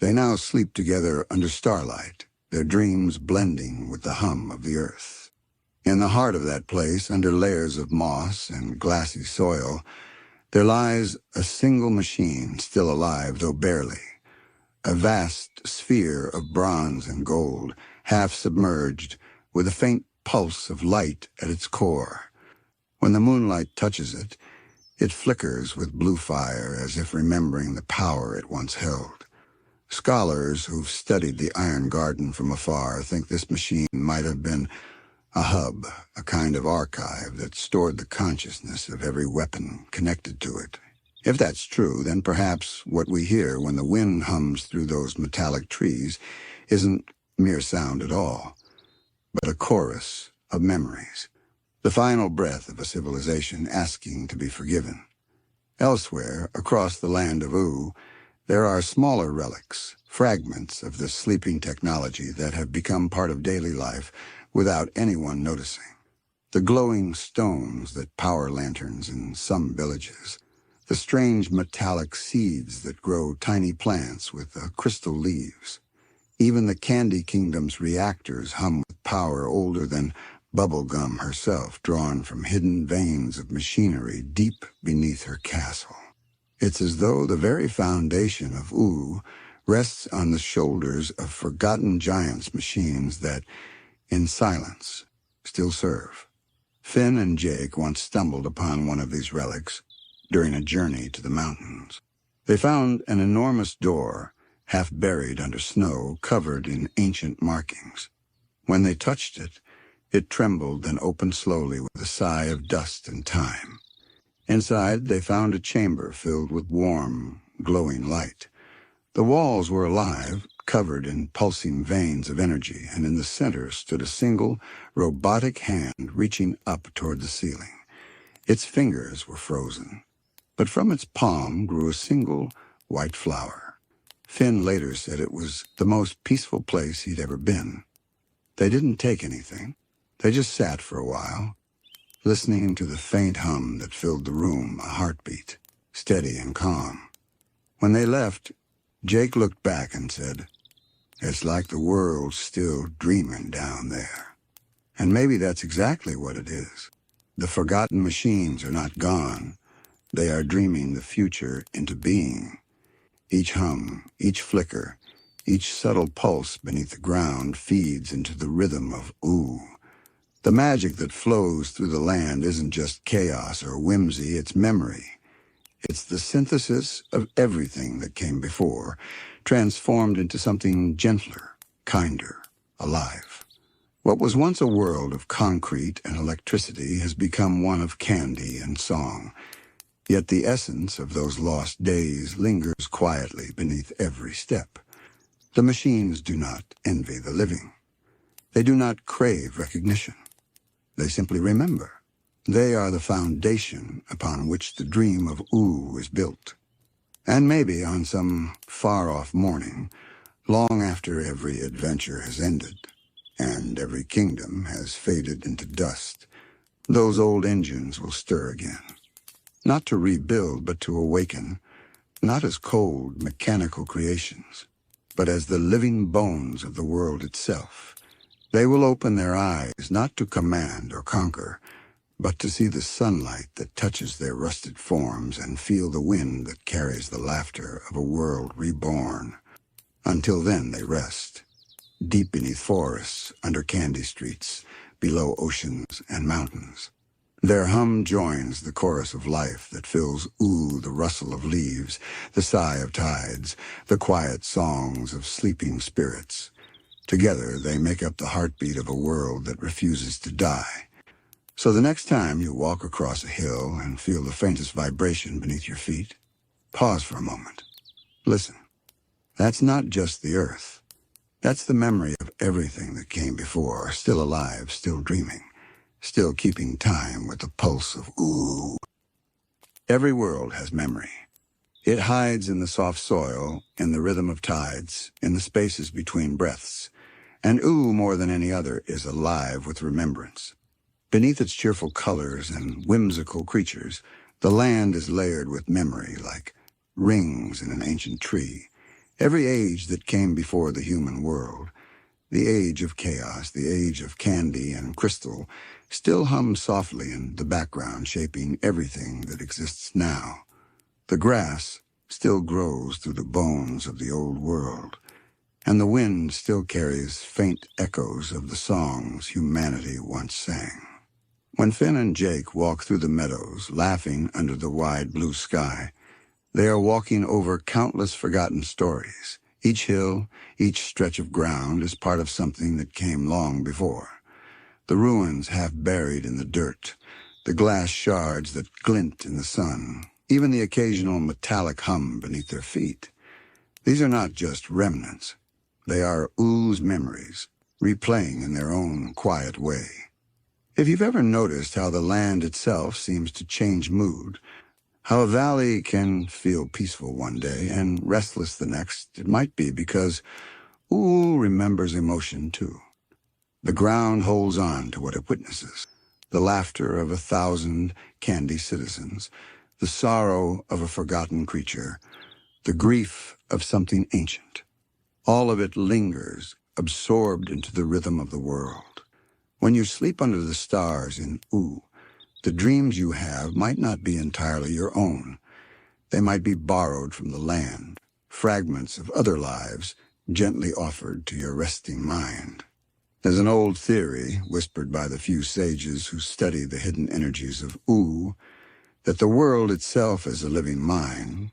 they now sleep together under starlight, their dreams blending with the hum of the earth. In the heart of that place, under layers of moss and glassy soil, there lies a single machine still alive, though barely. A vast sphere of bronze and gold, half submerged, with a faint pulse of light at its core. When the moonlight touches it, it flickers with blue fire, as if remembering the power it once held. Scholars who've studied the Iron Garden from afar think this machine might have been a hub, a kind of archive that stored the consciousness of every weapon connected to it. If that's true, then perhaps what we hear when the wind hums through those metallic trees isn't mere sound at all, but a chorus of memories, the final breath of a civilization asking to be forgiven. Elsewhere, across the Land of Ooo, there are smaller relics, fragments of the sleeping technology that have become part of daily life without anyone noticing. The glowing stones that power lanterns in some villages, the strange metallic seeds that grow tiny plants with crystal leaves. Even the Candy Kingdom's reactors hum with power older than bubblegum herself, drawn from hidden veins of machinery deep beneath her castle. It's as though the very foundation of Ooo rests on the shoulders of forgotten giants' machines that, in silence, still serve, Finn and Jake once stumbled upon one of these relics during a journey to the mountains. They found an enormous door, half buried under snow, covered in ancient markings. When they touched it, it trembled and opened slowly with a sigh of dust and time. Inside, they found a chamber filled with warm, glowing light. The walls were alive, covered in pulsing veins of energy, and in the center stood a single, robotic hand reaching up toward the ceiling. Its fingers were frozen, but from its palm grew a single white flower. Finn later said it was the most peaceful place he'd ever been. They didn't take anything. They just sat for a while, listening to the faint hum that filled the room, a heartbeat, steady and calm. When they left, Jake looked back and said, "It's like the world's still dreaming down there." And maybe that's exactly what it is. The forgotten machines are not gone. They are dreaming the future into being. Each hum, each flicker, each subtle pulse beneath the ground feeds into the rhythm of Ooo. The magic that flows through the land isn't just chaos or whimsy, it's memory. It's the synthesis of everything that came before, transformed into something gentler, kinder, alive. What was once a world of concrete and electricity has become one of candy and song. Yet the essence of those lost days lingers quietly beneath every step. The machines do not envy the living. They do not crave recognition. They simply remember. They are the foundation upon which the dream of Ooo is built. And maybe on some far-off morning, long after every adventure has ended, and every kingdom has faded into dust, those old engines will stir again. Not to rebuild, but to awaken, not as cold, mechanical creations, but as the living bones of the world itself. They will open their eyes not to command or conquer, but to see the sunlight that touches their rusted forms and feel the wind that carries the laughter of a world reborn. Until then they rest, deep beneath forests, under candy streets, below oceans and mountains. Their hum joins the chorus of life that fills Ooo, the rustle of leaves, the sigh of tides, the quiet songs of sleeping spirits. Together they make up the heartbeat of a world that refuses to die. So the next time you walk across a hill and feel the faintest vibration beneath your feet, pause for a moment. Listen. That's not just the earth. That's the memory of everything that came before, still alive, still dreaming, still keeping time with the pulse of Ooo. Every world has memory. It hides in the soft soil, in the rhythm of tides, in the spaces between breaths. And Ooo, more than any other, is alive with remembrance. Beneath its cheerful colors and whimsical creatures, the land is layered with memory like rings in an ancient tree. Every age that came before the human world, the age of chaos, the age of candy and crystal, still hums softly in the background, shaping everything that exists now. The grass still grows through the bones of the old world, and the wind still carries faint echoes of the songs humanity once sang. When Finn and Jake walk through the meadows, laughing under the wide blue sky, they are walking over countless forgotten stories. Each hill, each stretch of ground is part of something that came long before. The ruins half buried in the dirt, the glass shards that glint in the sun, even the occasional metallic hum beneath their feet. These are not just remnants. They are Oo's memories, replaying in their own quiet way. If you've ever noticed how the land itself seems to change mood, how a valley can feel peaceful one day and restless the next, it might be because Ooo remembers emotion too. The ground holds on to what it witnesses, the laughter of 1,000 candy citizens, the sorrow of a forgotten creature, the grief of something ancient. All of it lingers, absorbed into the rhythm of the world. When you sleep under the stars in Ooo, the dreams you have might not be entirely your own. They might be borrowed from the land, fragments of other lives gently offered to your resting mind. There's an old theory, whispered by the few sages who study the hidden energies of Ooo, that the world itself is a living mind,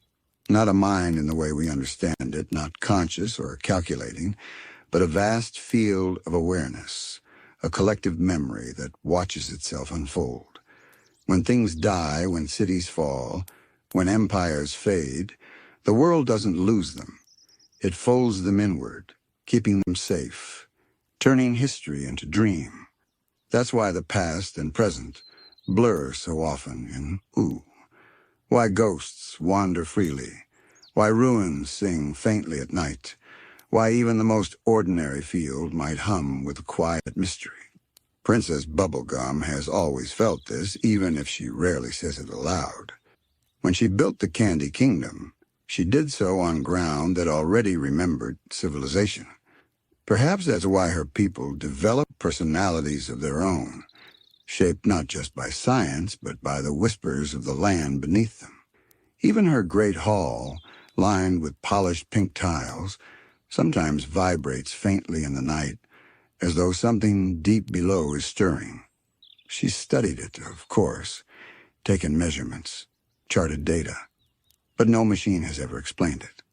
not a mind in the way we understand it, not conscious or calculating, but a vast field of awareness, a collective memory that watches itself unfold. When things die, when cities fall, when empires fade, the world doesn't lose them. It folds them inward, keeping them safe, turning history into dream. That's why the past and present blur so often in Ooo. Why ghosts wander freely. Why ruins sing faintly at night. Why even the most ordinary field might hum with quiet mystery. Princess Bubblegum has always felt this, even if she rarely says it aloud. When she built the Candy Kingdom, she did so on ground that already remembered civilization. Perhaps that's why her people developed personalities of their own, shaped not just by science, but by the whispers of the land beneath them. Even her great hall, lined with polished pink tiles, sometimes vibrates faintly in the night, as though something deep below is stirring. She's studied it, of course, taken measurements, charted data, but no machine has ever explained it.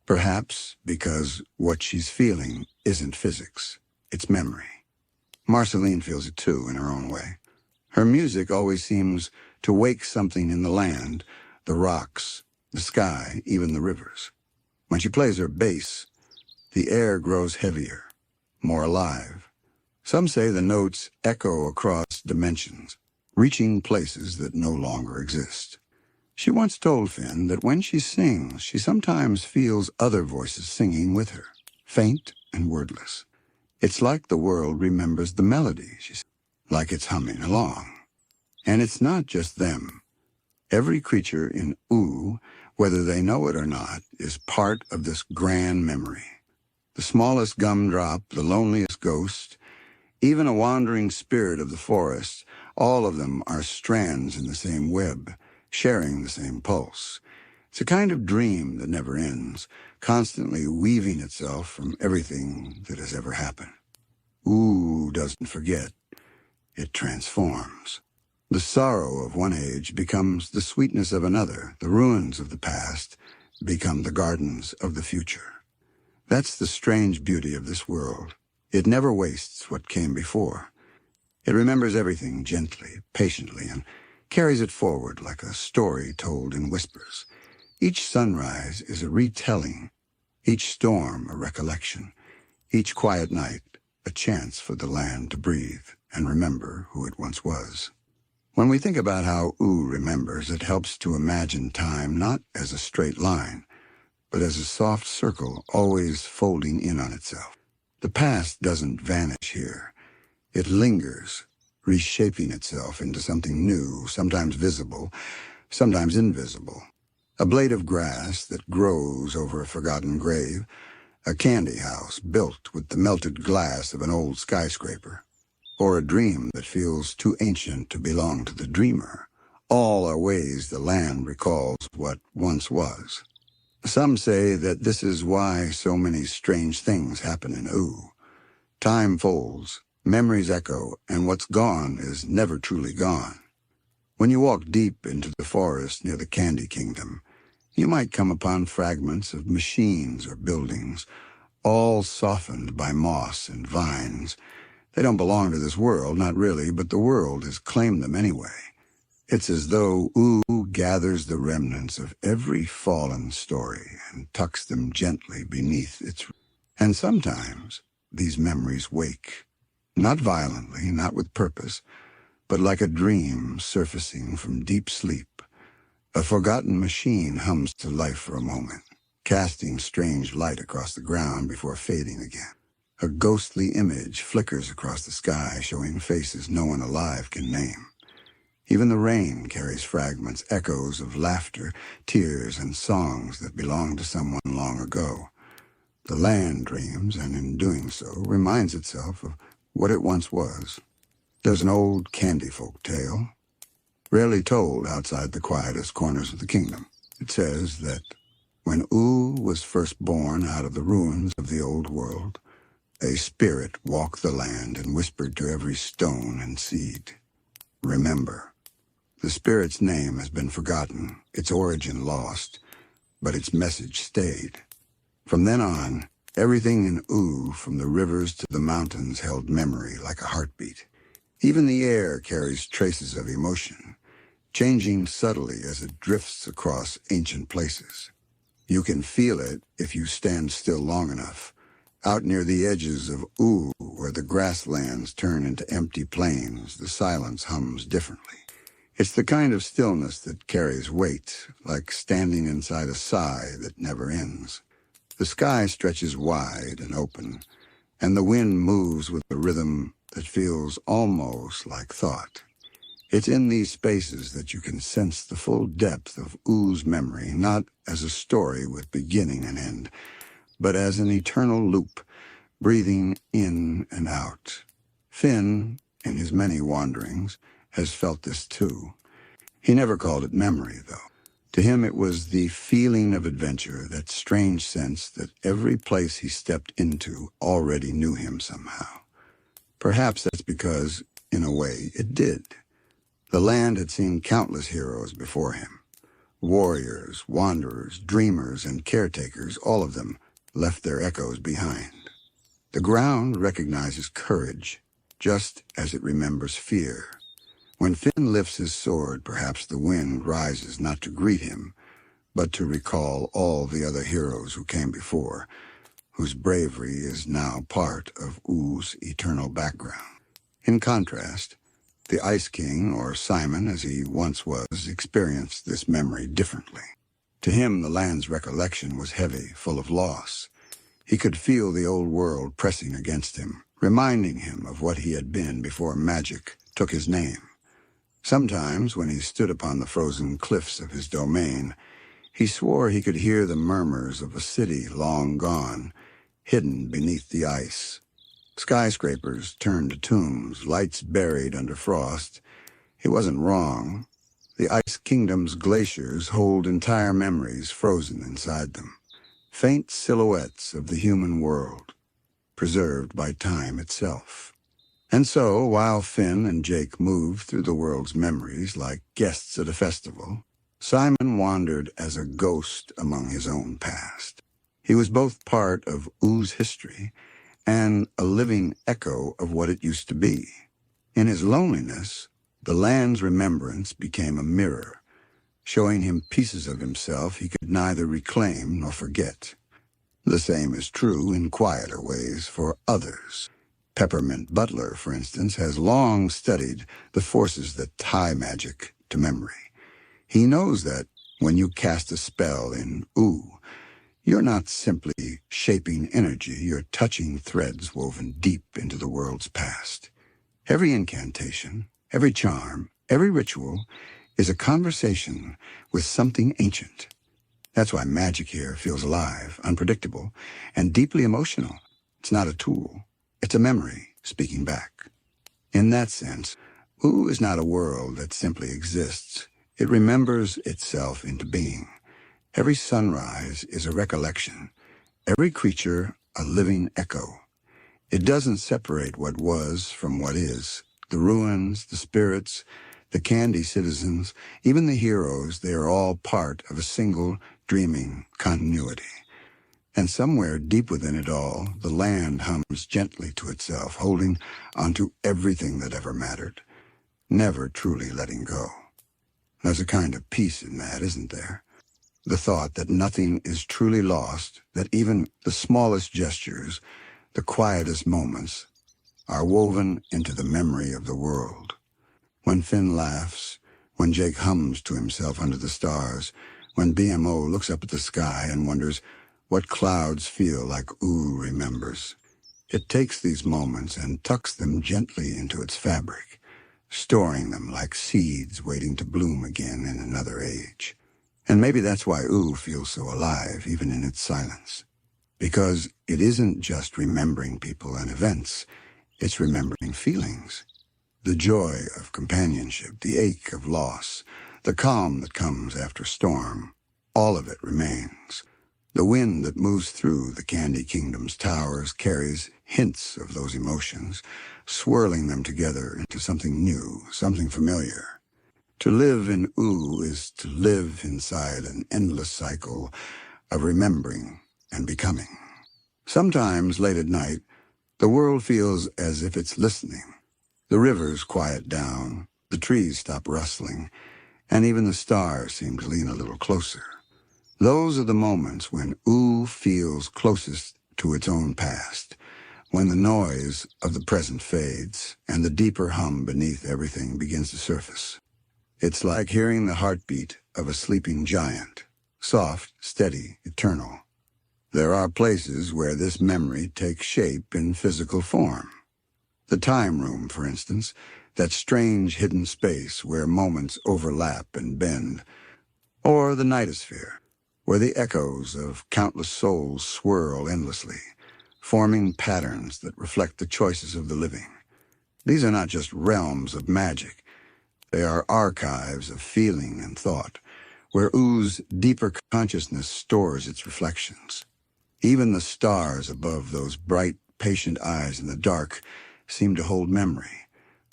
Perhaps because what she's feeling isn't physics, it's memory. Marceline feels it too, in her own way. Her music always seems to wake something in the land, the rocks, the sky, even the rivers. When she plays her bass, the air grows heavier, more alive. Some say the notes echo across dimensions, reaching places that no longer exist. She once told Finn that when she sings, she sometimes feels other voices singing with her, faint and wordless. It's like the world remembers the melody, she said, like it's humming along. And it's not just them. Every creature in Ooo, whether they know it or not, is part of this grand memory. The smallest gumdrop, the loneliest ghost, even a wandering spirit of the forest, all of them are strands in the same web, sharing the same pulse. It's a kind of dream that never ends, constantly weaving itself from everything that has ever happened. Ooo doesn't forget. It transforms. The sorrow of one age becomes the sweetness of another. The ruins of the past become the gardens of the future. That's the strange beauty of this world. It never wastes what came before. It remembers everything gently, patiently, and carries it forward like a story told in whispers. Each sunrise is a retelling, each storm a recollection, each quiet night a chance for the land to breathe and remember who it once was. When we think about how Ooo remembers, it helps to imagine time not as a straight line, but as a soft circle always folding in on itself. The past doesn't vanish here. It lingers, reshaping itself into something new, sometimes visible, sometimes invisible. A blade of grass that grows over a forgotten grave, a candy house built with the melted glass of an old skyscraper, or a dream that feels too ancient to belong to the dreamer. All are ways the land recalls what once was. Some say that this is why so many strange things happen in Ooo. Time folds, memories echo, and what's gone is never truly gone. When you walk deep into the forest near the Candy Kingdom, you might come upon fragments of machines or buildings, all softened by moss and vines. They don't belong to this world, not really, but the world has claimed them anyway. It's as though Ooo gathers the remnants of every fallen story and tucks them gently beneath its roots. And sometimes these memories wake, not violently, not with purpose, but like a dream surfacing from deep sleep. A forgotten machine hums to life for a moment, casting strange light across the ground before fading again. A ghostly image flickers across the sky, showing faces no one alive can name. Even the rain carries fragments, echoes of laughter, tears, and songs that belonged to someone long ago. The land dreams, and in doing so, reminds itself of what it once was. There's an old candy folk tale, rarely told outside the quietest corners of the kingdom. It says that when Ooo was first born out of the ruins of the old world, A spirit walked the land and whispered to every stone and seed, "Remember." The spirit's name has been forgotten, its origin lost, but its message stayed. From then on, everything in Ooo, from the rivers to the mountains, held memory like a heartbeat. Even the air carries traces of emotion, changing subtly as it drifts across ancient places. You can feel it if you stand still long enough. Out near the edges of Ooo, where the grasslands turn into empty plains, the silence hums differently. It's the kind of stillness that carries weight, like standing inside a sigh that never ends. The sky stretches wide and open, and the wind moves with a rhythm that feels almost like thought. It's in these spaces that you can sense the full depth of Oo's memory, not as a story with beginning and end, but as an eternal loop, breathing in and out. Finn, in his many wanderings, has felt this too. He never called it memory, though. To him it was the feeling of adventure, that strange sense that every place he stepped into already knew him somehow. Perhaps that's because, in a way, it did. The land had seen countless heroes before him. Warriors, wanderers, dreamers, and caretakers, all of them, left their echoes behind. The ground recognizes courage, just as it remembers fear. When Finn lifts his sword, perhaps the wind rises not to greet him, but to recall all the other heroes who came before, whose bravery is now part of Oo's eternal background. In contrast, the Ice King, or Simon as he once was, experienced this memory differently. To him, the land's recollection was heavy, full of loss. He could feel the old world pressing against him, reminding him of what he had been before magic took his name. Sometimes, when he stood upon the frozen cliffs of his domain, he swore he could hear the murmurs of a city long gone, hidden beneath the ice. Skyscrapers turned to tombs, lights buried under frost. He wasn't wrong. The Ice Kingdom's glaciers hold entire memories frozen inside them, faint silhouettes of the human world, preserved by time itself. And so, while Finn and Jake moved through the world's memories like guests at a festival, Simon wandered as a ghost among his own past. He was both part of Oo's history and a living echo of what it used to be. In his loneliness, the land's remembrance became a mirror, showing him pieces of himself he could neither reclaim nor forget. The same is true in quieter ways for others. Peppermint Butler, for instance, has long studied the forces that tie magic to memory. He knows that when you cast a spell in Ooo, you're not simply shaping energy, you're touching threads woven deep into the world's past. Every incantation, every charm, every ritual is a conversation with something ancient. That's why magic here feels alive, unpredictable, and deeply emotional. It's not a tool. It's a memory speaking back. In that sense, Ooo is not a world that simply exists. It remembers itself into being. Every sunrise is a recollection, every creature a living echo. It doesn't separate what was from what is. The ruins, the spirits, the candy citizens, even the heroes, they are all part of a single, dreaming continuity. And somewhere deep within it all, the land hums gently to itself, holding onto everything that ever mattered, never truly letting go. There's a kind of peace in that, isn't there? The thought that nothing is truly lost, that even the smallest gestures, the quietest moments, are woven into the memory of the world. When Finn laughs, when Jake hums to himself under the stars, when BMO looks up at the sky and wonders what clouds feel like Ooo remembers. It takes these moments and tucks them gently into its fabric, storing them like seeds waiting to bloom again in another age. And maybe that's why Ooo feels so alive, even in its silence. Because it isn't just remembering people and events, it's remembering feelings. The joy of companionship, the ache of loss, the calm that comes after storm, all of it remains. The wind that moves through the Candy Kingdom's towers carries hints of those emotions, swirling them together into something new, something familiar. To live in Ooo is to live inside an endless cycle of remembering and becoming. Sometimes, late at night, the world feels as if it's listening. The rivers quiet down, the trees stop rustling, and even the stars seem to lean a little closer. Those are the moments when Ooo feels closest to its own past, when the noise of the present fades and the deeper hum beneath everything begins to surface. It's like hearing the heartbeat of a sleeping giant, soft, steady, eternal. There are places where this memory takes shape in physical form. The time room, for instance, that strange hidden space where moments overlap and bend. Or the nightosphere, where the echoes of countless souls swirl endlessly, forming patterns that reflect the choices of the living. These are not just realms of magic. They are archives of feeling and thought, where Oo's deeper consciousness stores its reflections. Even the stars above those bright, patient eyes in the dark seem to hold memory.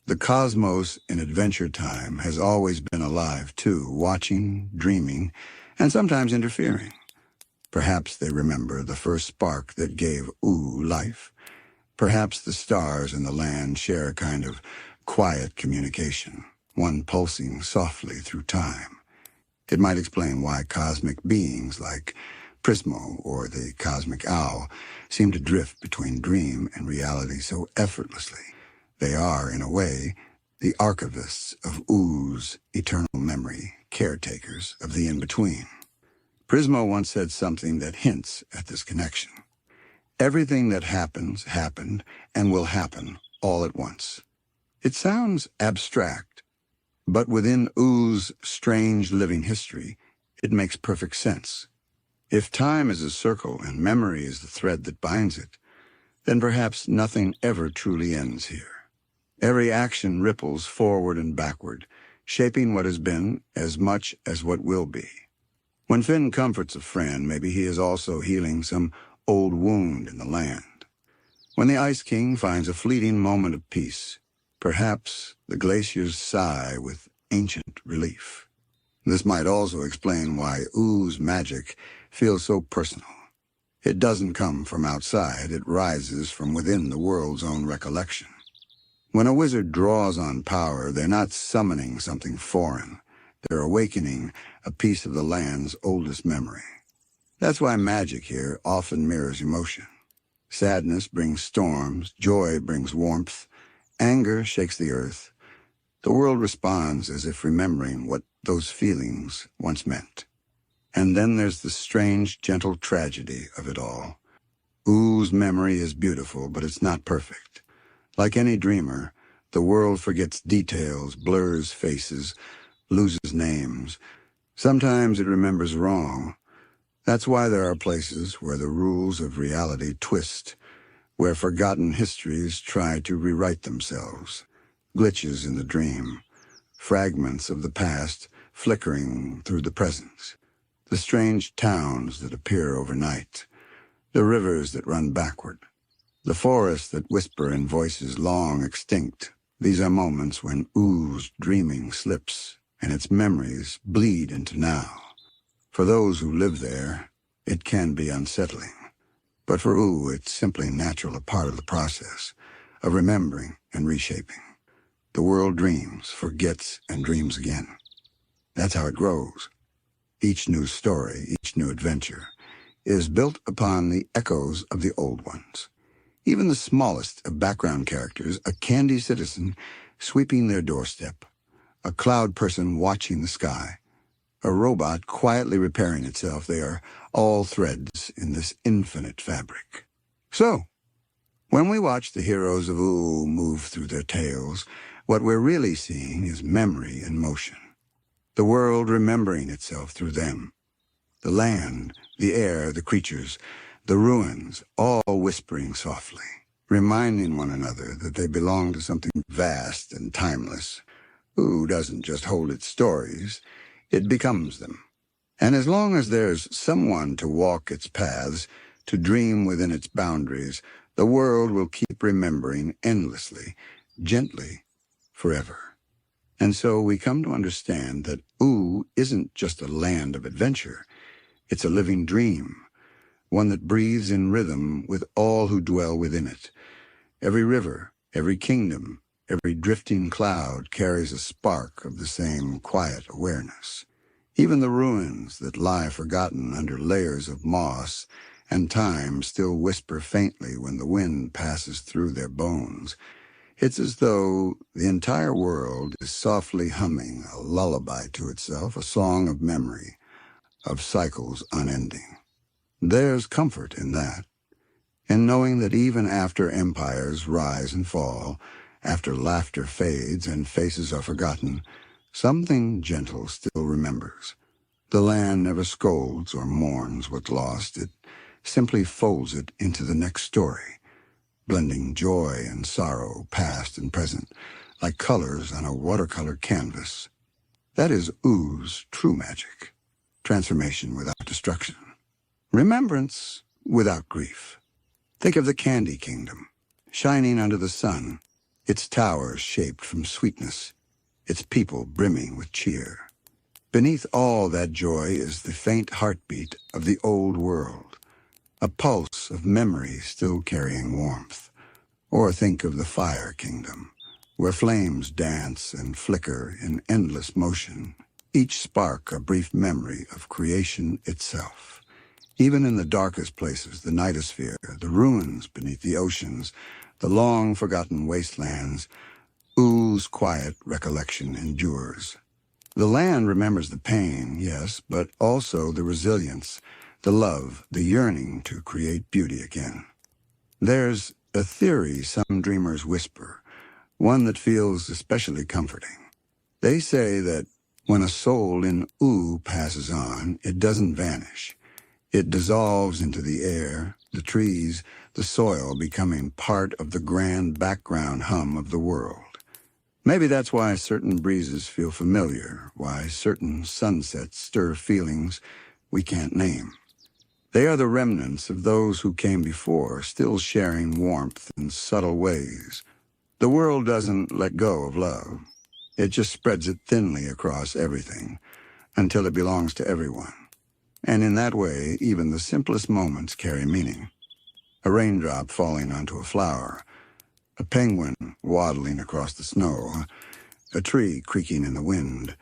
The cosmos in Adventure Time has always been alive, too, watching, dreaming, and sometimes interfering. Perhaps they remember the first spark that gave Ooo life. Perhaps the stars and the land share a kind of quiet communication, one pulsing softly through time. It might explain why cosmic beings like Prismo or the cosmic owl seem to drift between dream and reality so effortlessly. They are, in a way, the archivists of Oo's eternal memory, caretakers of the in-between. Prismo once said something that hints at this connection. Everything that happens, happened, and will happen all at once. It sounds abstract, but within Oo's strange living history, it makes perfect sense. If time is a circle and memory is the thread that binds it, then perhaps nothing ever truly ends here. Every action ripples forward and backward, shaping what has been as much as what will be. When Finn comforts a friend, maybe he is also healing some old wound in the land. When the Ice King finds a fleeting moment of peace, perhaps the glaciers sigh with ancient relief. This might also explain why Oo's magic feels so personal. It doesn't come from outside, it rises from within the world's own recollection. When a wizard draws on power, they're not summoning something foreign. They're awakening a piece of the land's oldest memory. That's why magic here often mirrors emotion. Sadness brings storms, joy brings warmth, anger shakes the earth. The world responds as if remembering what those feelings once meant. And then there's the strange, gentle tragedy of it all. Oo's memory is beautiful, but it's not perfect. Like any dreamer, the world forgets details, blurs faces, loses names. Sometimes it remembers wrong. That's why there are places where the rules of reality twist, where forgotten histories try to rewrite themselves. Glitches in the dream, fragments of the past flickering through the present. The strange towns that appear overnight, the rivers that run backward, the forests that whisper in voices long extinct. These are moments when Oo's dreaming slips and its memories bleed into now. For those who live there, it can be unsettling. But for Ooo, it's simply natural, a part of the process of remembering and reshaping. The world dreams, forgets, and dreams again. That's how it grows. Each new story, each new adventure, is built upon the echoes of the old ones. Even the smallest of background characters, a candy citizen sweeping their doorstep, a cloud person watching the sky, a robot quietly repairing itself, they are all threads in this infinite fabric. So, when we watch the heroes of Ooo move through their tales, what we're really seeing is memory in motion. The world remembering itself through them. The land, the air, the creatures, the ruins, all whispering softly, reminding one another that they belong to something vast and timeless. Ooo doesn't just hold its stories, it becomes them. And as long as there's someone to walk its paths, to dream within its boundaries, the world will keep remembering endlessly, gently, forever. And so we come to understand that Ooo isn't just a land of adventure. It's a living dream, one that breathes in rhythm with all who dwell within it. Every river, every kingdom, every drifting cloud carries a spark of the same quiet awareness. Even the ruins that lie forgotten under layers of moss and time still whisper faintly when the wind passes through their bones. It's as though the entire world is softly humming a lullaby to itself, a song of memory, of cycles unending. There's comfort in that, in knowing that even after empires rise and fall, after laughter fades and faces are forgotten, something gentle still remembers. The land never scolds or mourns what's lost. It simply folds it into the next story, blending joy and sorrow, past and present, like colors on a watercolor canvas. That is Oo's true magic, transformation without destruction, remembrance without grief. Think of the Candy Kingdom, shining under the sun, its towers shaped from sweetness, its people brimming with cheer. Beneath all that joy is the faint heartbeat of the old world, a pulse of memory still carrying warmth. Or think of the Fire Kingdom, where flames dance and flicker in endless motion, each spark a brief memory of creation itself. Even in the darkest places, the nightosphere, the ruins beneath the oceans, the long-forgotten wastelands, Oo's quiet recollection endures. The land remembers the pain, yes, but also the resilience, the love, the yearning to create beauty again. There's a theory some dreamers whisper, one that feels especially comforting. They say that when a soul in Ooo passes on, it doesn't vanish. It dissolves into the air, the trees, the soil, becoming part of the grand background hum of the world. Maybe that's why certain breezes feel familiar, why certain sunsets stir feelings we can't name. They are the remnants of those who came before, still sharing warmth in subtle ways. The world doesn't let go of love. It just spreads it thinly across everything, until it belongs to everyone. And in that way, even the simplest moments carry meaning. A raindrop falling onto a flower, a penguin waddling across the snow, a tree creaking in the wind.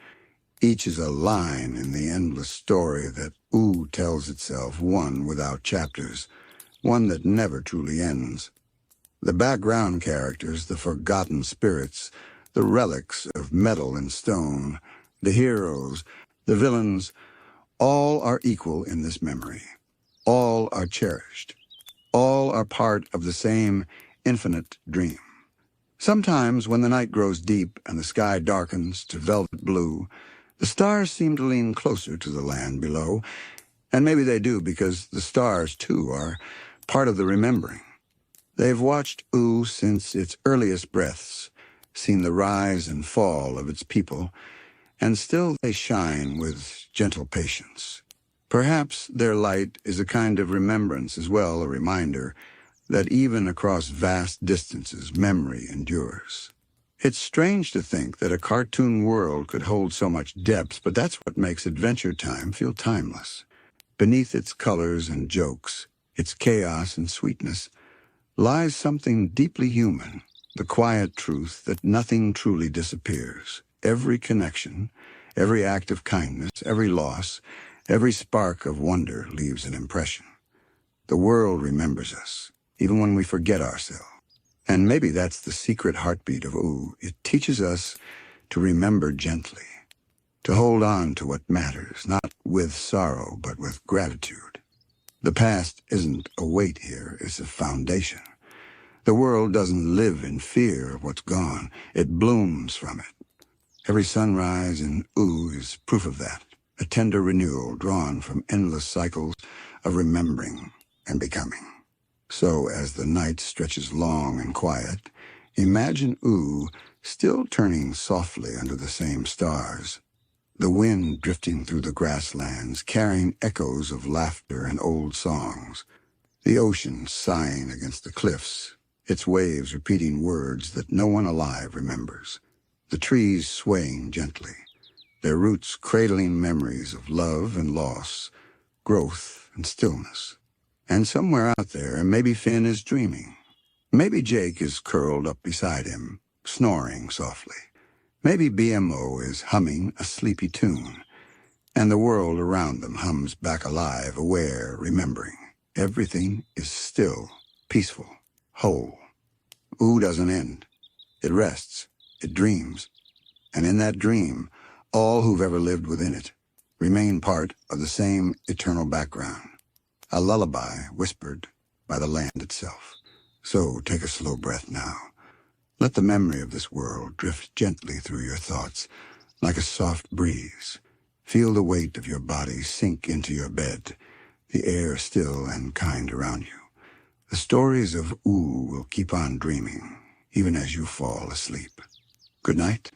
Each is a line in the endless story that Ooo tells itself, one without chapters, one that never truly ends. The background characters, the forgotten spirits, the relics of metal and stone, the heroes, the villains, all are equal in this memory. All are cherished. All are part of the same infinite dream. Sometimes, when the night grows deep and the sky darkens to velvet blue, the stars seem to lean closer to the land below, and maybe they do because the stars, too, are part of the remembering. They've watched Ooo since its earliest breaths, seen the rise and fall of its people, and still they shine with gentle patience. Perhaps their light is a kind of remembrance as well, a reminder that even across vast distances, memory endures. It's strange to think that a cartoon world could hold so much depth, but that's what makes Adventure Time feel timeless. Beneath its colors and jokes, its chaos and sweetness, lies something deeply human, the quiet truth that nothing truly disappears. Every connection, every act of kindness, every loss, every spark of wonder leaves an impression. The world remembers us, even when we forget ourselves. And maybe that's the secret heartbeat of Ooo. It teaches us to remember gently, to hold on to what matters, not with sorrow, but with gratitude. The past isn't a weight here, it's a foundation. The world doesn't live in fear of what's gone. It blooms from it. Every sunrise in Ooo is proof of that, a tender renewal drawn from endless cycles of remembering and becoming. So as the night stretches long and quiet, imagine Ooo still turning softly under the same stars. the wind drifting through the grasslands, carrying echoes of laughter and old songs, the ocean sighing against the cliffs, its waves repeating words that no one alive remembers, the trees swaying gently, their roots cradling memories of love and loss, growth and stillness. And somewhere out there, maybe Finn is dreaming. Maybe Jake is curled up beside him, snoring softly. Maybe BMO is humming a sleepy tune, and the world around them hums back alive, aware, remembering. Everything is still, peaceful, whole. Ooo doesn't end. It rests, it dreams, and in that dream, all who've ever lived within it remain part of the same eternal background, a lullaby whispered by the land itself. So take a slow breath now. Let the memory of this world drift gently through your thoughts like a soft breeze. Feel the weight of your body sink into your bed, the air still and kind around you. The stories of Ooo will keep on dreaming, even as you fall asleep. Good night.